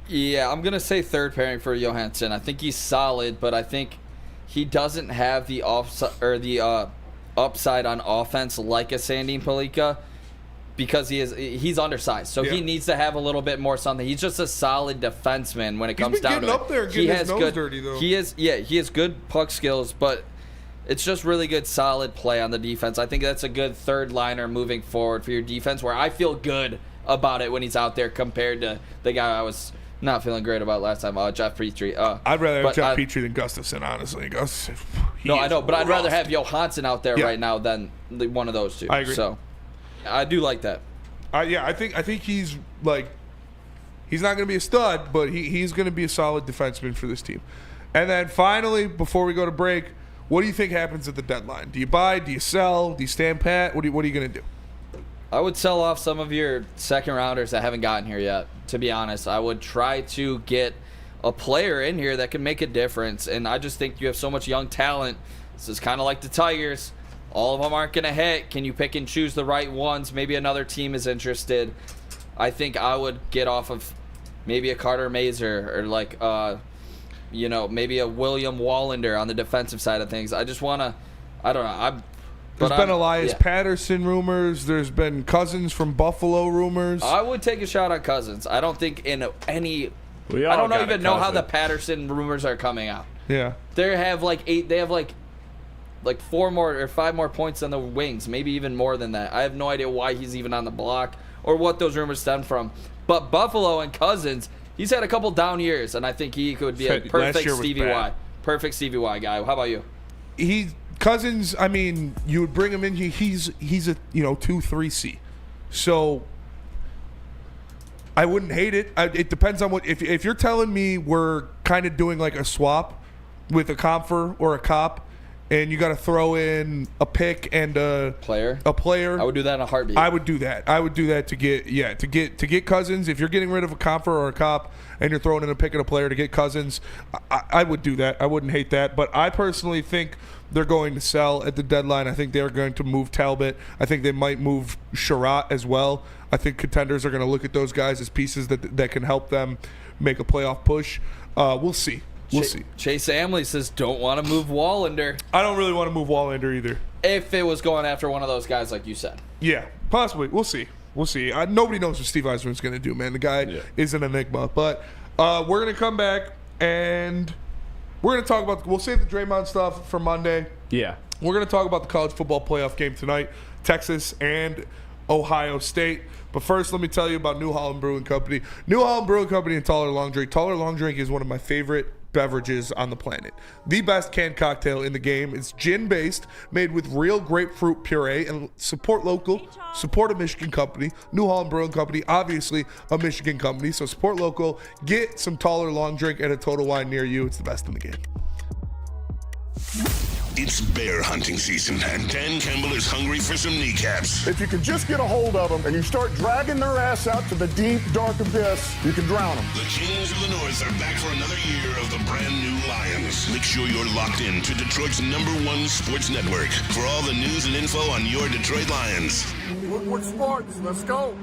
Yeah, I'm going to say third pairing for Johansson. I think he's solid, but I think he doesn't have the upside on offense like a Sandin Pellikka because he's undersized. So he needs to have a little bit more something. He's just a solid defenseman when it comes down to it. He's been getting up there and getting his nose dirty, though. He has good puck skills, but it's just really good, solid play on the defense. I think that's a good third liner moving forward for your defense, where I feel good about it when he's out there compared to the guy I was not feeling great about last time, Jeff Petrie. I'd rather have Jeff Petrie than Gustafsson, honestly. I know, but I'd rather have Johansson out there right now than one of those two. I agree. So I do like that. I think he's like, he's not going to be a stud, but he's going to be a solid defenseman for this team. And then finally, before we go to break, what do you think happens at the deadline? Do you buy? Do you sell? Do you stand pat? What are you going to do? I would sell off some of your second rounders that haven't gotten here yet, to be honest. I would try to get a player in here that can make a difference, and I just think you have so much young talent. This is kind of like the Tigers. All of them aren't going to hit. Can you pick and choose the right ones? Maybe another team is interested. I think I would get off of maybe a Carter Mazer or maybe a William Wallander on the defensive side of things. I just want to, I don't know. There's been Elias Patterson rumors. There's been Cousins from Buffalo rumors. I would take a shot on Cousins. I don't think in any. I don't even know how the Patterson rumors are coming out. Yeah. They have like 4 more or 5 more points than the Wings, maybe even more than that. I have no idea why he's even on the block or what those rumors stem from. But Buffalo and Cousins, he's had a couple down years, and I think he could be a perfect Stevie Y. Perfect Stevie Y guy. How about you? Cousins, I mean, you would bring him in. He's a 2-3C, so I wouldn't hate it. It depends on what. If you're telling me we're kind of doing like a swap with a Comfer or a Cop, and you got to throw in a pick and a player. I would do that in a heartbeat. I would do that to get Cousins. If you're getting rid of a Comfer or a Cop and you're throwing in a pick and a player to get Cousins, I would do that. I wouldn't hate that. But I personally think they're going to sell at the deadline. I think they're going to move Talbot. I think they might move Sherratt as well. I think contenders are going to look at those guys as pieces that can help them make a playoff push. We'll see. We'll see. Chase Amley says don't want to move Wallander. I don't really want to move Wallander either. If it was going after one of those guys like you said. Yeah, possibly. We'll see. Nobody knows what Steve Eisman's going to do, man. The guy is an enigma. But we're going to come back and we're going to talk about – we'll save the Draymond stuff for Monday. Yeah. We're going to talk about the college football playoff game tonight, Texas and Ohio State. But first, let me tell you about New Holland Brewing Company. New Holland Brewing Company and Taller Long Drink. Taller Long Drink is one of my favorite beverages on the planet. The best canned cocktail in the game. It's gin-based, made with real grapefruit puree, and support local, support a Michigan company. New Holland Brewing Company, obviously a Michigan company, so support local. Get some Taller Long Drink at a Total Wine near you. It's the best in the game. It's bear hunting season, and Dan Campbell is hungry for some kneecaps. If you can just get a hold of them and you start dragging their ass out to the deep, dark abyss, you can drown them. The Kings of the North are back for another year of the brand new Lions. Make sure you're locked in to Detroit's #1 sports network for all the news and info on your Detroit Lions. Woodward Sports, let's go.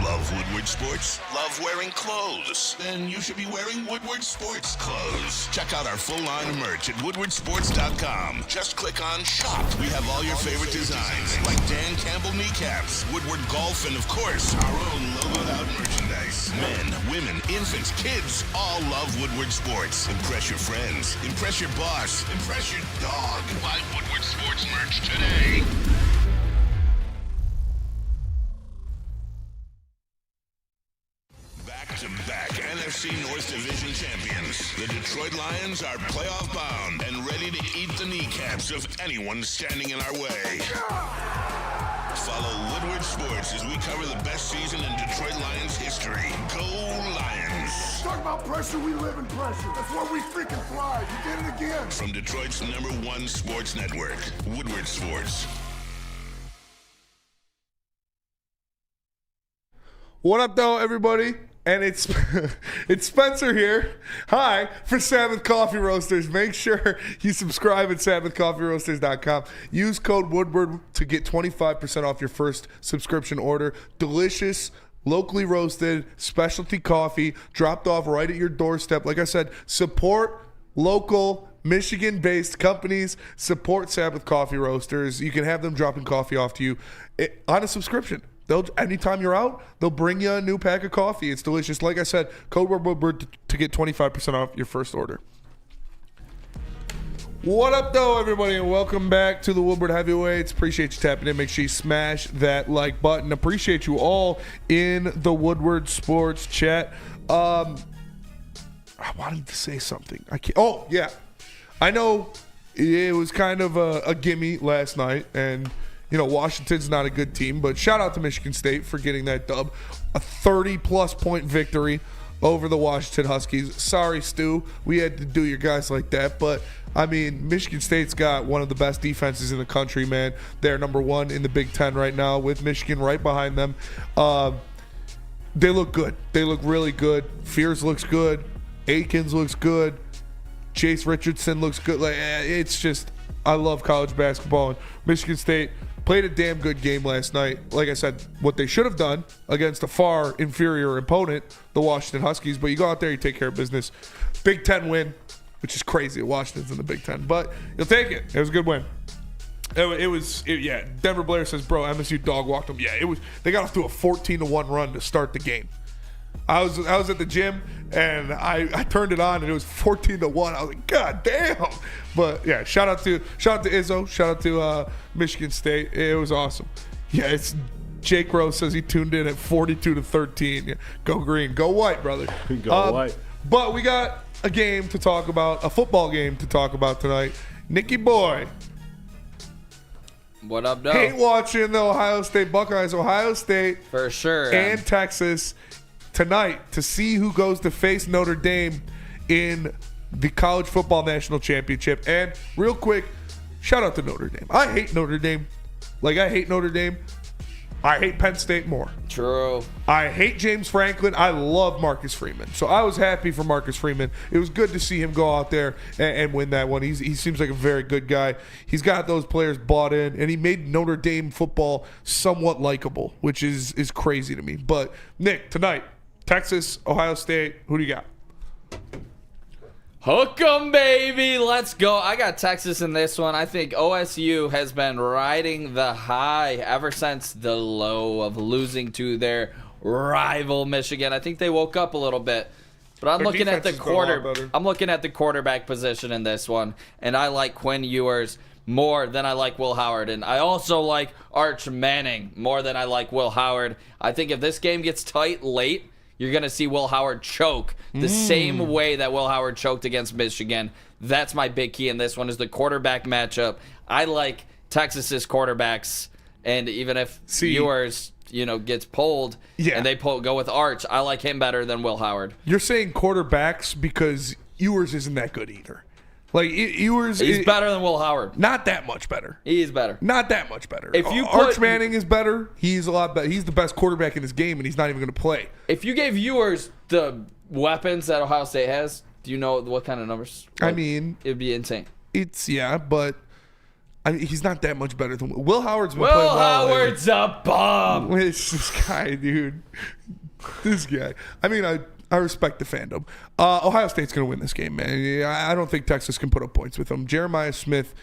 Love Woodward Sports? Love wearing clothes? Then you should be wearing Woodward Sports clothes. Check out our full line of merch at woodwardsports.com. Just click on shop. We have all your favorite designs, like Dan Campbell kneecaps, Woodward Golf, and of course, our own logoed out merchandise. Men, women, infants, kids all love Woodward Sports. Impress your friends. Impress your boss. Impress your dog. Buy Woodward Sports merch today. Back-to-back NFC North Division champions. The Detroit Lions are playoff bound and ready to eat the kneecaps of anyone standing in our way. Follow Woodward Sports as we cover the best season in Detroit Lions history. Go Lions! Talk about pressure, we live in pressure. That's where we freaking thrive. You did it again. From Detroit's #1 sports network, Woodward Sports. What up, though, everybody? And it's it's Spencer here. Hi, for Sabbath Coffee Roasters. Make sure you subscribe at SabbathCoffeeRoasters.com. Use code Woodward to get 25% off your first subscription order. Delicious, locally roasted, specialty coffee dropped off right at your doorstep. Like I said, support local Michigan-based companies. Support Sabbath Coffee Roasters. You can have them dropping coffee off to you on a subscription. Anytime you're out, they'll bring you a new pack of coffee. It's delicious. Like I said, code Woodward to get 25% off your first order. What up, though, everybody, and welcome back to the Woodward Heavyweights. Appreciate you tapping in. Make sure you smash that like button. Appreciate you all in the Woodward Sports chat. I wanted to say something. I can't. Oh, yeah. I know it was kind of a gimme last night, and you know, Washington's not a good team, but shout out to Michigan State for getting that dub. A 30-plus point victory over the Washington Huskies. Sorry, Stu, we had to do your guys like that, but, I mean, Michigan State's got one of the best defenses in the country, man. They're #1 in the Big Ten right now with Michigan right behind them. They look good. They look really good. Fears looks good. Akins looks good. Chase Richardson looks good. Like, it's just, I love college basketball, and Michigan State played a damn good game last night. Like I said, what they should have done against a far inferior opponent, the Washington Huskies. But you go out there, you take care of business. Big Ten win, which is crazy. Washington's in the Big Ten. But you'll take it. It was a good win. Yeah, Denver Blair says, bro, MSU dog walked them. Yeah, they got off to a 14-1 run to start the game. I was at the gym, and I turned it on, and it was 14-1. I was like, God damn. But, yeah, shout out to Izzo. Shout out to Michigan State. It was awesome. Yeah, it's Jake Rose says he tuned in at 42-13. Yeah, go green. Go white, brother. Go white. But we got a game to talk about, a football game to talk about tonight. Nicky boy. What up, dog? Hate watching the Ohio State Buckeyes. Ohio State. For sure. And Texas tonight to see who goes to face Notre Dame in the College Football National Championship. And real quick, shout out to Notre Dame. I hate Notre Dame. Like, I hate Notre Dame. I hate Penn State more. True. I hate James Franklin. I love Marcus Freeman. So I was happy for Marcus Freeman. It was good to see him go out there and win that one. He seems like a very good guy. He's got those players bought in, and he made Notre Dame football somewhat likable, which is crazy to me. But, Nick, tonight, Texas, Ohio State, who do you got? Hook 'em, baby. Let's go. I got Texas in this one. I think OSU has been riding the high ever since the low of losing to their rival Michigan. I think they woke up a little bit. But I'm looking at the quarterback position in this one, and I like Quinn Ewers. more than I like Will Howard. And I also like Arch Manning more than I like Will Howard. I think if this game gets tight late, you're going to see Will Howard choke the same way that Will Howard choked against Michigan. That's my big key in this one is the quarterback matchup. I like Texas's quarterbacks, and even if Ewers, gets pulled and they go with Arch, I like him better than Will Howard. You're saying quarterbacks because Ewers isn't that good either. Like Ewers, he's better than Will Howard. Not that much better. He's better. Not that much better. If you Arch Manning is better, he's a lot better. He's the best quarterback in this game, and he's not even going to play. If you gave Ewers the weapons that Ohio State has, do you know what kind of numbers? I mean, it'd be insane. But he's not that much better than Will Howard's been Will playing well. Howard's a bum. It's this guy, dude. This guy. I mean, I respect the fandom. Ohio State's going to win this game, man. I don't think Texas can put up points with them. Jeremiah Smith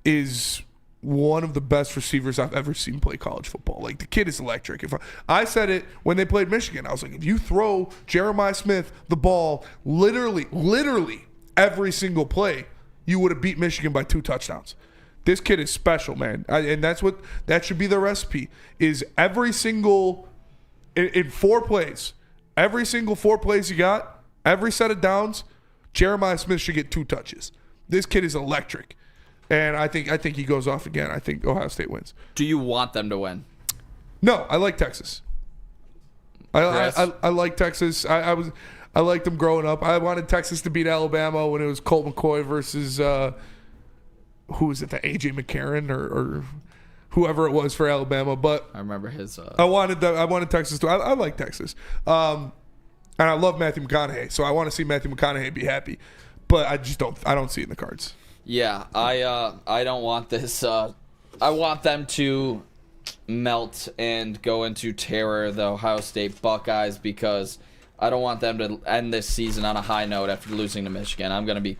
is one of the best receivers I've ever seen play college football. Like, the kid is electric. I said it when they played Michigan. I was like, if you throw Jeremiah Smith the ball literally every single play, you would have beat Michigan by 2 touchdowns. This kid is special, man. And that should be the recipe, is every single, in 4 plays, every single 4 plays you got, every set of downs, Jeremiah Smith should get 2 touches. This kid is electric. And I think he goes off again. I think Ohio State wins. Do you want them to win? No, I like Texas. I like Texas. I liked them growing up. I wanted Texas to beat Alabama when it was Colt McCoy versus who was it? The AJ McCarron or whoever it was for Alabama. But I remember his. I wanted Texas to. I like Texas. And I love Matthew McConaughey, so I want to see Matthew McConaughey be happy. But I don't see it in the cards. Yeah, I don't want this. I want them to melt and go into terror, the Ohio State Buckeyes, because I don't want them to end this season on a high note after losing to Michigan. I'm going to be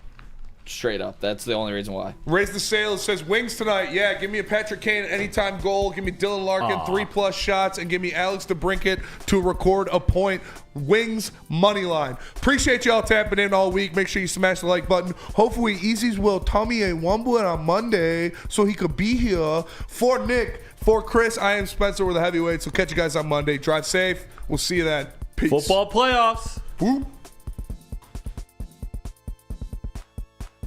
straight up. That's the only reason why. Raise the Sales says wings tonight. Yeah, give me a Patrick Kane anytime goal. Give me Dylan Larkin 3+ shots, and give me Alex DeBrincat to record a point. Wings money line. Appreciate y'all tapping in all week. Make sure you smash the like button. Hopefully, Easy's will Tommy a Wumble on Monday so he could be here. For Nick, for Chris, I am Spencer with the heavyweight. So catch you guys on Monday. Drive safe. We'll see you then. Peace. Football playoffs. Woo.